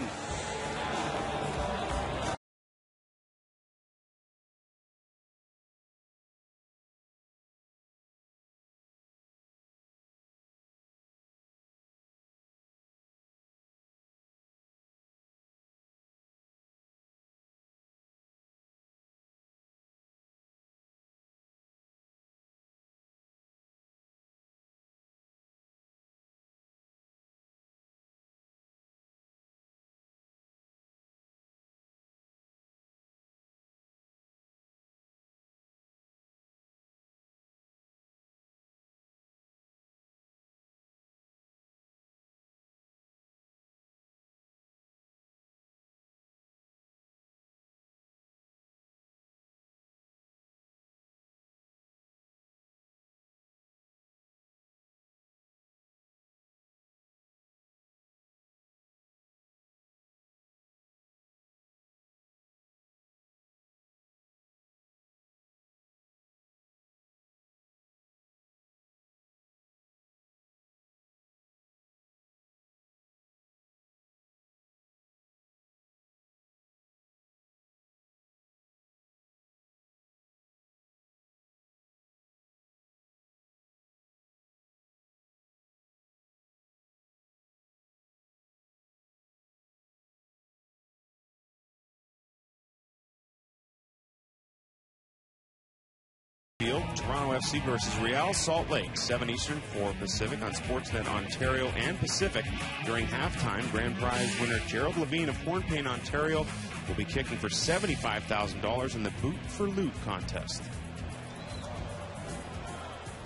Toronto FC versus Real Salt Lake, 7 Eastern, 4 Pacific on Sportsnet Ontario and Pacific. During halftime, grand prize winner Gerald Levine of Hornpain, Ontario, will be kicking for $75,000 in the Boot for Loot contest.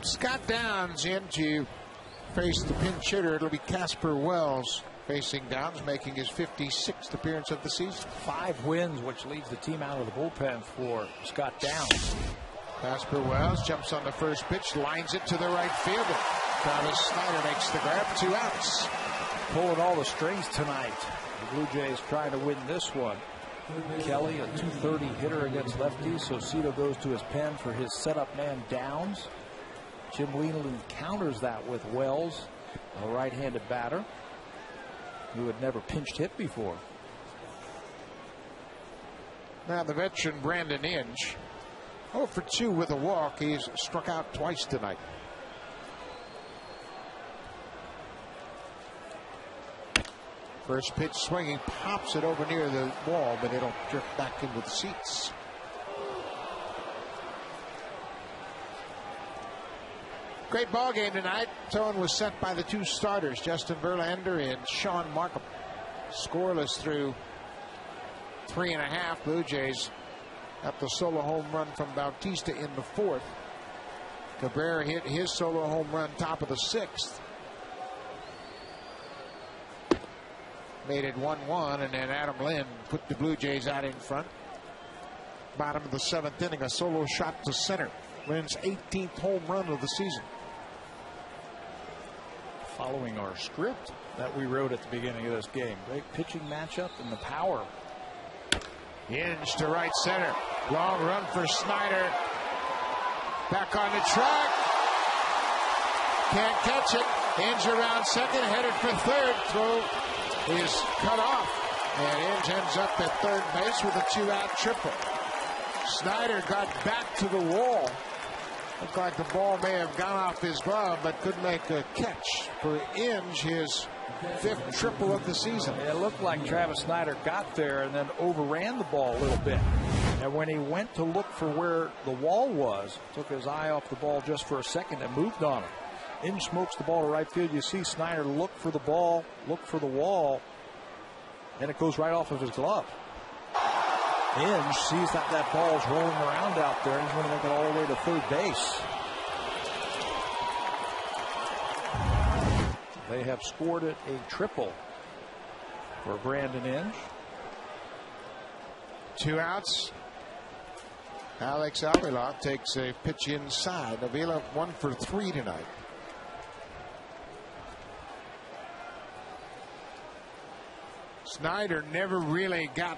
Scott Downs in to face the pinch hitter. It'll be Casper Wells facing Downs, making his 56th appearance of the season. 5 wins, which leads the team out of the bullpen for Scott Downs. Casper Wells jumps on the first pitch, lines it to the right fielder. Travis Snyder makes the grab, 2 outs. Pulling all the strings tonight. The Blue Jays trying to win this one. Kelly, a .230 hitter against lefties. Saucedo goes to his pen for his setup man Downs. Jim Leland counters that with Wells, a right-handed batter who had never pinched hit before. Now the veteran Brandon Inge, 0 for 2 with a walk. He's struck out twice tonight. First pitch swinging, pops it over near the wall, but it'll drift back into the seats. Great ball game tonight. Tone was set by the 2 starters, Justin Verlander and Sean Markham. Scoreless through 3.5. Blue Jays got the solo home run from Bautista in the 4th. Cabrera hit his solo home run top of the 6th. Made it 1-1, and then Adam Lynn put the Blue Jays out in front. Bottom of the 7th inning, a solo shot to center. Lynn's 18th home run of the season. Following our script that we wrote at the beginning of this game. Great pitching matchup and the power. Inge to right center. Long run for Snyder. Back on the track. Can't catch it. Inge around second, headed for third. Throw is cut off. And Inge ends up at third base with a 2-out triple. Snyder got back to the wall. Looked like the ball may have gone off his glove, but couldn't make a catch for Inge, his 5th triple of the season. It looked like Travis Snyder got there and then overran the ball a little bit. And when he went to look for where the wall was, took his eye off the ball just for a second and moved on it. Inge smokes the ball to right field. You see Snyder look for the ball, look for the wall, and it goes right off of his glove. Inge sees that ball's rolling around out there, and he's going to make it all the way to third base. They have scored it a triple for Brandon Inge. 2 outs. Alex Avila takes a pitch inside. Avila 1 for 3 tonight. Snyder never really got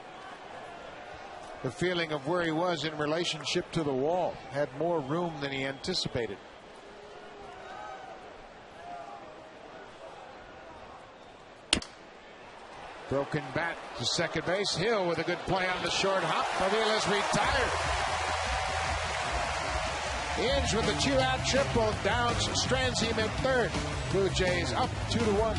the feeling of where he was in relationship to the wall. Had more room than he anticipated. Broken bat to second base. Hill with a good play on the short hop. Avila's retired. Inge with a 2-out triple. Downs strands him at third. Blue Jays up 2-1.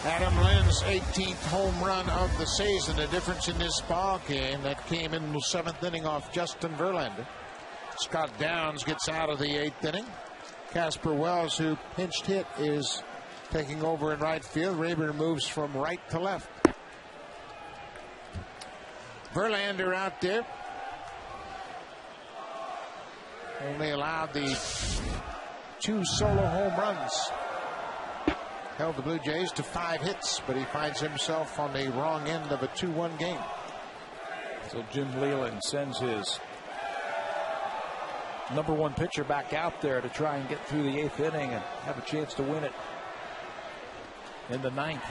Adam Lynn's 18th home run of the season. The difference in this ball game that came in the 7th inning off Justin Verlander. Scott Downs gets out of the 8th inning. Casper Wells, who pinched hit, is taking over in right field. Rayburn moves from right to left. Verlander out there. Only allowed the 2 solo home runs. Held the Blue Jays to 5 hits, but he finds himself on the wrong end of a 2-1 game. So Jim Leyland sends his #1 pitcher back out there to try and get through the 8th inning and have a chance to win it in the 9th.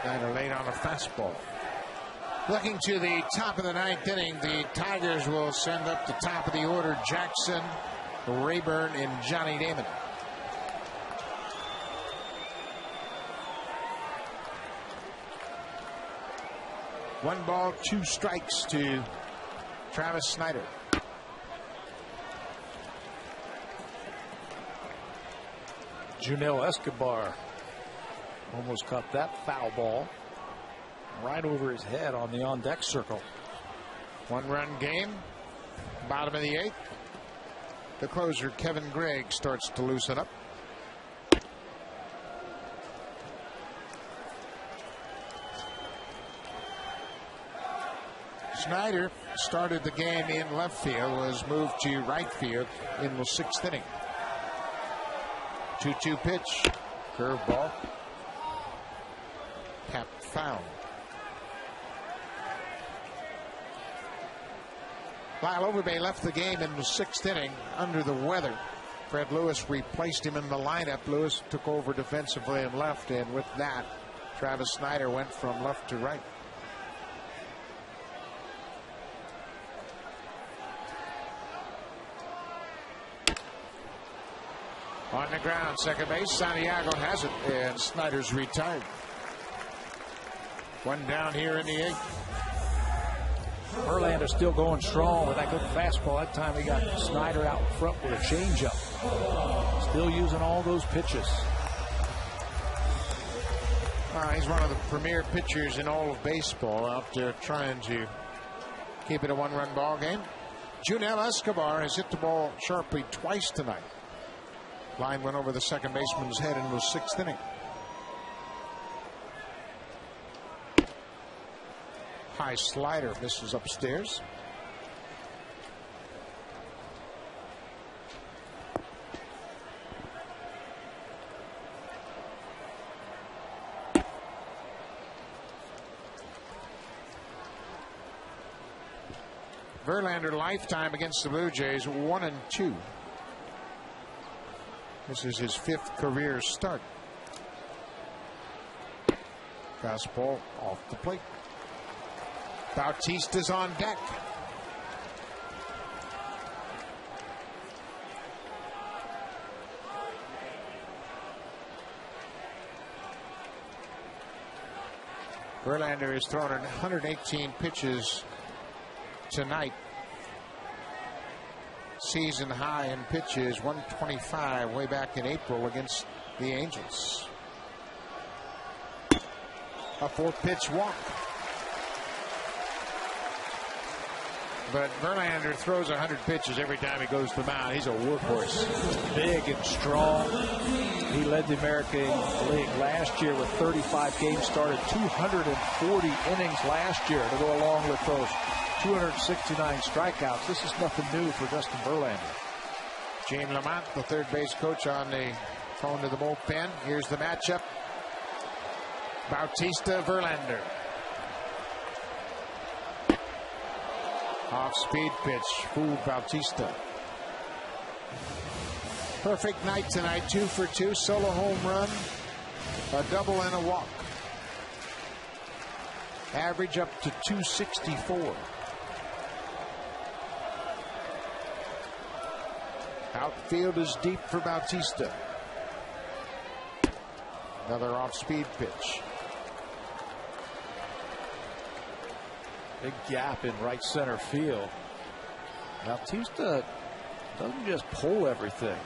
Snyder late on a fastball. Looking to the top of the 9th inning, the Tigers will send up the top of the order Jackson, Rayburn, and Johnny Damon. One ball, 2 strikes to Travis Snyder. Junel Escobar almost caught that foul ball right over his head on the on-deck circle. 1-run game, bottom of the 8th. The closer, Kevin Gregg, starts to loosen up. Snyder started the game in left field, was moved to right field in the 6th inning. 2-2 pitch, curveball, capped foul. Lyle Overbay left the game in the 6th inning under the weather. Fred Lewis replaced him in the lineup. Lewis took over defensively and left, and with that, Travis Snyder went from left to right. On the ground, second base, Santiago has it, and Snyder's retired. 1 down here in the 8th. Verlander still going strong with that good fastball. That time he got Snyder out front with a changeup. Still using all those pitches. He's one of the premier pitchers in all of baseball out there trying to keep it a 1-run ball game. Junel Escobar has hit the ball sharply twice tonight. Line went over the second baseman's head in the 6th inning. High slider misses upstairs. Verlander lifetime against the Blue Jays 1-2. This is his 5th career start. Fastball off the plate. Bautista's on deck. Verlander has thrown 118 pitches tonight. Season high in pitches, 125 way back in April against the Angels. A 4th pitch walk. But Verlander throws 100 pitches every time he goes to the mound. He's a workhorse. Big and strong. He led the American League last year with 35 games started, 240 innings last year to go along with those 269 strikeouts. This is nothing new for Justin Verlander. Gene Lamont, the third base coach, on the phone to the bullpen. Here's the matchup. Bautista, Verlander. Off-speed pitch, fooled Bautista. Perfect night tonight, 2 for 2, solo home run, a double and a walk. Average up to 264. Outfield is deep for Bautista. Another off-speed pitch. Big gap in right center field. Bautista doesn't just pull everything.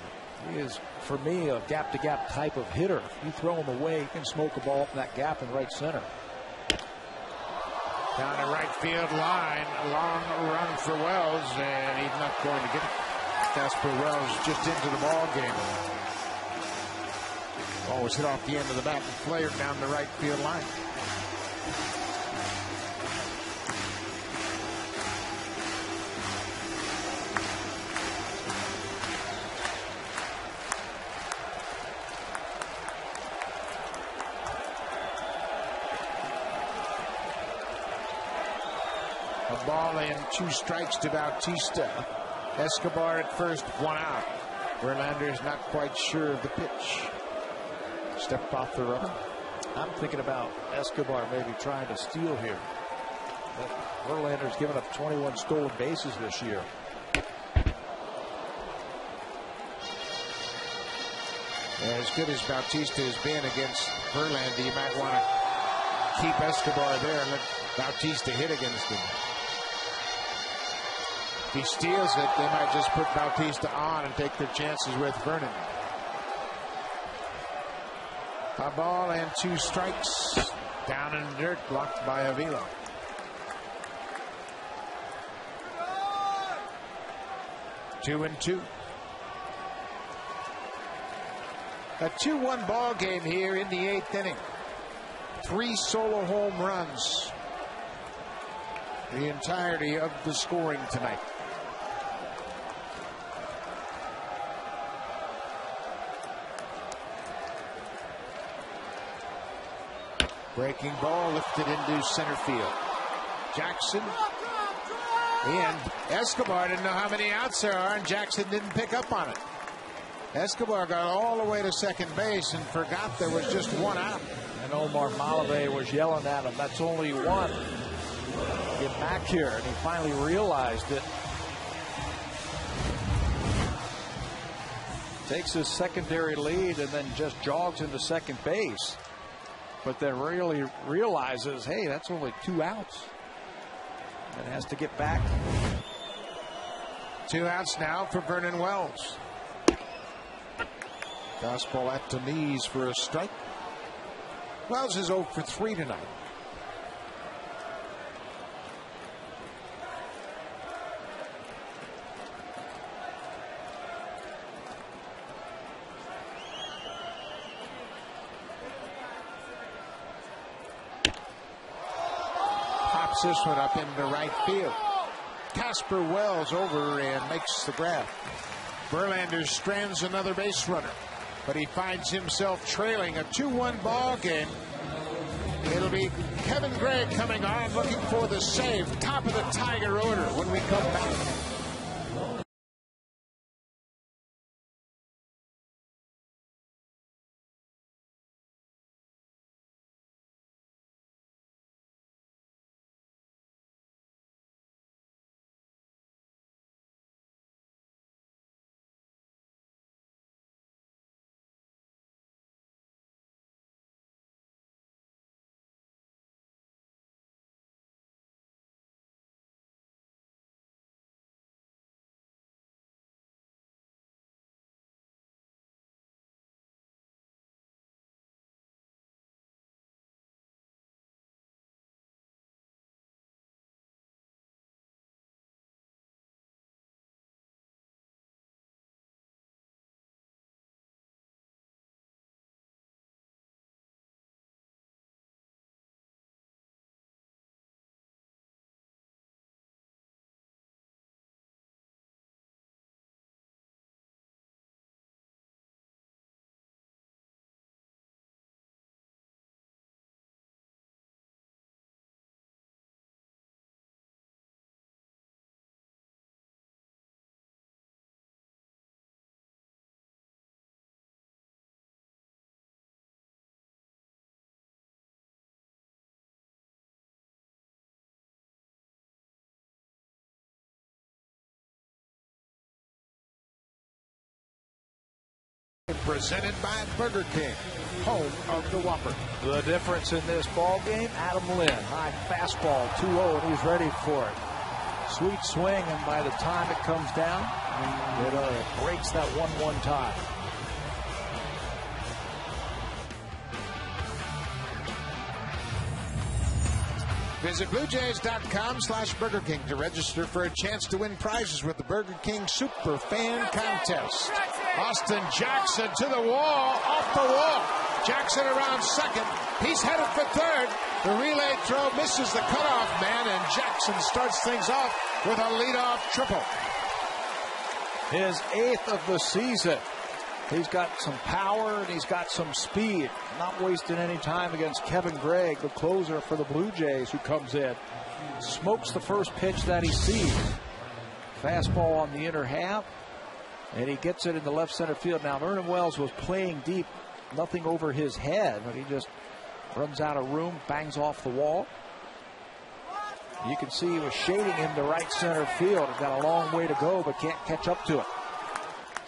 He is, for me, a gap-to-gap type of hitter. If you throw him away, he can smoke a ball from that gap in right center. Down the right field line, a long run for Wells, and he's not going to get it. Casper Wells just into the ball game. Ball was hit off the end of the bat and flared down the right field line. A ball and 2 strikes to Bautista. Escobar at first, 1 out. Verlander's not quite sure of the pitch. Stepped off the rubber. I'm thinking about Escobar maybe trying to steal here. Verlander's given up 21 stolen bases this year. As good as Bautista has been against Verlander, you might want to keep Escobar there and let Bautista hit against him. If he steals it, they might just put Bautista on and take their chances with Vernon. A ball and 2 strikes. Down in the dirt, blocked by Avila. Two and 2. A 2-1 ball game here in the 8th inning. 3 solo home runs. The entirety of the scoring tonight. Breaking ball lifted into center field. Jackson. And Escobar didn't know how many outs there are, and Jackson didn't pick up on it. Escobar got all the way to second base and forgot there was just 1 out. And Omar Malave was yelling at him, that's only 1. Get back here. And he finally realized it. Takes his secondary lead and then just jogs into second base. But then really realizes, hey, that's only 2 outs. And has to get back. 2 outs now for Vernon Wells. Fastball at the knees for a strike. Wells is 0 for 3 tonight. Pops this one up into right field. Casper Wells over and makes the grab. Verlander strands another base runner, but he finds himself trailing a 2-1 ball game. It'll be Kevin Gray coming on looking for the save. Top of the Tiger order when we come back. Presented by Burger King, home of the Whopper. The difference in this ball game, Adam Lynn, high fastball, 2-0, and he's ready for it. Sweet swing, and by the time it comes down, it breaks that 1-1 tie. Visit BlueJays.com/Burger King to register for a chance to win prizes with the Burger King Super Fan Contest. Austin Jackson to the wall, off the wall. Jackson around second. He's headed for third. The relay throw misses the cutoff man, and Jackson starts things off with a leadoff triple. His 8th of the season. He's got some power and he's got some speed. Not wasting any time against Kevin Gregg, the closer for the Blue Jays, who comes in. Smokes the first pitch that he sees. Fastball on the inner half, and he gets it in the left center field. Now, Vernon Wells was playing deep, nothing over his head, but he just runs out of room, bangs off the wall. You can see he was shading him to right center field. He's got a long way to go, but can't catch up to it.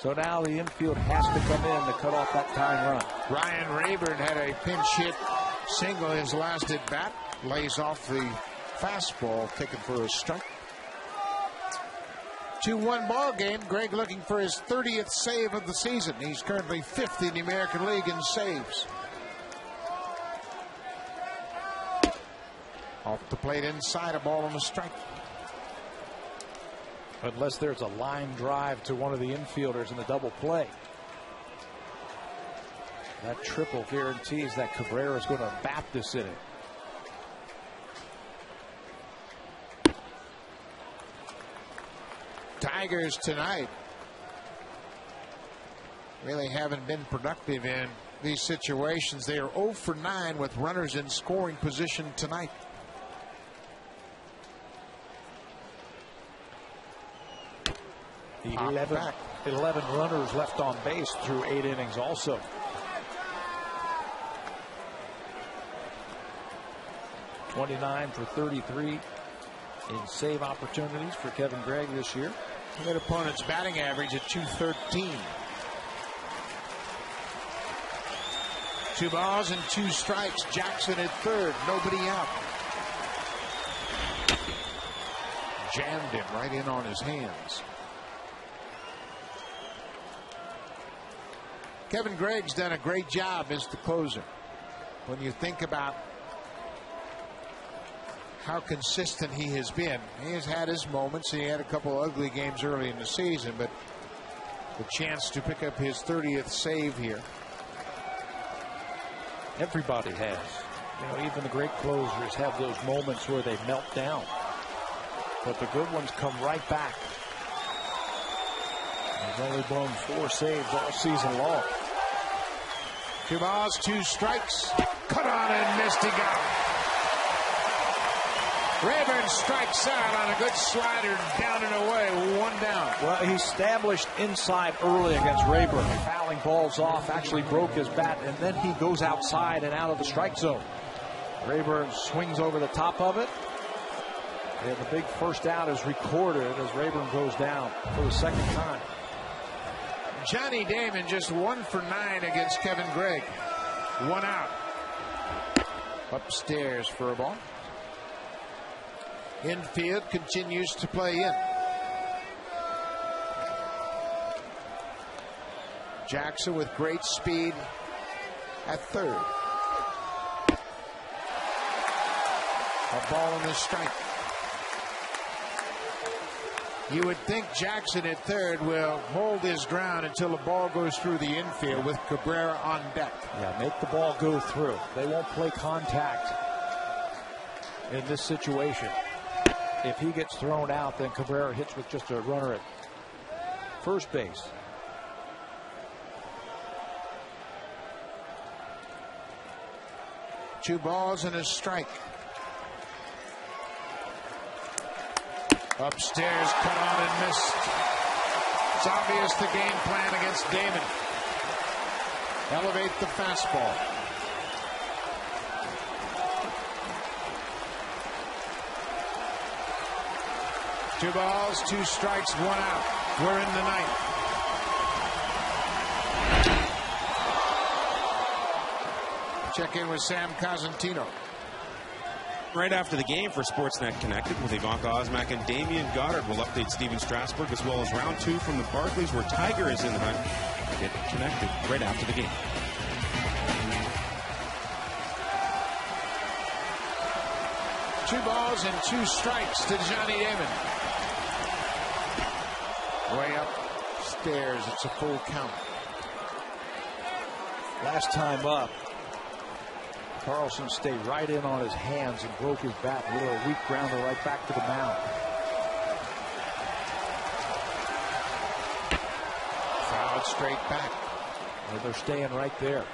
So now the infield has to come in to cut off that tying run. Ryan Rayburn had a pinch hit single in his last at bat. Lays off the fastball, taken for a strike. 2-1 ball game. Gregg looking for his 30th save of the season. He's currently 5th in the American League in saves. Off the plate inside, a ball on the strike. Unless there's a line drive to one of the infielders in the double play. That triple guarantees that Cabrera is going to bat this inning. Tigers tonight really haven't been productive in these situations. They are 0 for 9 with runners in scoring position tonight. The 11 runners left on base through 8 innings also. .29 for 33 in save opportunities for Kevin Gregg this year. That opponent's batting average at .213. 2 balls and 2 strikes. Jackson at third. Nobody out. Jammed him right in on his hands. Kevin Gregg's done a great job as the closer. When you think about how consistent he has been, he has had his moments. He had a couple ugly games early in the season, but the chance to pick up his 30th save here. Everybody has. You know, even the great closers have those moments where they melt down. But the good ones come right back. He's only blown 4 saves all season long. 2 balls, 2 strikes. Cut on and missed. He got him. Rayburn strikes out on a good slider, down and away, 1 down. Well, he established inside early against Rayburn, fouling balls off, actually broke his bat, and then he goes outside and out of the strike zone. Rayburn swings over the top of it, and the big first out is recorded as Rayburn goes down for the second time. Johnny Damon just 1 for 9 against Kevin Gregg. 1 out. Upstairs for a ball. Infield continues to play in. Jackson with great speed at third. A ball and a strike. You would think Jackson at third will hold his ground until the ball goes through the infield with Cabrera on deck. Yeah, make the ball go through. They won't play contact in this situation. If he gets thrown out, then Cabrera hits with just a runner at first base. Two balls and a strike. Upstairs, cut on and missed. It's obvious the game plan against Damon. Elevate the fastball. Two balls, 2 strikes, 1 out. We're in the ninth. Check in with Sam Cosentino. right after the game for Sportsnet Connected with Ivanka Osmak and Damian Goddard. Will update Steven Strasburg as well as round 2 from the Barclays where Tiger is in the hunt. Get connected right after the game. Two balls and 2 strikes to Johnny Damon. Way upstairs, it's a full count. Last time up, Carlson stayed right in on his hands and broke his bat with a weak grounder right back to the mound. Fouled straight back. Well, they're staying right there.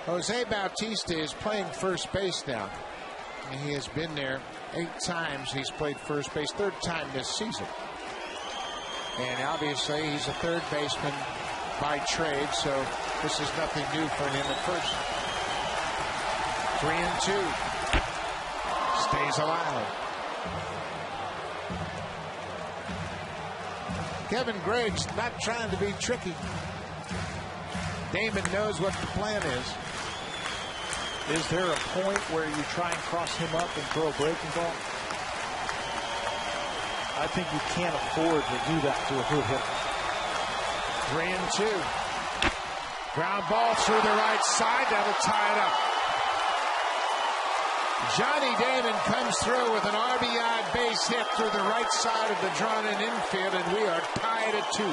Jose Bautista is playing first base now. He has been there 8 times. He's played first base, 3rd time this season. And obviously he's a third baseman by trade, so this is nothing new for him at first. 3-2. Stays alive. Kevin Gregg's not trying to be tricky. Damon knows what the plan is. Is there a point where you try and cross him up and throw a breaking ball? I think you can't afford to do that to a good hitter. 3-2. Ground ball through the right side. That'll tie it up. Johnny Damon comes through with an RBI base hit through the right side of the drawn-in infield, and we are tied at 2.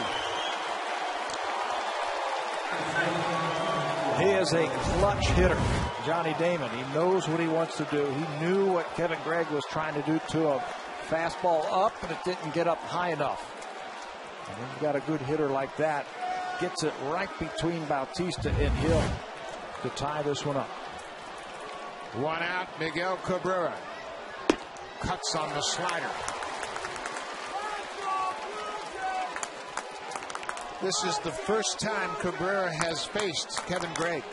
He is a clutch hitter, Johnny Damon. He knows what he wants to do. He knew what Kevin Gregg was trying to do to a fastball up, and it didn't get up high enough. And when you've got a good hitter like that, gets it right between Bautista and Hill to tie this one up. 1 out, Miguel Cabrera. Cuts on the slider. This is the first time Cabrera has faced Kevin Gregg.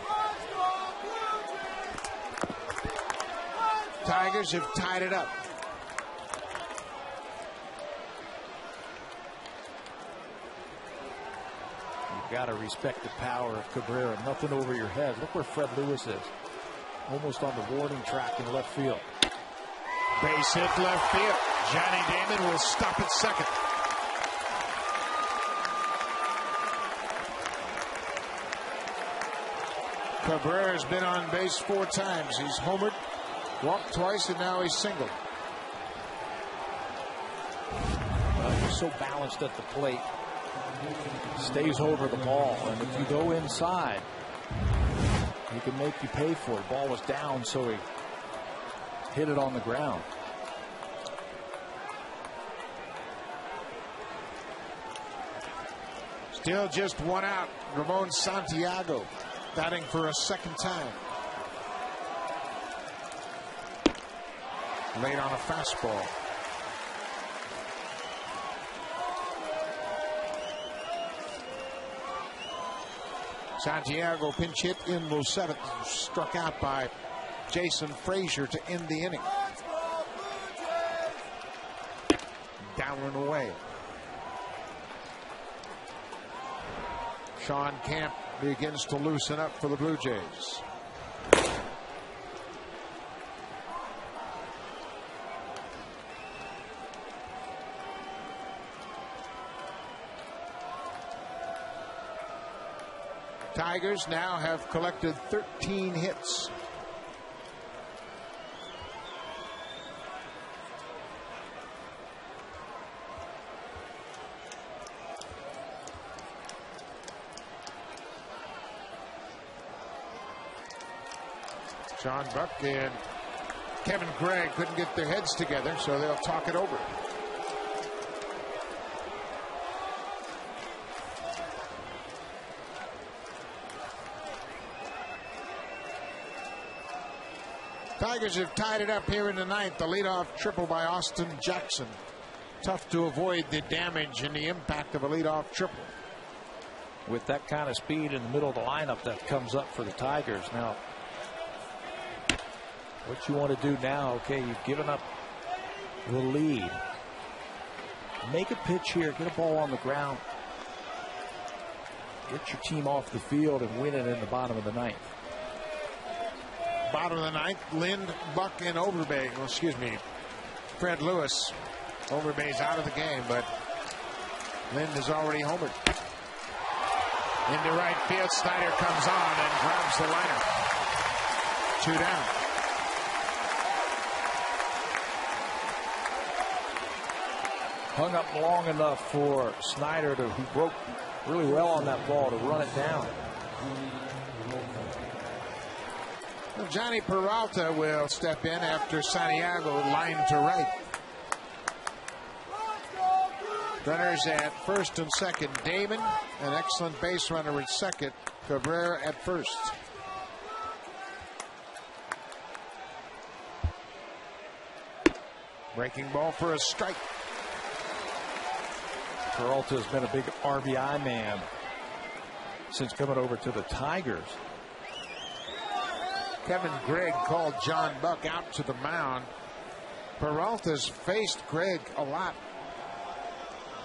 Tigers have tied it up. You've got to respect the power of Cabrera. Nothing over your head. Look where Fred Lewis is. Almost on the warning track in left field. Base hit left field. Johnny Damon will stop at second. Cabrera's been on base 4 times. He's homered, walked twice, and now he's singled. Well, he's so balanced at the plate. Stays over the ball, and if you go inside, he can make you pay for it. Ball was down, so he hit it on the ground. Still just 1 out. Ramon Santiago batting for a second time. Late on a fastball. Santiago pinch hit in the 7th, struck out by Jason Frazier to end the inning. Down and away. Sean Camp begins to loosen up for the Blue Jays. Tigers now have collected 13 hits. John Buck and Kevin Gregg couldn't get their heads together, so they'll talk it over. Tigers have tied it up here in the 9th. The leadoff triple by Austin Jackson. Tough to avoid the damage and the impact of a leadoff triple. With that kind of speed in the middle of the lineup, that comes up for the Tigers. Now, what you want to do now, okay, you've given up the lead. Make a pitch here, get a ball on the ground. Get your team off the field and win it in the bottom of the 9th. Bottom of the ninth, Lind, Buck, and Overbay. Well, excuse me, Fred Lewis. Overbay's out of the game, but Lind has already homered. Into right field, Snyder comes on and grabs the liner. 2 down. Hung up long enough for Snyder, who broke really well on that ball, to run it down. Well, Johnny Peralta will step in after Santiago lined to right. Runners at first and second. Damon, an excellent base runner at second. Cabrera at first. Breaking ball for a strike. Peralta has been a big RBI man since coming over to the Tigers. Kevin Gregg called John Buck out to the mound. Peralta's faced Gregg a lot.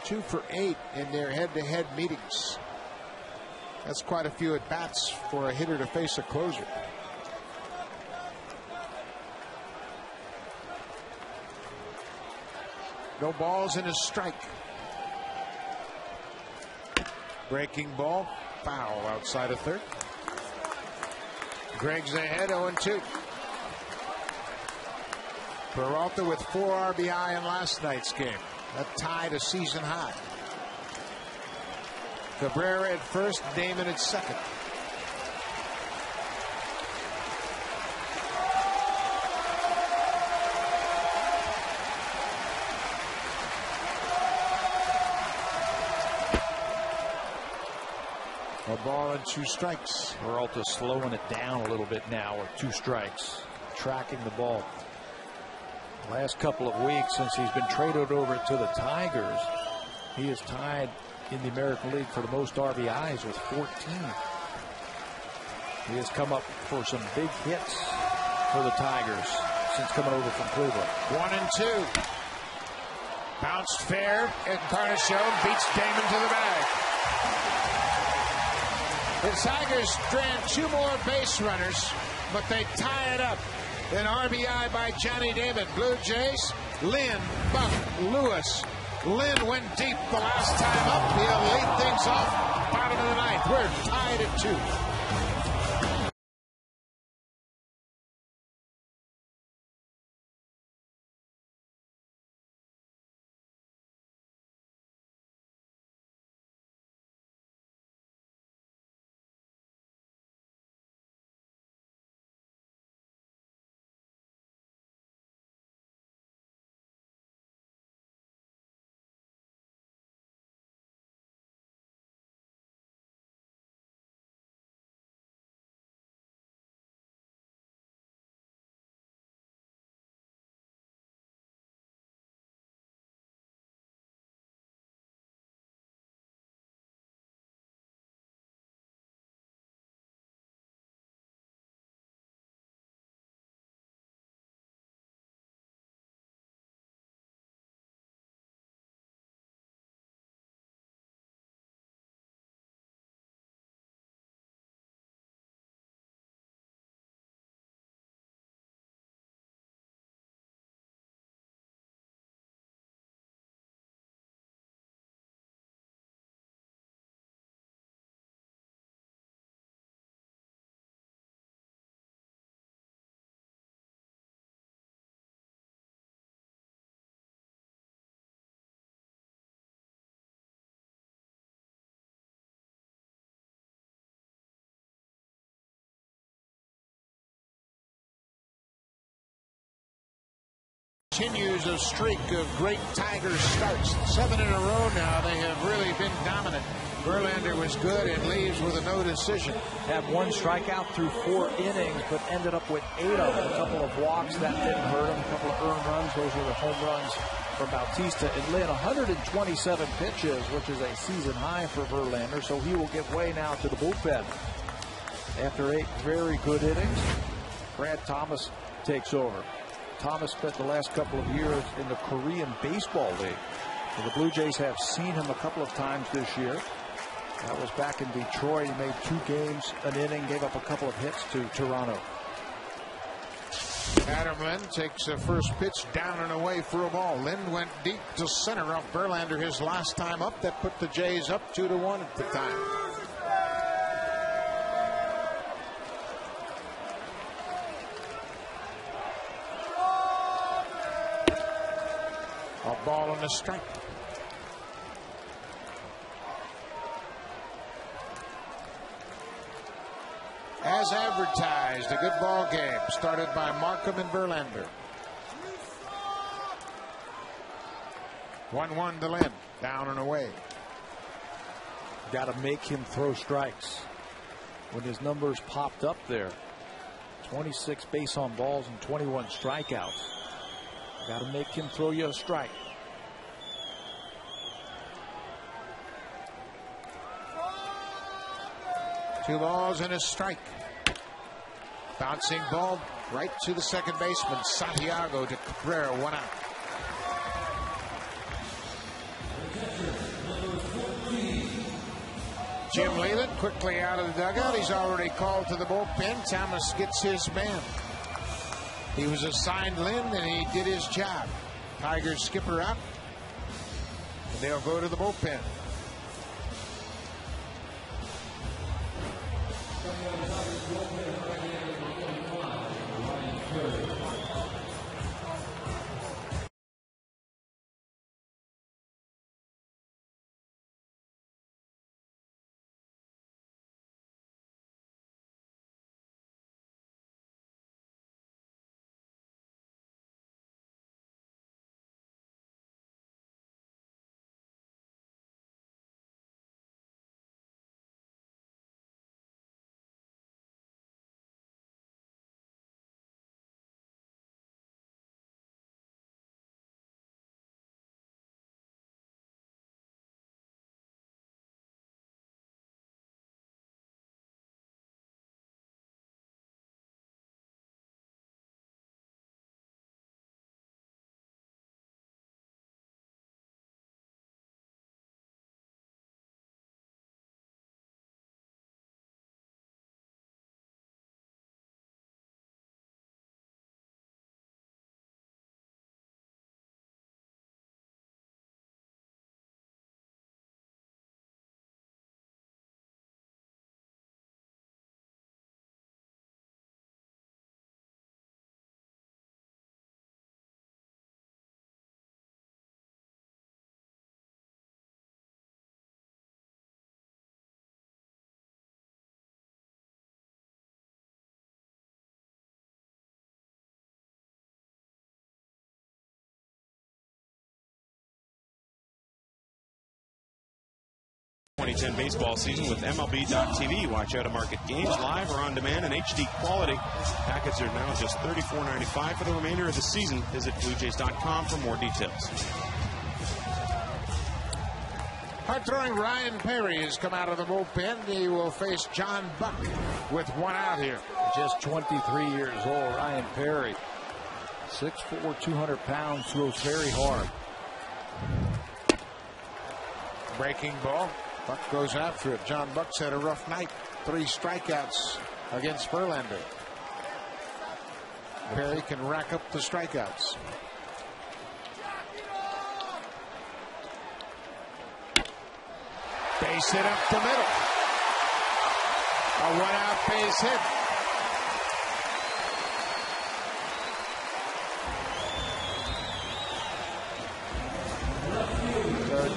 2 for 8 in their head-to-head meetings. That's quite a few at-bats for a hitter to face a closer. No balls and a strike. Breaking ball, foul outside of third. Gregg's ahead, 0-2. Peralta with 4 RBI in last night's game. That tied a season high. Cabrera at first, Damon at second. A ball and 2 strikes. Peralta slowing it down a little bit now with 2 strikes. Tracking the ball. Last couple of weeks since he's been traded over to the Tigers, he is tied in the American League for the most RBIs with 14. He has come up for some big hits for the Tigers since coming over from Cleveland. 1-2. Bounced fair. Encarnacion beats Damon to the bag. The Tigers strand 2 more base runners, but they tie it up. An RBI by Johnny Damon. Blue Jays, Lynn, Buck, Lewis. Lynn went deep the last time up. He'll lead things off. Bottom of the ninth. We're tied at 2. Continues a streak of great Tigers starts. 7 in a row now. They have really been dominant. Verlander was good and leaves with a no decision. Had 1 strikeout through 4 innings, but ended up with 8 of them. A couple of walks, that didn't hurt him. A couple of earned runs. Those were the home runs for Bautista. And Lynn, 127 pitches, which is a season high for Verlander. So he will give way now to the bullpen. After 8 very good innings, Brad Thomas takes over. Thomas spent the last couple of years in the Korean Baseball League. So the Blue Jays have seen him a couple of times this year. That was back in Detroit. He made 2 games, an inning, gave up a couple of hits to Toronto. Adam Lind takes a first pitch down and away for a ball. Lind went deep to center off Verlander his last time up. That put the Jays up 2-1 at the time. A ball and a strike. As advertised, a good ball game started by Markham and Verlander. 1-1 to Lind, down and away. Got to make him throw strikes. When his numbers popped up there, 26 base on balls and 21 strikeouts. Got to make him throw you a strike. Two balls and a strike. Bouncing ball right to the second baseman, Santiago to Cabrera, 1 out. Jim Leland quickly out of the dugout. He's already called to the bullpen. Thomas gets his man. He was assigned Lind and he did his job. Tigers skipper out. And they'll go to the bullpen. .2010 baseball season with MLB.tv. Watch out of market games live or on demand in HD quality. Packets are now just $34.95 for the remainder of the season. Visit BlueJays.com for more details. Hard-throwing Ryan Perry has come out of the bullpen. He will face John Buck with 1 out here. Just 23 years old, Ryan Perry. 6'4", 200 pounds, throws very hard. Breaking ball. Buck goes after it. John Buck's had a rough night. 3 strikeouts against Verlander. Perry can rack up the strikeouts. Base hit up the middle. A 1-out base hit.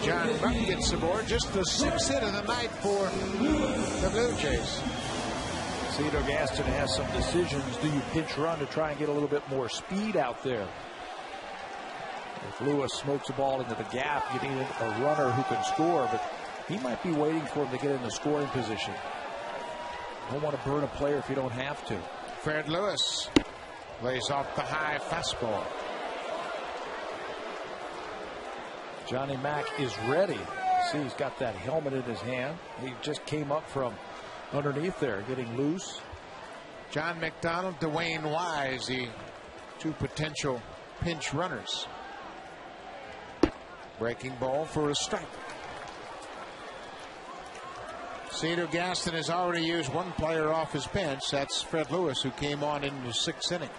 John Buck gets aboard. Just the 6th hit of the night for the Blue Jays. Cedar Gaston has some decisions. Do you pinch run to try and get a little bit more speed out there? If Lewis smokes a ball into the gap, you need a runner who can score, but he might be waiting for him to get in the scoring position. You don't want to burn a player if you don't have to. Fred Lewis lays off the high fastball. Johnny Mack is ready. See, he's got that helmet in his hand. He just came up from underneath there, getting loose. John McDonald, Dwayne Wise, the 2 potential pinch runners. Breaking ball for a strike. Cedar Gaston has already used 1 player off his bench. That's Fred Lewis, who came on in the 6th inning.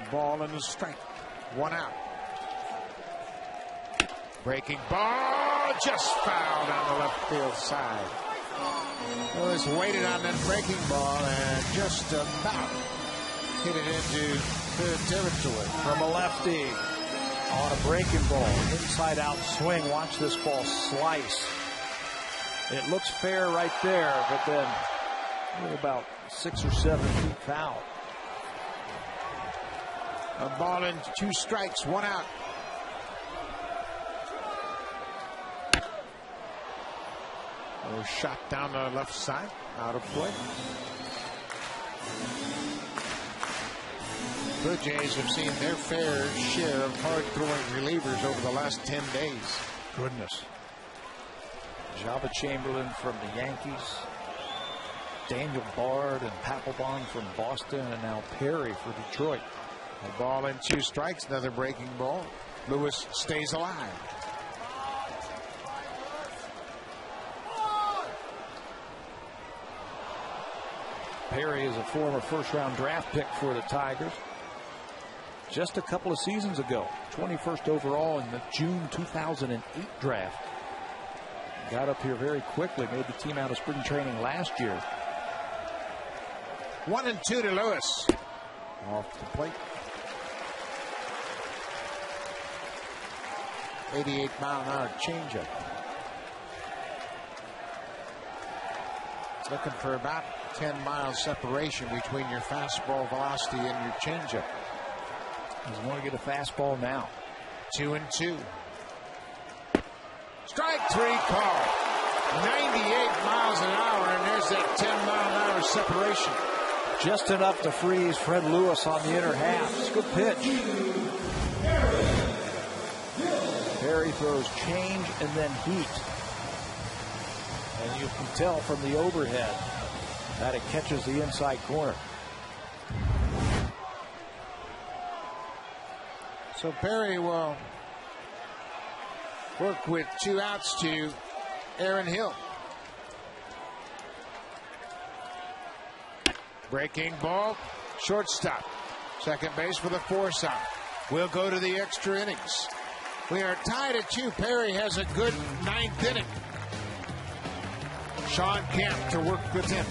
A ball and a strike. 1 out. Breaking ball, just fouled on the left field side. Lewis waited on that breaking ball and just about hit it into third territory. From a lefty on a breaking ball, inside out swing. Watch this ball slice. It looks fair right there, but then about 6 or 7 feet foul. A ball and 2 strikes, 1 out. A shot down the left side, out of play. Blue Jays have seen their fair share of hard-throwing relievers over the last 10 days. Goodness. Java Chamberlain from the Yankees, Daniel Bard and Papelbon from Boston, and now Perry for Detroit. A ball and 2 strikes, another breaking ball. Lewis stays alive. Perry is a former first-round draft pick for the Tigers. Just a couple of seasons ago, 21st overall in the June 2008 draft. Got up here very quickly, made the team out of spring training last year. 1-2 to Lewis. Off the plate. 88-mile-an-hour changeup. Looking for about 10 miles separation between your fastball velocity and your changeup. Doesn't want to get a fastball now. 2-2. Strike 3 call. 98 miles an hour, and there's that 10-mile-an-hour separation. Just enough to freeze Fred Lewis on the inner half. It's a good pitch. Perry throws change and then heat. And you can tell from the overhead that it catches the inside corner. So Perry will work with 2 outs to Aaron Hill. Breaking ball, shortstop. Second base for the force out. We'll go to the extra innings. We are tied at 2. Perry has a good 9th inning. Sean Kemp to work with him.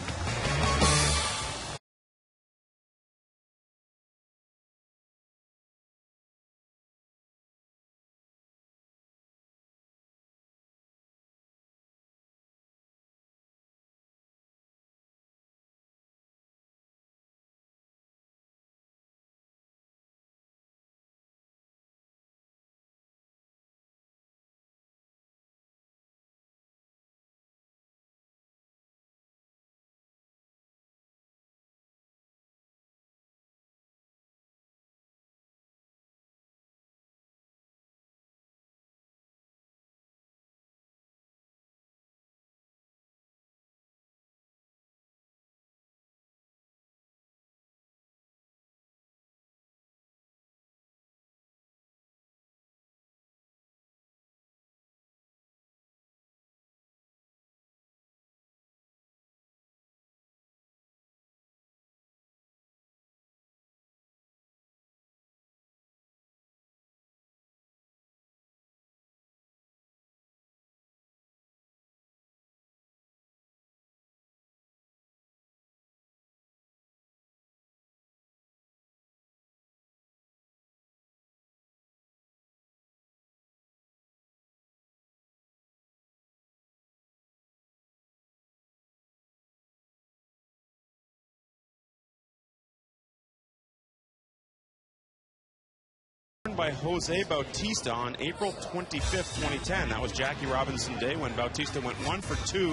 By Jose Bautista on April 25th, 2010. That was Jackie Robinson Day when Bautista went 1 for 2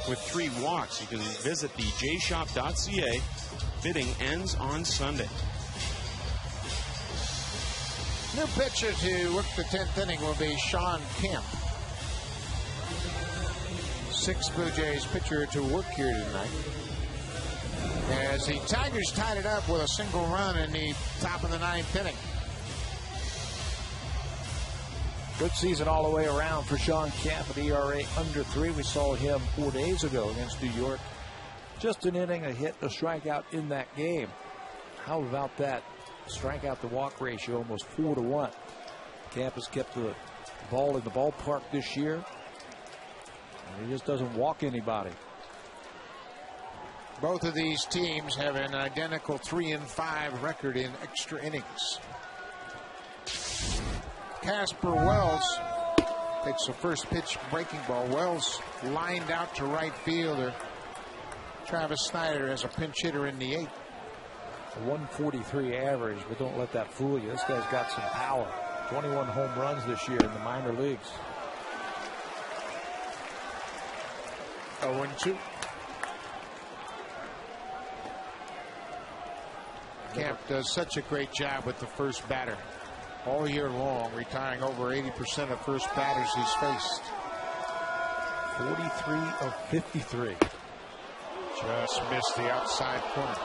with 3 walks. You can visit the jshop.ca. Bidding ends on Sunday. New pitcher to work the 10th inning will be Sean Kemp. 6th Blue Jays pitcher to work here tonight. As the Tigers tied it up with a single run in the top of the 9th inning. Good season all the way around for Sean Kemp, at ERA under 3. We saw him 4 days ago against New York. Just an inning, a hit, a strikeout in that game. How about that strikeout to walk ratio almost 4-1. Camp has kept the ball in the ballpark this year, and he just doesn't walk anybody. Both of these teams have an identical 3-5 record in extra innings. Casper Wells takes the first pitch breaking ball. Wells lined out to right fielder. Travis Snyder has a pinch hitter in the 8th. A 143 average, but don't let that fool you. This guy's got some power. 21 home runs this year in the minor leagues. 0-2. Camp does such a great job with the first batter all year long, retiring over 80% of first batters he's faced. 43 of 53. Just missed the outside corner.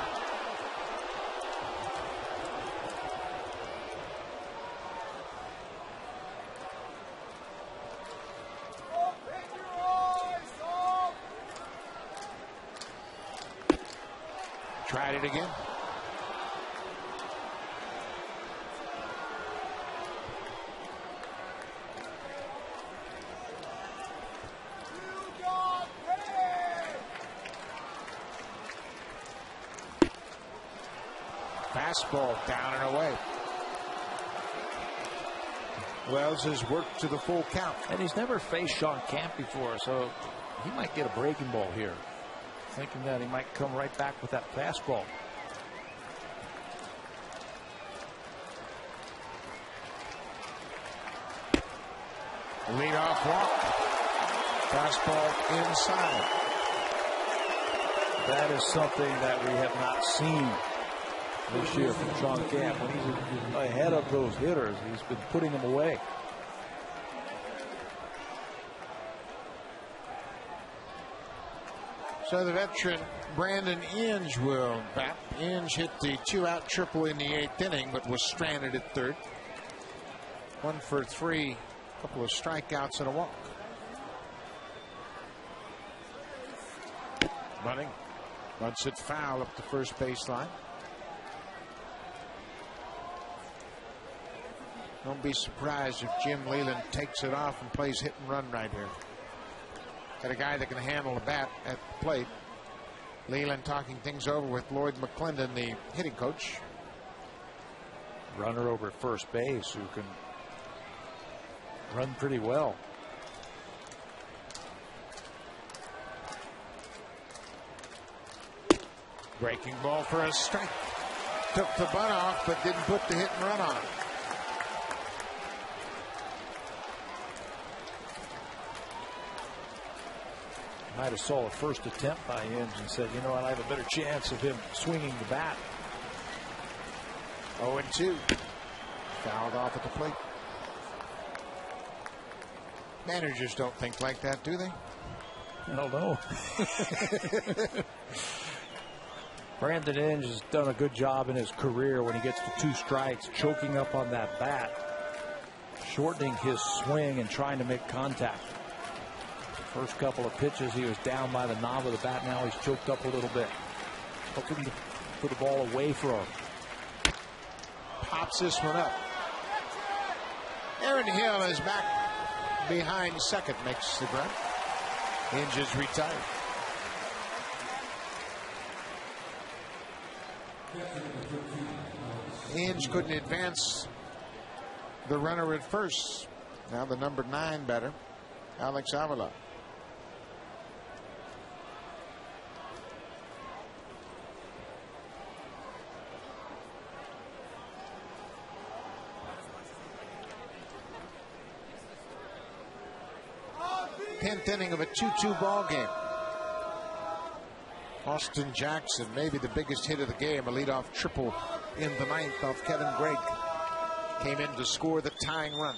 Tried it again. Fastball down and away. Wells has worked to the full count. And he's never faced Sean Camp before, so he might get a breaking ball here. Thinking that he might come right back with that fastball. Leadoff walk. Fastball inside. That is something that we have not seen this year from Sean Camp. When he's ahead of those hitters, he's been putting them away. So the veteran Brandon Inge will bat. Inge hit the 2-out triple in the 8th inning, but was stranded at 3rd. 1 for 3, a couple of strikeouts and a walk. Bunting bunts it foul up the first baseline. Don't be surprised if Jim Leland takes it off and plays hit and run right here. Got a guy that can handle the bat at the plate. Leland talking things over with Lloyd McClendon, the hitting coach. Runner over at first base who can run pretty well. Breaking ball for a strike. Took the bunt off, but didn't put the hit and run on it. Might have saw a first attempt by Inge and said, you know what, I have a better chance of him swinging the bat. 0-2. Fouled off at the plate. Managers don't think like that, do they? I don't know. Brandon Inge has done a good job in his career when he gets to 2 strikes, choking up on that bat, shortening his swing and trying to make contact. First couple of pitches, he was down by the knob of the bat. Now he's choked up a little bit. Hoping to put the ball away from him. Pops this one up. Aaron Hill is back behind second, makes the grunt. Inge is retired. Inge couldn't advance the runner at first. Now the number 9 batter, Alex Avila. Tenth inning of a 2-2 ball game. Austin Jackson, maybe the biggest hit of the game, a leadoff triple in the 9th off Kevin Gregg. Came in to score the tying run.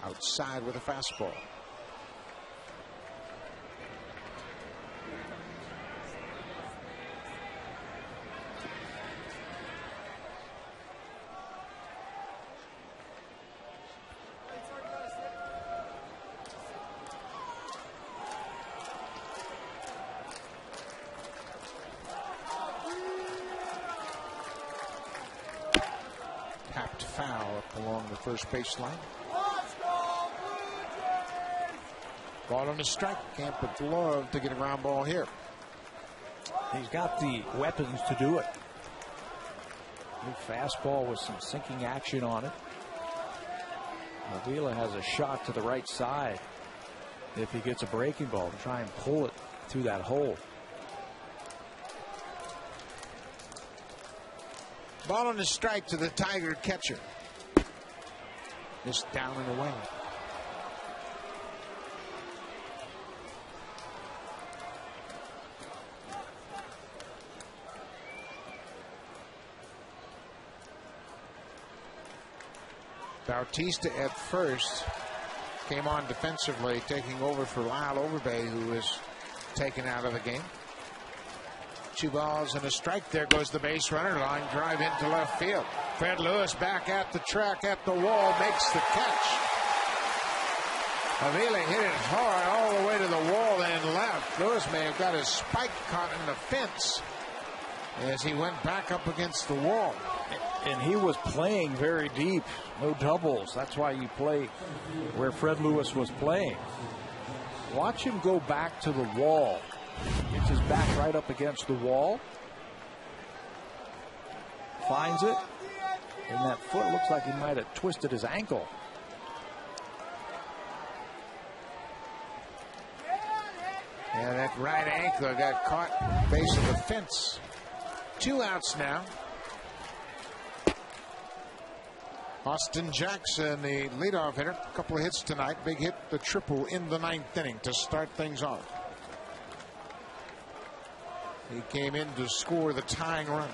Outside with a fastball. Tipped foul up along the first baseline. Ball on the strike. Camp would love to get a ground ball here. He's got the weapons to do it. New fastball with some sinking action on it. Avila has a shot to the right side. If he gets a breaking ball, to try and pull it through that hole. Ball on the strike to the Tiger catcher. Just down and away. Bautista at first came on defensively, taking over for Lyle Overbay, who was taken out of the game. 2 balls and a strike. There goes the base runner. Line drive into left field. Fred Lewis back at the track, at the wall, makes the catch. Avila hit it hard all the way to the wall and left. Lewis may have got his spike caught in the fence as he went back up against the wall. And he was playing very deep. No doubles. That's why you play where Fred Lewis was playing. Watch him go back to the wall. Gets his back right up against the wall. Finds it. And that foot looks like he might have twisted his ankle. Yeah, that right ankle got caught base of the fence. 2 outs now. Austin Jackson, the leadoff hitter, a couple of hits tonight. Big hit, the triple in the 9th inning to start things off. He came in to score the tying run.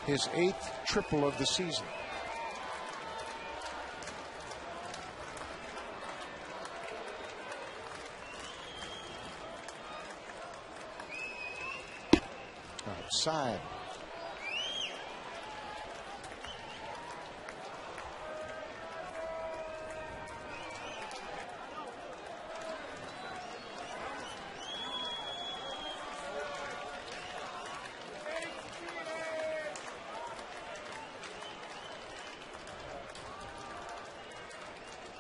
His 8th triple of the season. Outside.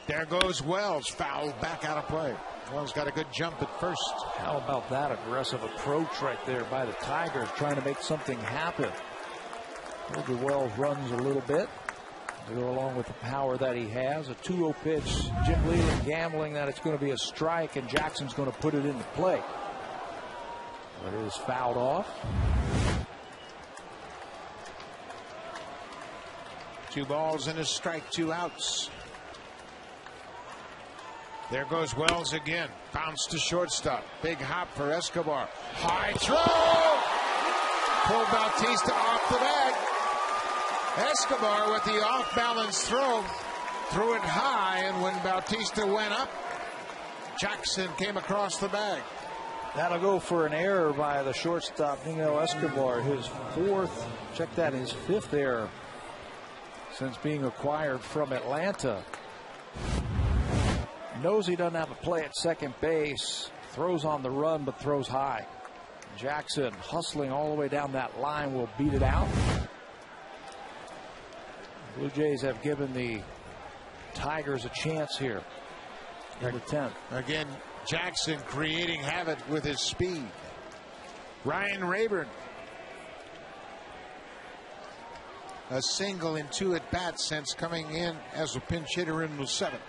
There goes Wells, fouled back out of play. Wells got a good jump at first. How about that aggressive approach right there by the Tigers, trying to make something happen. Maybe Wells runs a little bit to go along with the power that he has. A 2-0 pitch. Jim Leland gambling that it's going to be a strike, and Jackson's going to put it into play. But it is fouled off. 2 balls and a strike, 2 outs. There goes Wells again. Bounce to shortstop. Big hop for Escobar. High throw. Pulled Bautista off the bag. Escobar with the off-balance throw. Threw it high, and when Bautista went up, Jackson came across the bag. That'll go for an error by the shortstop, Miguel Escobar. His 4th, check that, his 5th error since being acquired from Atlanta. Knows he doesn't have a play at second base. Throws on the run, but throws high. Jackson hustling all the way down that line will beat it out. Blue Jays have given the Tigers a chance here in the 10th. Again, Jackson creating havoc with his speed. Ryan Rayburn. A single in 2 at-bats since coming in as a pinch hitter in the 7th.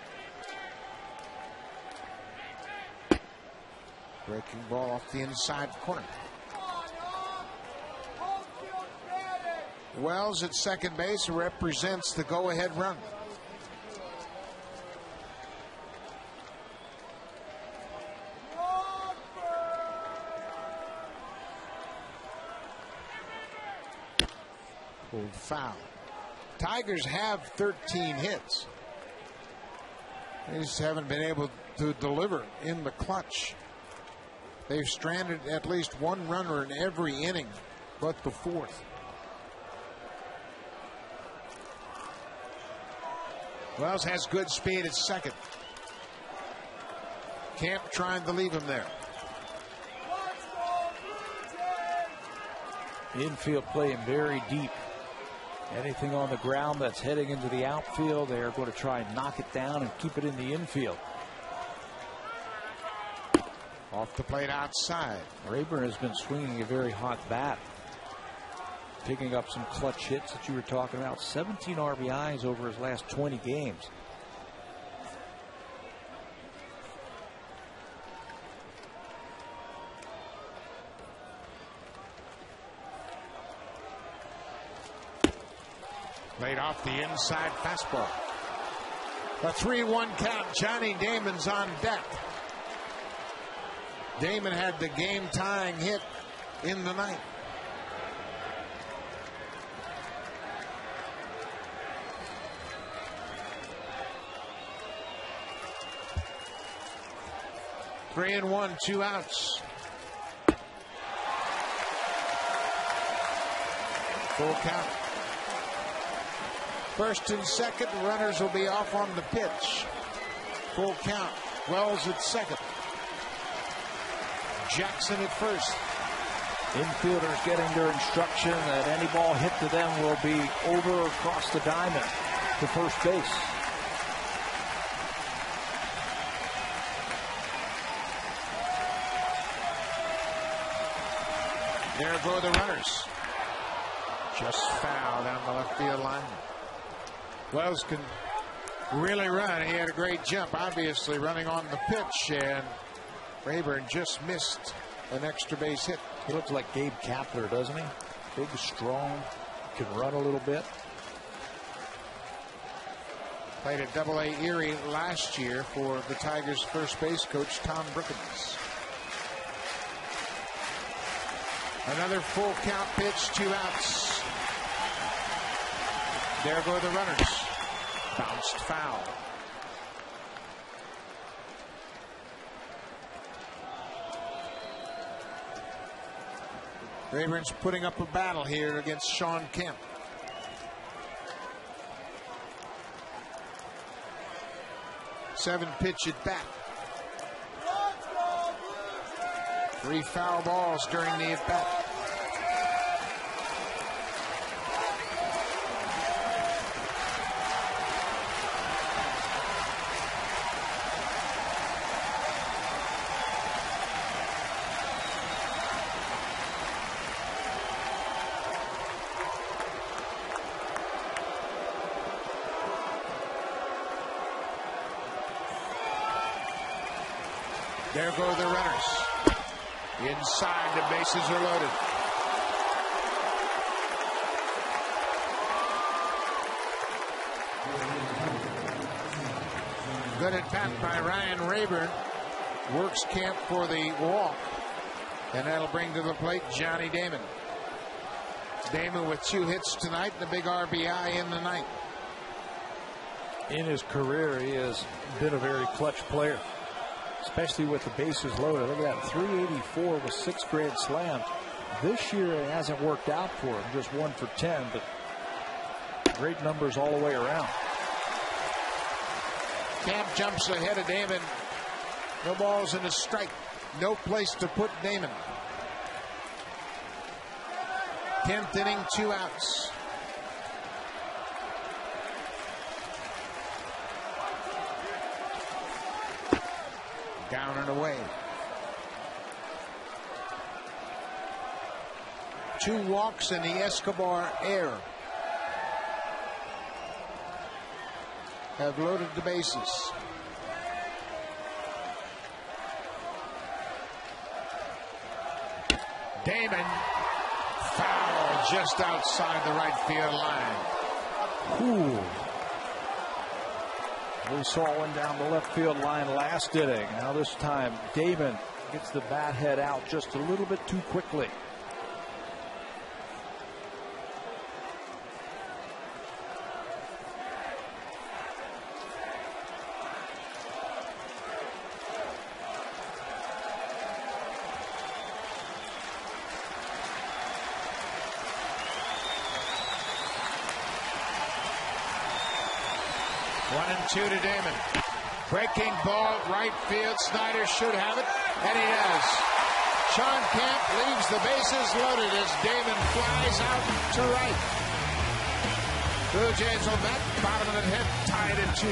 Breaking ball off the inside corner. Wells at second base represents the go-ahead run. Pulled foul. Tigers have 13 hits. They just haven't been able to deliver in the clutch. They've stranded at least 1 runner in every inning but the 4th. Wells has good speed at second. Camp trying to leave him there. Infield playing very deep. Anything on the ground that's heading into the outfield, they are going to try and knock it down and keep it in the infield. Off the plate outside. Rayburn has been swinging a very hot bat, picking up some clutch hits that you were talking about. 17 RBIs over his last 20 games. Laid off the inside fastball. A 3-1 count. Johnny Damon's on deck. Damon had the game-tying hit in the ninth. Three and one, 2 outs. Full count. First and second, runners will be off on the pitch. Full count. Wells at second. Jackson at first. Infielders getting their instruction that any ball hit to them will be over or across the diamond to first base. There go the runners. Just foul down the left field line. Wells can really run. He had a great jump, obviously, running on the pitch, and Rayburn just missed an extra base hit. He looks like Gabe Kapler, doesn't he? Big, strong, can run a little bit. Played at Double-A Erie last year for the Tigers' first base coach, Tom Brookins. Another full count pitch, 2 outs. There go the runners. Bounced foul. Rayburn's putting up a battle here against Sean Kemp. Seven pitch at bat. 3 foul balls during the at bat. There go the runners. Inside, the bases are loaded. Good at bat by Ryan Rayburn. Works Kemp for the walk. And that'll bring to the plate Johnny Damon. Damon with 2 hits tonight and a big RBI in the ninth. In his career, he has been a very clutch player, especially with the bases loaded. Look at that, 384 with 6 grand slams. This year it hasn't worked out for him, just 1 for 10, but great numbers all the way around. Camp jumps ahead of Damon. No balls and a strike. No place to put Damon. 10th inning, 2 outs. Down and away. 2 walks in the Escobar air have loaded the bases. Damon, foul just outside the right field line. Ooh. We saw one down the left field line last inning. Now this time, Damon gets the bat head out just a little bit too quickly. One and 2 to Damon. Breaking ball, right field. Snyder should have it, and he does. Sean Kemp leaves the bases loaded as Damon flies out to right. Blue Jays will bat, bottom of the 10th, tied at 2.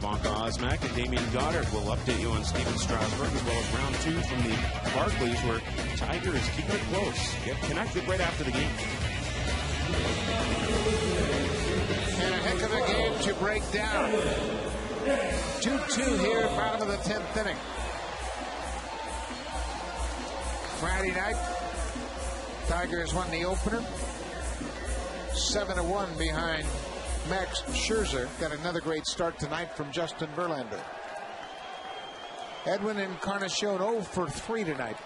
Bonka Osmack and Damian Goddard will update you on Steven Strasburg as well as round 2 from the Barclays, where Tiger is keeping it close. Get connected right after the game. And a heck of a game to break down. 2-2 here, bottom of the 10th inning. Friday night, Tigers won the opener. 7-1 behind Max Scherzer. Got another great start tonight from Justin Verlander. Edwin Encarnacion 0 for 3 tonight.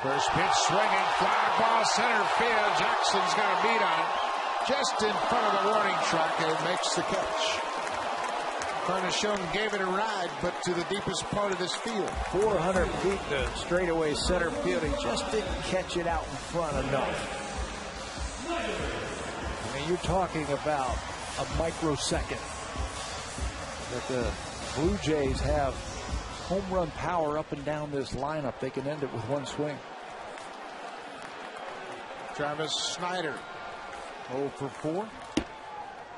First pitch swinging, fly ball center field. Jackson's got a beat on it. Just in front of the warning track, and makes the catch. Encarnacion gave it a ride, but to the deepest part of this field. 400 feet to straightaway center field. He just didn't catch it out in front enough. I mean, you're talking about a microsecond that the Blue Jays have home run power up and down this lineup. They can end it with one swing. Travis Snyder 0 for 4.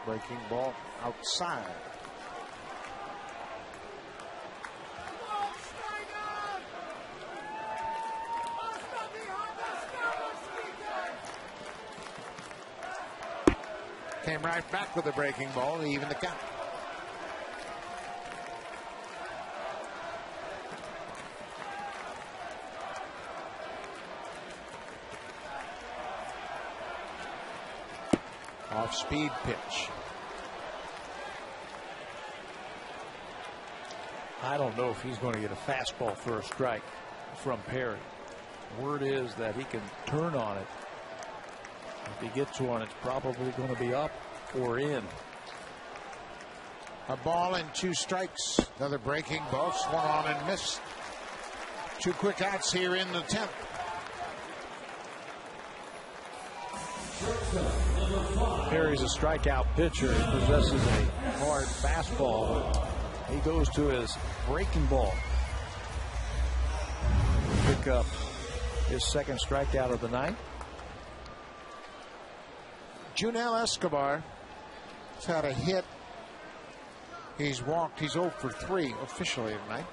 Breaking ball outside. Came right back with a breaking ball to even the count. Off-speed pitch. I don't know if he's going to get a fastball for a strike from Perry. Word is that he can turn on it. If he gets one, it's probably going to be up or in. A ball and 2 strikes. Another breaking ball, swung on and missed. 2 quick outs here in the 10th. Perry's a strikeout pitcher. He possesses a hard fastball. He goes to his breaking ball. Pick up his second strikeout of the night. Junel Escobar has had a hit. He's walked. He's 0 for 3 officially tonight.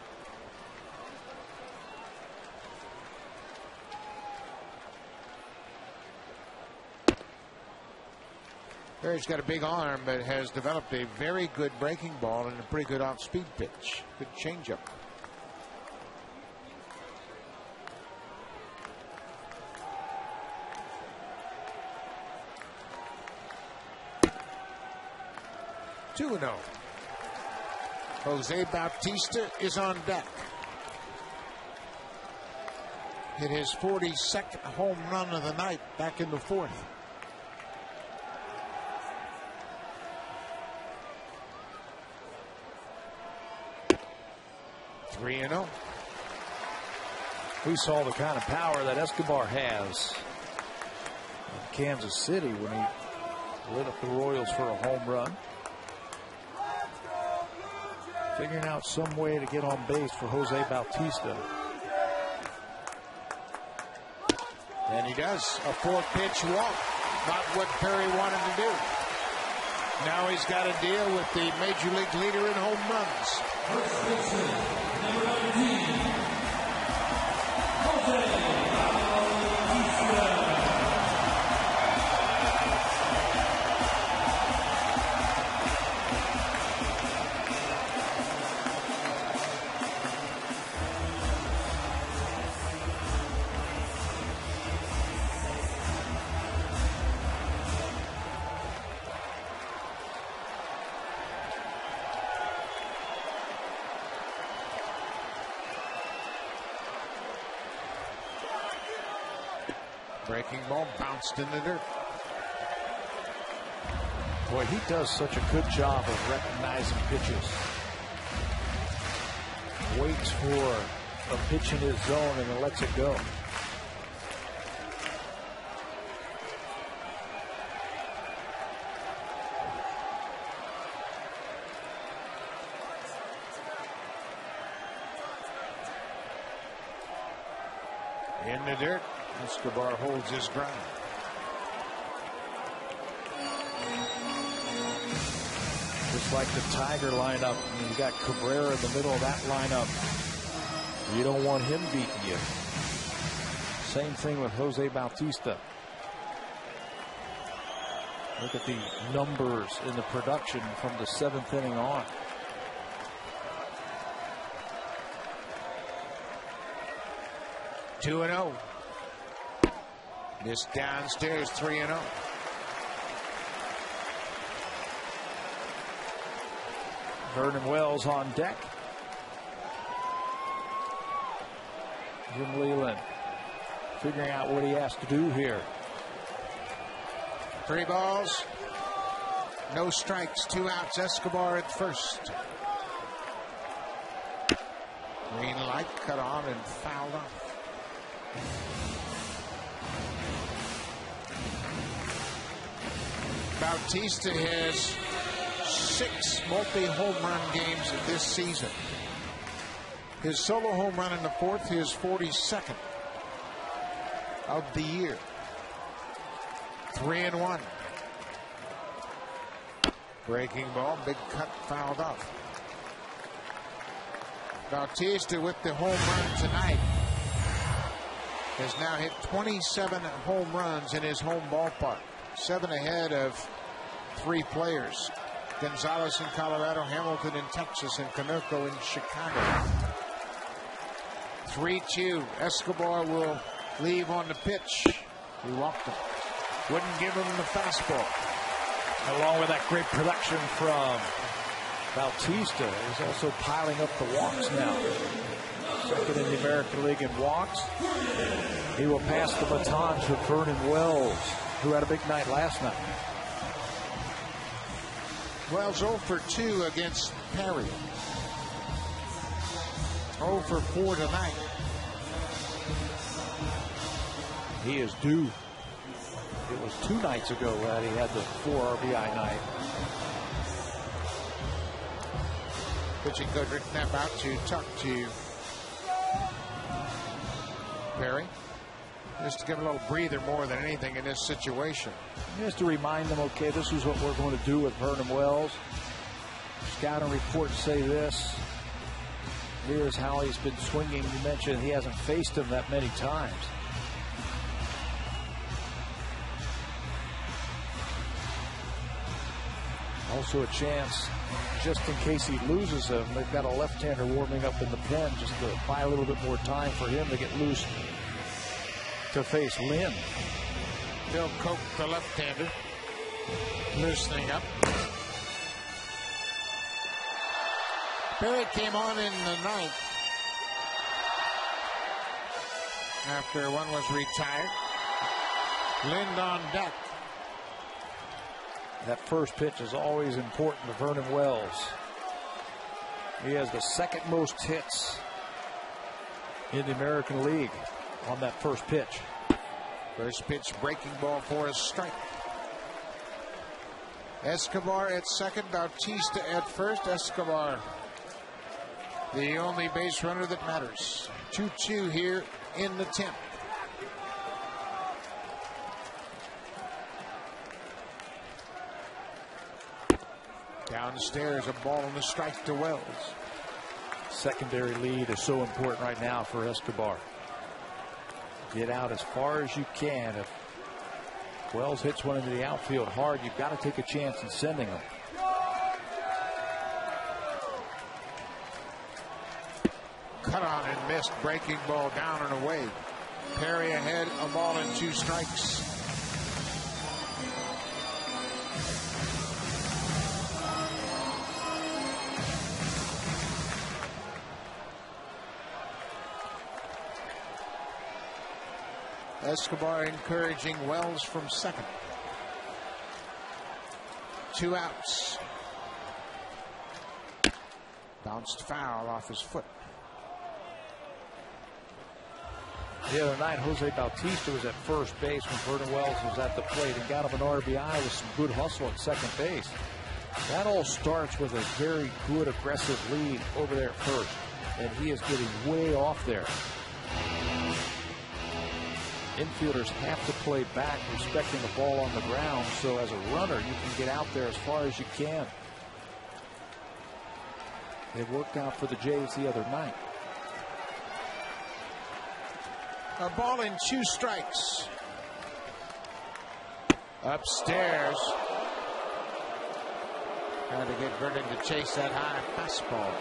Perry's got a big arm, but has developed a very good breaking ball and a pretty good off-speed pitch. Good changeup. Two 2-0. Jose Bautista is on deck. hit his 42nd home run of the night back in the fourth. Three and 0. We saw the kind of power that Escobar has in Kansas City when he lit up the Royals for a home run. Figuring out some way to get on base for Jose Bautista. And he does. A 4-pitch walk. Not what Perry wanted to do. Now he's got to deal with the Major League leader in home runs. First baseman, number 19, Jose Bautista. Breaking ball bounced in the dirt. Boy, he does such a good job of recognizing pitches. Waits for a pitch in his zone and then lets it go. In the dirt. Escobar holds his ground. Just like the Tiger lineup, you got Cabrera in the middle of that lineup. You don't want him beating you. Same thing with Jose Bautista. Look at the numbers in the production from the 7th inning on. Two and 0. This downstairs 3 and 0. Vernon Wells on deck. Jim Leyland figuring out what he has to do here. 3 balls. No strikes. 2 outs. Escobar at first. Green light cut on and fouled off. Bautista has 6 multi-home run games in this season. His solo home run in the fourth, his 42nd of the year. 3 and 1. Breaking ball, big cut, fouled off. Bautista with the home run tonight has now hit 27 home runs in his home ballpark. 7 ahead of 3 players. Gonzalez in Colorado, Hamilton in Texas, and Canucco in Chicago. 3-2. Escobar will leave on the pitch. He walked him. Wouldn't give him the fastball. Along with that great production from Bautista, he's also piling up the walks now. Second in the American League in walks. He will pass the baton to Vernon Wells, who had a big night last night. Wells 0 for 2 against Perry. 0 for 4 tonight. He is due. It was 2 nights ago that he had the 4 RBI night. Pitching coach Rick Knapp out to talk to Perry. Just to give a little breather more than anything in this situation. Just to remind them, okay, this is what we're going to do with Vernon Wells. Scouting reports say this. Here's how he's been swinging. You mentioned he hasn't faced him that many times. Also a chance, just in case he loses him, they've got a left-hander warming up in the pen just to buy a little bit more time for him to get loose to face Lynn. Bill Koch, the left-hander, loosening up. Perry came on in the ninth after one was retired. Lind on deck. That first pitch is always important to Vernon Wells. He has the second most hits in the American League on that first pitch. First pitch, breaking ball for a strike. Escobar at second, Bautista at first. Escobar, the only base runner that matters. 2-2 here in the 10th. Downstairs, a ball and a strike to Wells. Secondary lead is so important right now for Escobar. Get out as far as you can. If Wells hits one into the outfield hard, you've got to take a chance in sending him. Cut on and missed. Breaking ball down and away. Perry ahead, a ball and 2 strikes. Escobar encouraging Wells from second. 2 outs. Bounced foul off his foot. The other night, Jose Bautista was at first base when Vernon Wells was at the plate and got him an RBI with some good hustle at second base. That all starts with a very good aggressive lead over there at first, and he is getting way off there. Infielders have to play back, respecting the ball on the ground, so as a runner, you can get out there as far as you can. It worked out for the Jays the other night. A ball and 2 strikes. Upstairs. Trying to get Vernon to chase that high fastball.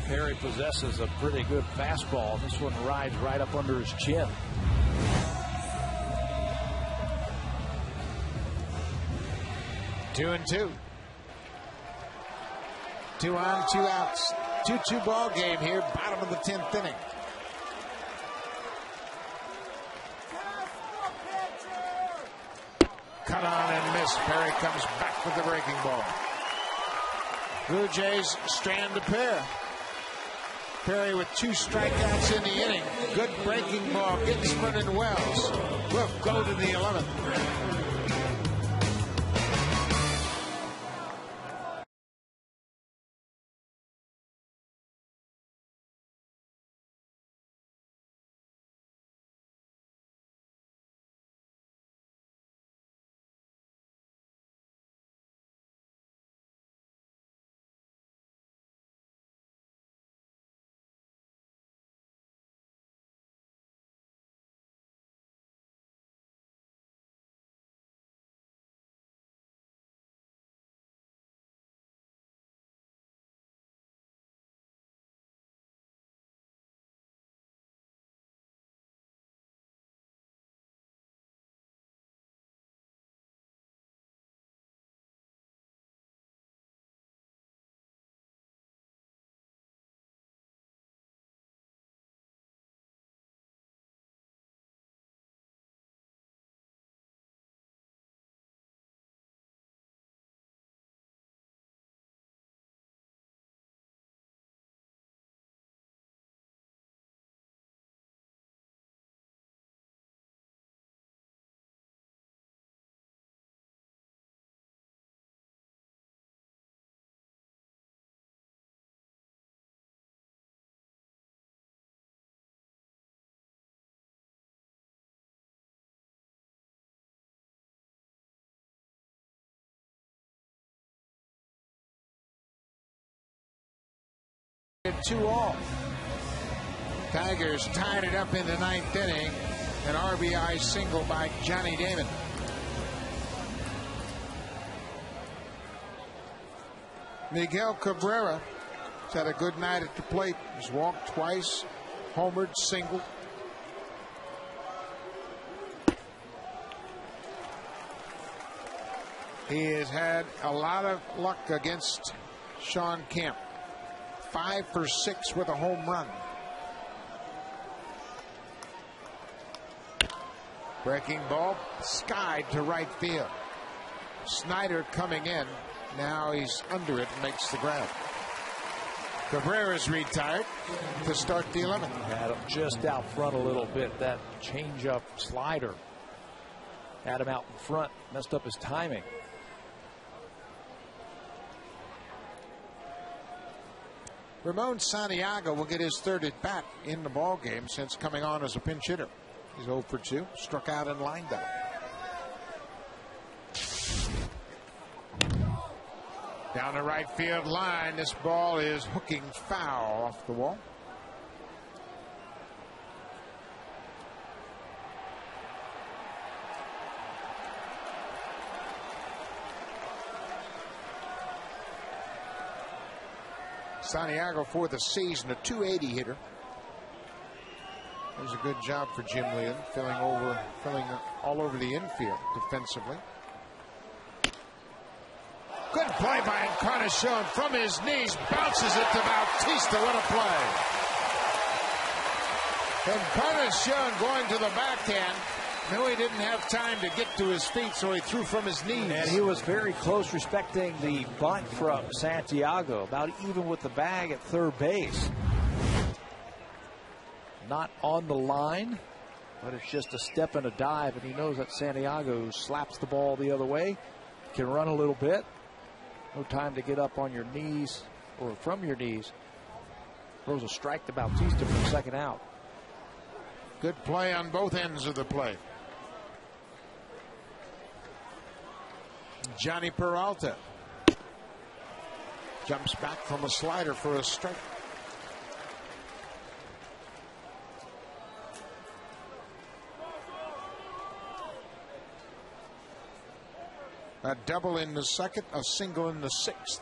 Perry possesses a pretty good fastball. This one rides right up under his chin. Two and 2. 2 on, 2 outs. 2-2 ball game here, bottom of the 10th inning. Cut on and miss. Perry comes back with the breaking ball. Blue Jays strand a pair. Perry with 2 strikeouts in the inning. Good breaking ball gets Vernon Wells. Will go to the 11th. Two all. Tigers tied it up in the 9th inning. An RBI single by Johnny Damon. Miguel Cabrera has had a good night at the plate. He's walked twice, homered, single. He has had a lot of luck against Sean Kemp. 5 for 6 with a home run. Breaking ball skied to right field. Snyder coming in. Now he's under it and makes the grab. Cabrera's retired to start the 11th. Had him just out front a little bit. That change-up slider had him out in front. Messed up his timing. Ramon Santiago will get his 3rd at bat in the ball game since coming on as a pinch hitter. He's 0 for 2, struck out and lined out. Down the right field line, this ball is hooking foul off the wall. Santiago for the season, a .280 hitter. It was a good job for Jim Leland, filling all over the infield defensively. Good play by Encarnacion from his knees, bounces it to Bautista. What a play! Encarnacion going to the backhand. No, he didn't have time to get to his feet, so he threw from his knees. And he was very close, respecting the bunt from Santiago, about even with the bag at 3rd base. Not on the line, but it's just a step and a dive, and he knows that Santiago slaps the ball the other way, can run a little bit. No time to get up on your knees or from your knees. Throws a strike to Bautista for the 2nd out. Good play on both ends of the play. Johnny Peralta jumps back from a slider for a strike. A double in the 2nd, a single in the 6th.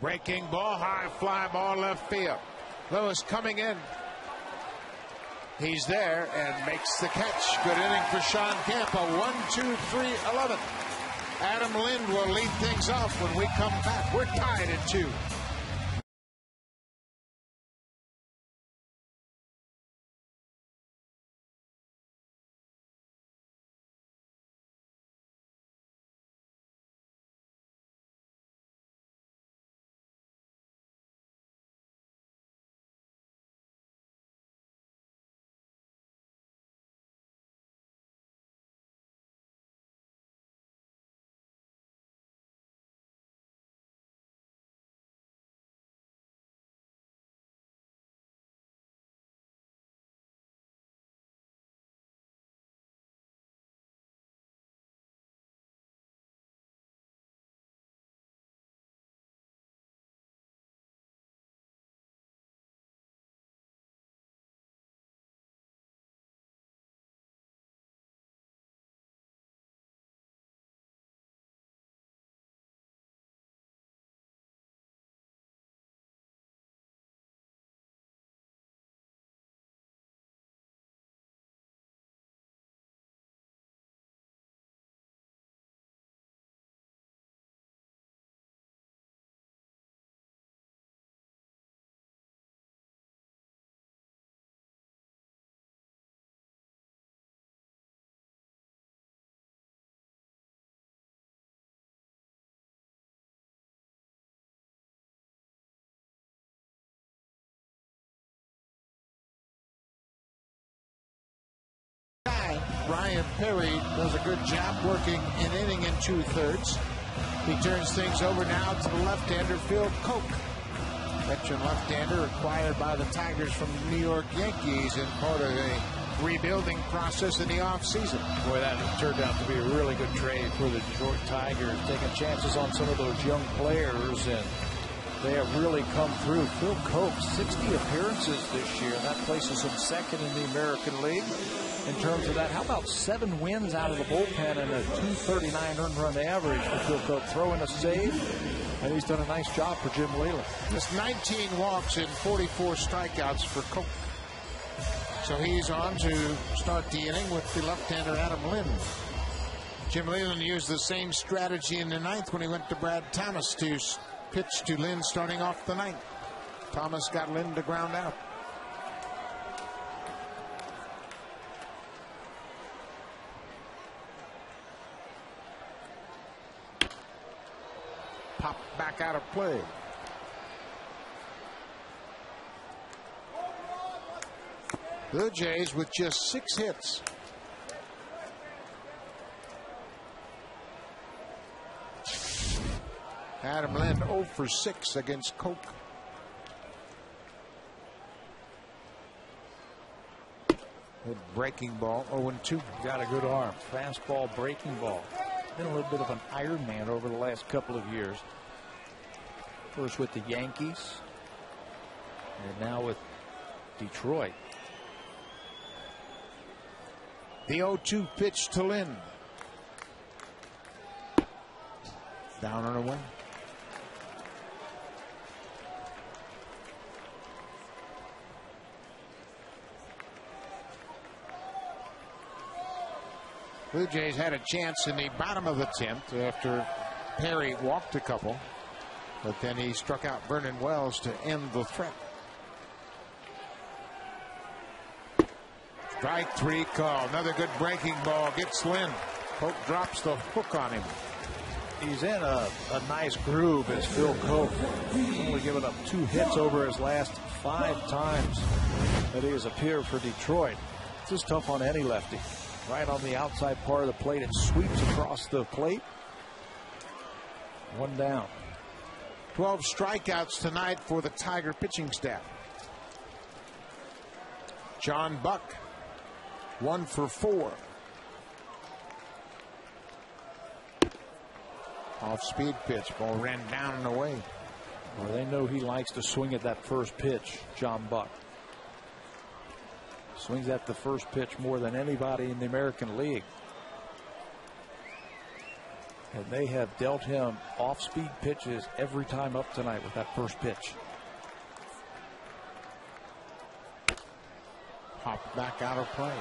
Breaking ball, high fly ball left field. Lewis coming in. He's there and makes the catch. Good inning for Sean Kemp. A 1-2-3-11. Adam Lind will lead things off when we come back. We're tied at 2. Brian Perry does a good job working an inning in 2/3. He turns things over now to the left-hander Phil Koch. Veteran left-hander acquired by the Tigers from the New York Yankees in part of a rebuilding process in the offseason. Boy, that turned out to be a really good trade for the Detroit Tigers, taking chances on some of those young players, and they have really come through. Phil Koch, 60 appearances this year, and that places him 2nd in the American League. In terms of that, how about 7 wins out of the bullpen and a .239 earned run average for Phil Koch, throwing a save, and he's done a nice job for Jim Leland. Just 19 walks and 44 strikeouts for Koch. So he's on to start the inning with the left-hander Adam Lind. Jim Leland used the same strategy in the ninth when he went to Brad Thomas to pitch to Lynn starting off the ninth. Thomas got Lynn to ground out. Popped back out of play. The Jays with just 6 hits. Adam Lind 0 for 6 against Coke. Good breaking ball, 0-2. Got a good arm. Fastball, breaking ball. Been a little bit of an Iron Man over the last couple of years. First with the Yankees, and now with Detroit. The 0-2 pitch to Lynn. Down and away. Blue Jays had a chance in the bottom of the 10th after Perry walked a couple, but then he struck out Vernon Wells to end the threat. Strike 3 call. Another good breaking ball gets Lynn. Pope drops the hook on him. He's in a nice groove as Phil Cope. Only given up 2 hits over his last 5 times that he has appeared for Detroit. It's just tough on any lefty. Right on the outside part of the plate, it sweeps across the plate. 1 down. 12 strikeouts tonight for the Tiger pitching staff. John Buck 1 for 4. Off-speed pitch. Ball ran down and away. Well, they know he likes to swing at that first pitch, John Buck. Swings at the first pitch more than anybody in the American League. And they have dealt him off-speed pitches every time up tonight with that first pitch. Popped back out of play.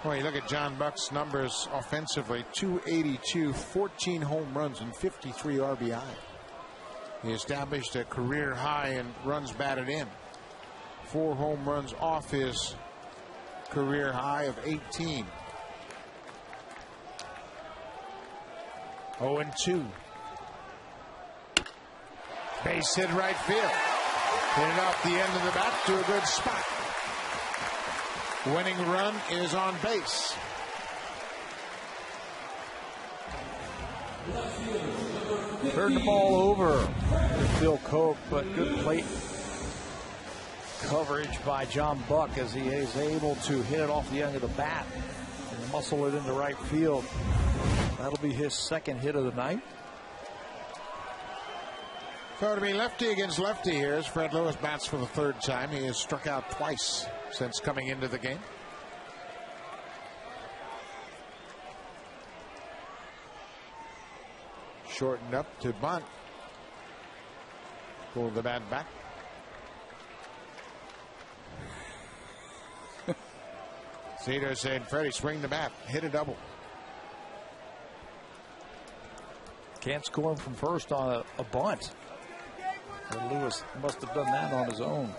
Well, you look at John Buck's numbers offensively. 282, 14 home runs, and 53 RBI. He established a career high in runs batted in. 4 home runs off his career high of 18. 0-2. Base hit right field. Hit it off the end of the bat to a good spot. Winning run is on base. Turned the ball over with Phil Cope, but good plate coverage by John Buck as he is able to hit it off the end of the bat and muscle it into right field. That'll be his 2nd hit of the night. So to be lefty against lefty here as Fred Lewis bats for the 3rd time. He has struck out twice since coming into the game. Shortened up to bunt. Pull the bat back. Cito saying, Freddie, swing the bat, hit a double. Can't score him from first on a bunt. And Lewis must have done that on his own.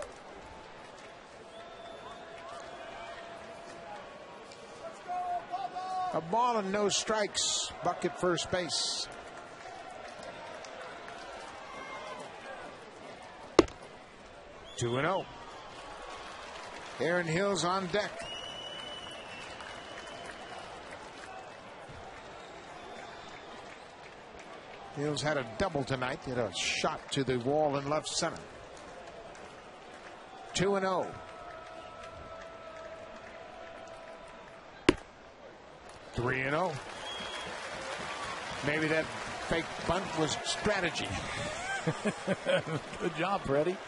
A ball and no strikes. Buck at first base. Two and 0. Aaron Hill's on deck. Hills had a double tonight. He had a shot to the wall in left center. 2-0. Three and 0. Maybe that fake bunt was strategy. Good job, Freddie.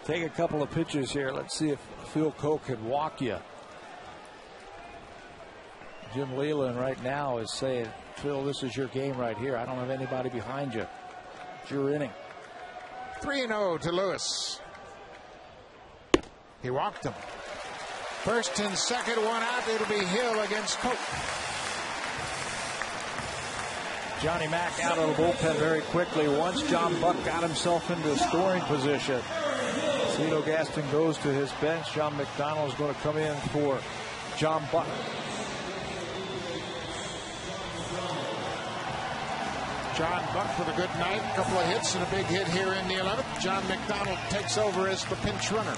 Take a couple of pitches here. Let's see if Phil Coke can walk you. Jim Leland right now is saying, Phil, this is your game right here. I don't have anybody behind you. It's your inning. 3-0 to Lewis. He walked him. First and second, one out. It'll be Hill against Coke. Johnny Mack out of the bullpen very quickly once John Buck got himself into scoring position. Cito Gaston goes to his bench. John McDonald is going to come in for John Buck. John Buck with a good night, a couple of hits and a big hit here in the 11th. John McDonald takes over as the pinch runner.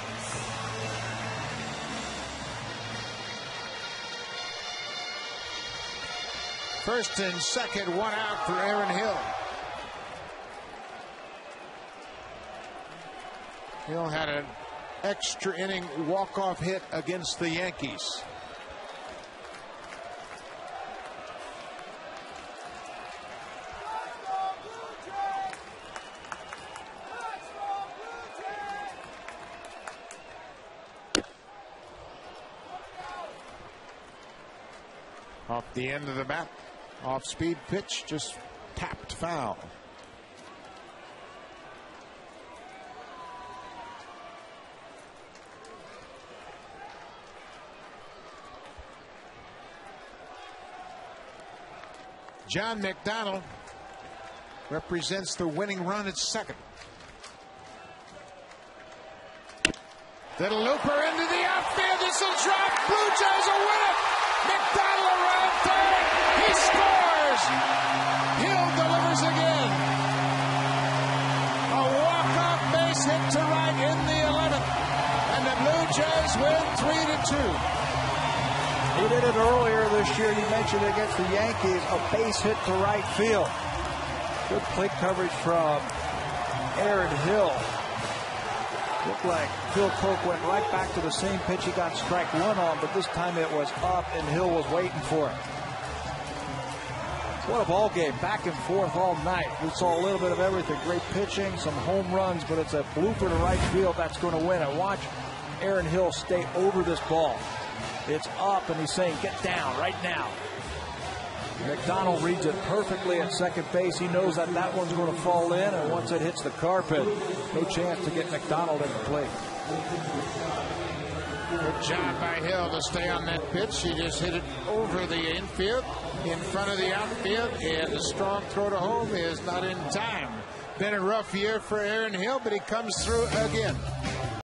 First and second, one out for Aaron Hill. Hill had an extra inning walk-off hit against the Yankees. Off the end of the bat, off-speed pitch, just tapped foul. John McDonald represents the winning run at second. Little looper into the outfield. This will drop. Blue Jays will win it. McDonald around third. He scores. Hill delivers again. A walk-off base hit to right in the 11th. And the Blue Jays win 3-2. He did it earlier this year. He mentioned it against the Yankees. A base hit to right field. Good plate coverage from Aaron Hill. Looked like Phil Coke went right back to the same pitch he got strike one on, but this time it was up and Hill was waiting for it. What a ball game, back and forth all night. We saw a little bit of everything. Great pitching, some home runs, but it's a blooper to right field that's going to win. And watch Aaron Hill stay over this ball. It's up, and he's saying, get down right now. McDonald reads it perfectly at second base. He knows that that one's going to fall in, and once it hits the carpet, no chance to get McDonald in the plate. Good job by Hill to stay on that pitch. He just hit it over the infield, in front of the outfield, and the strong throw to home is not in time. Been a rough year for Aaron Hill, but he comes through again.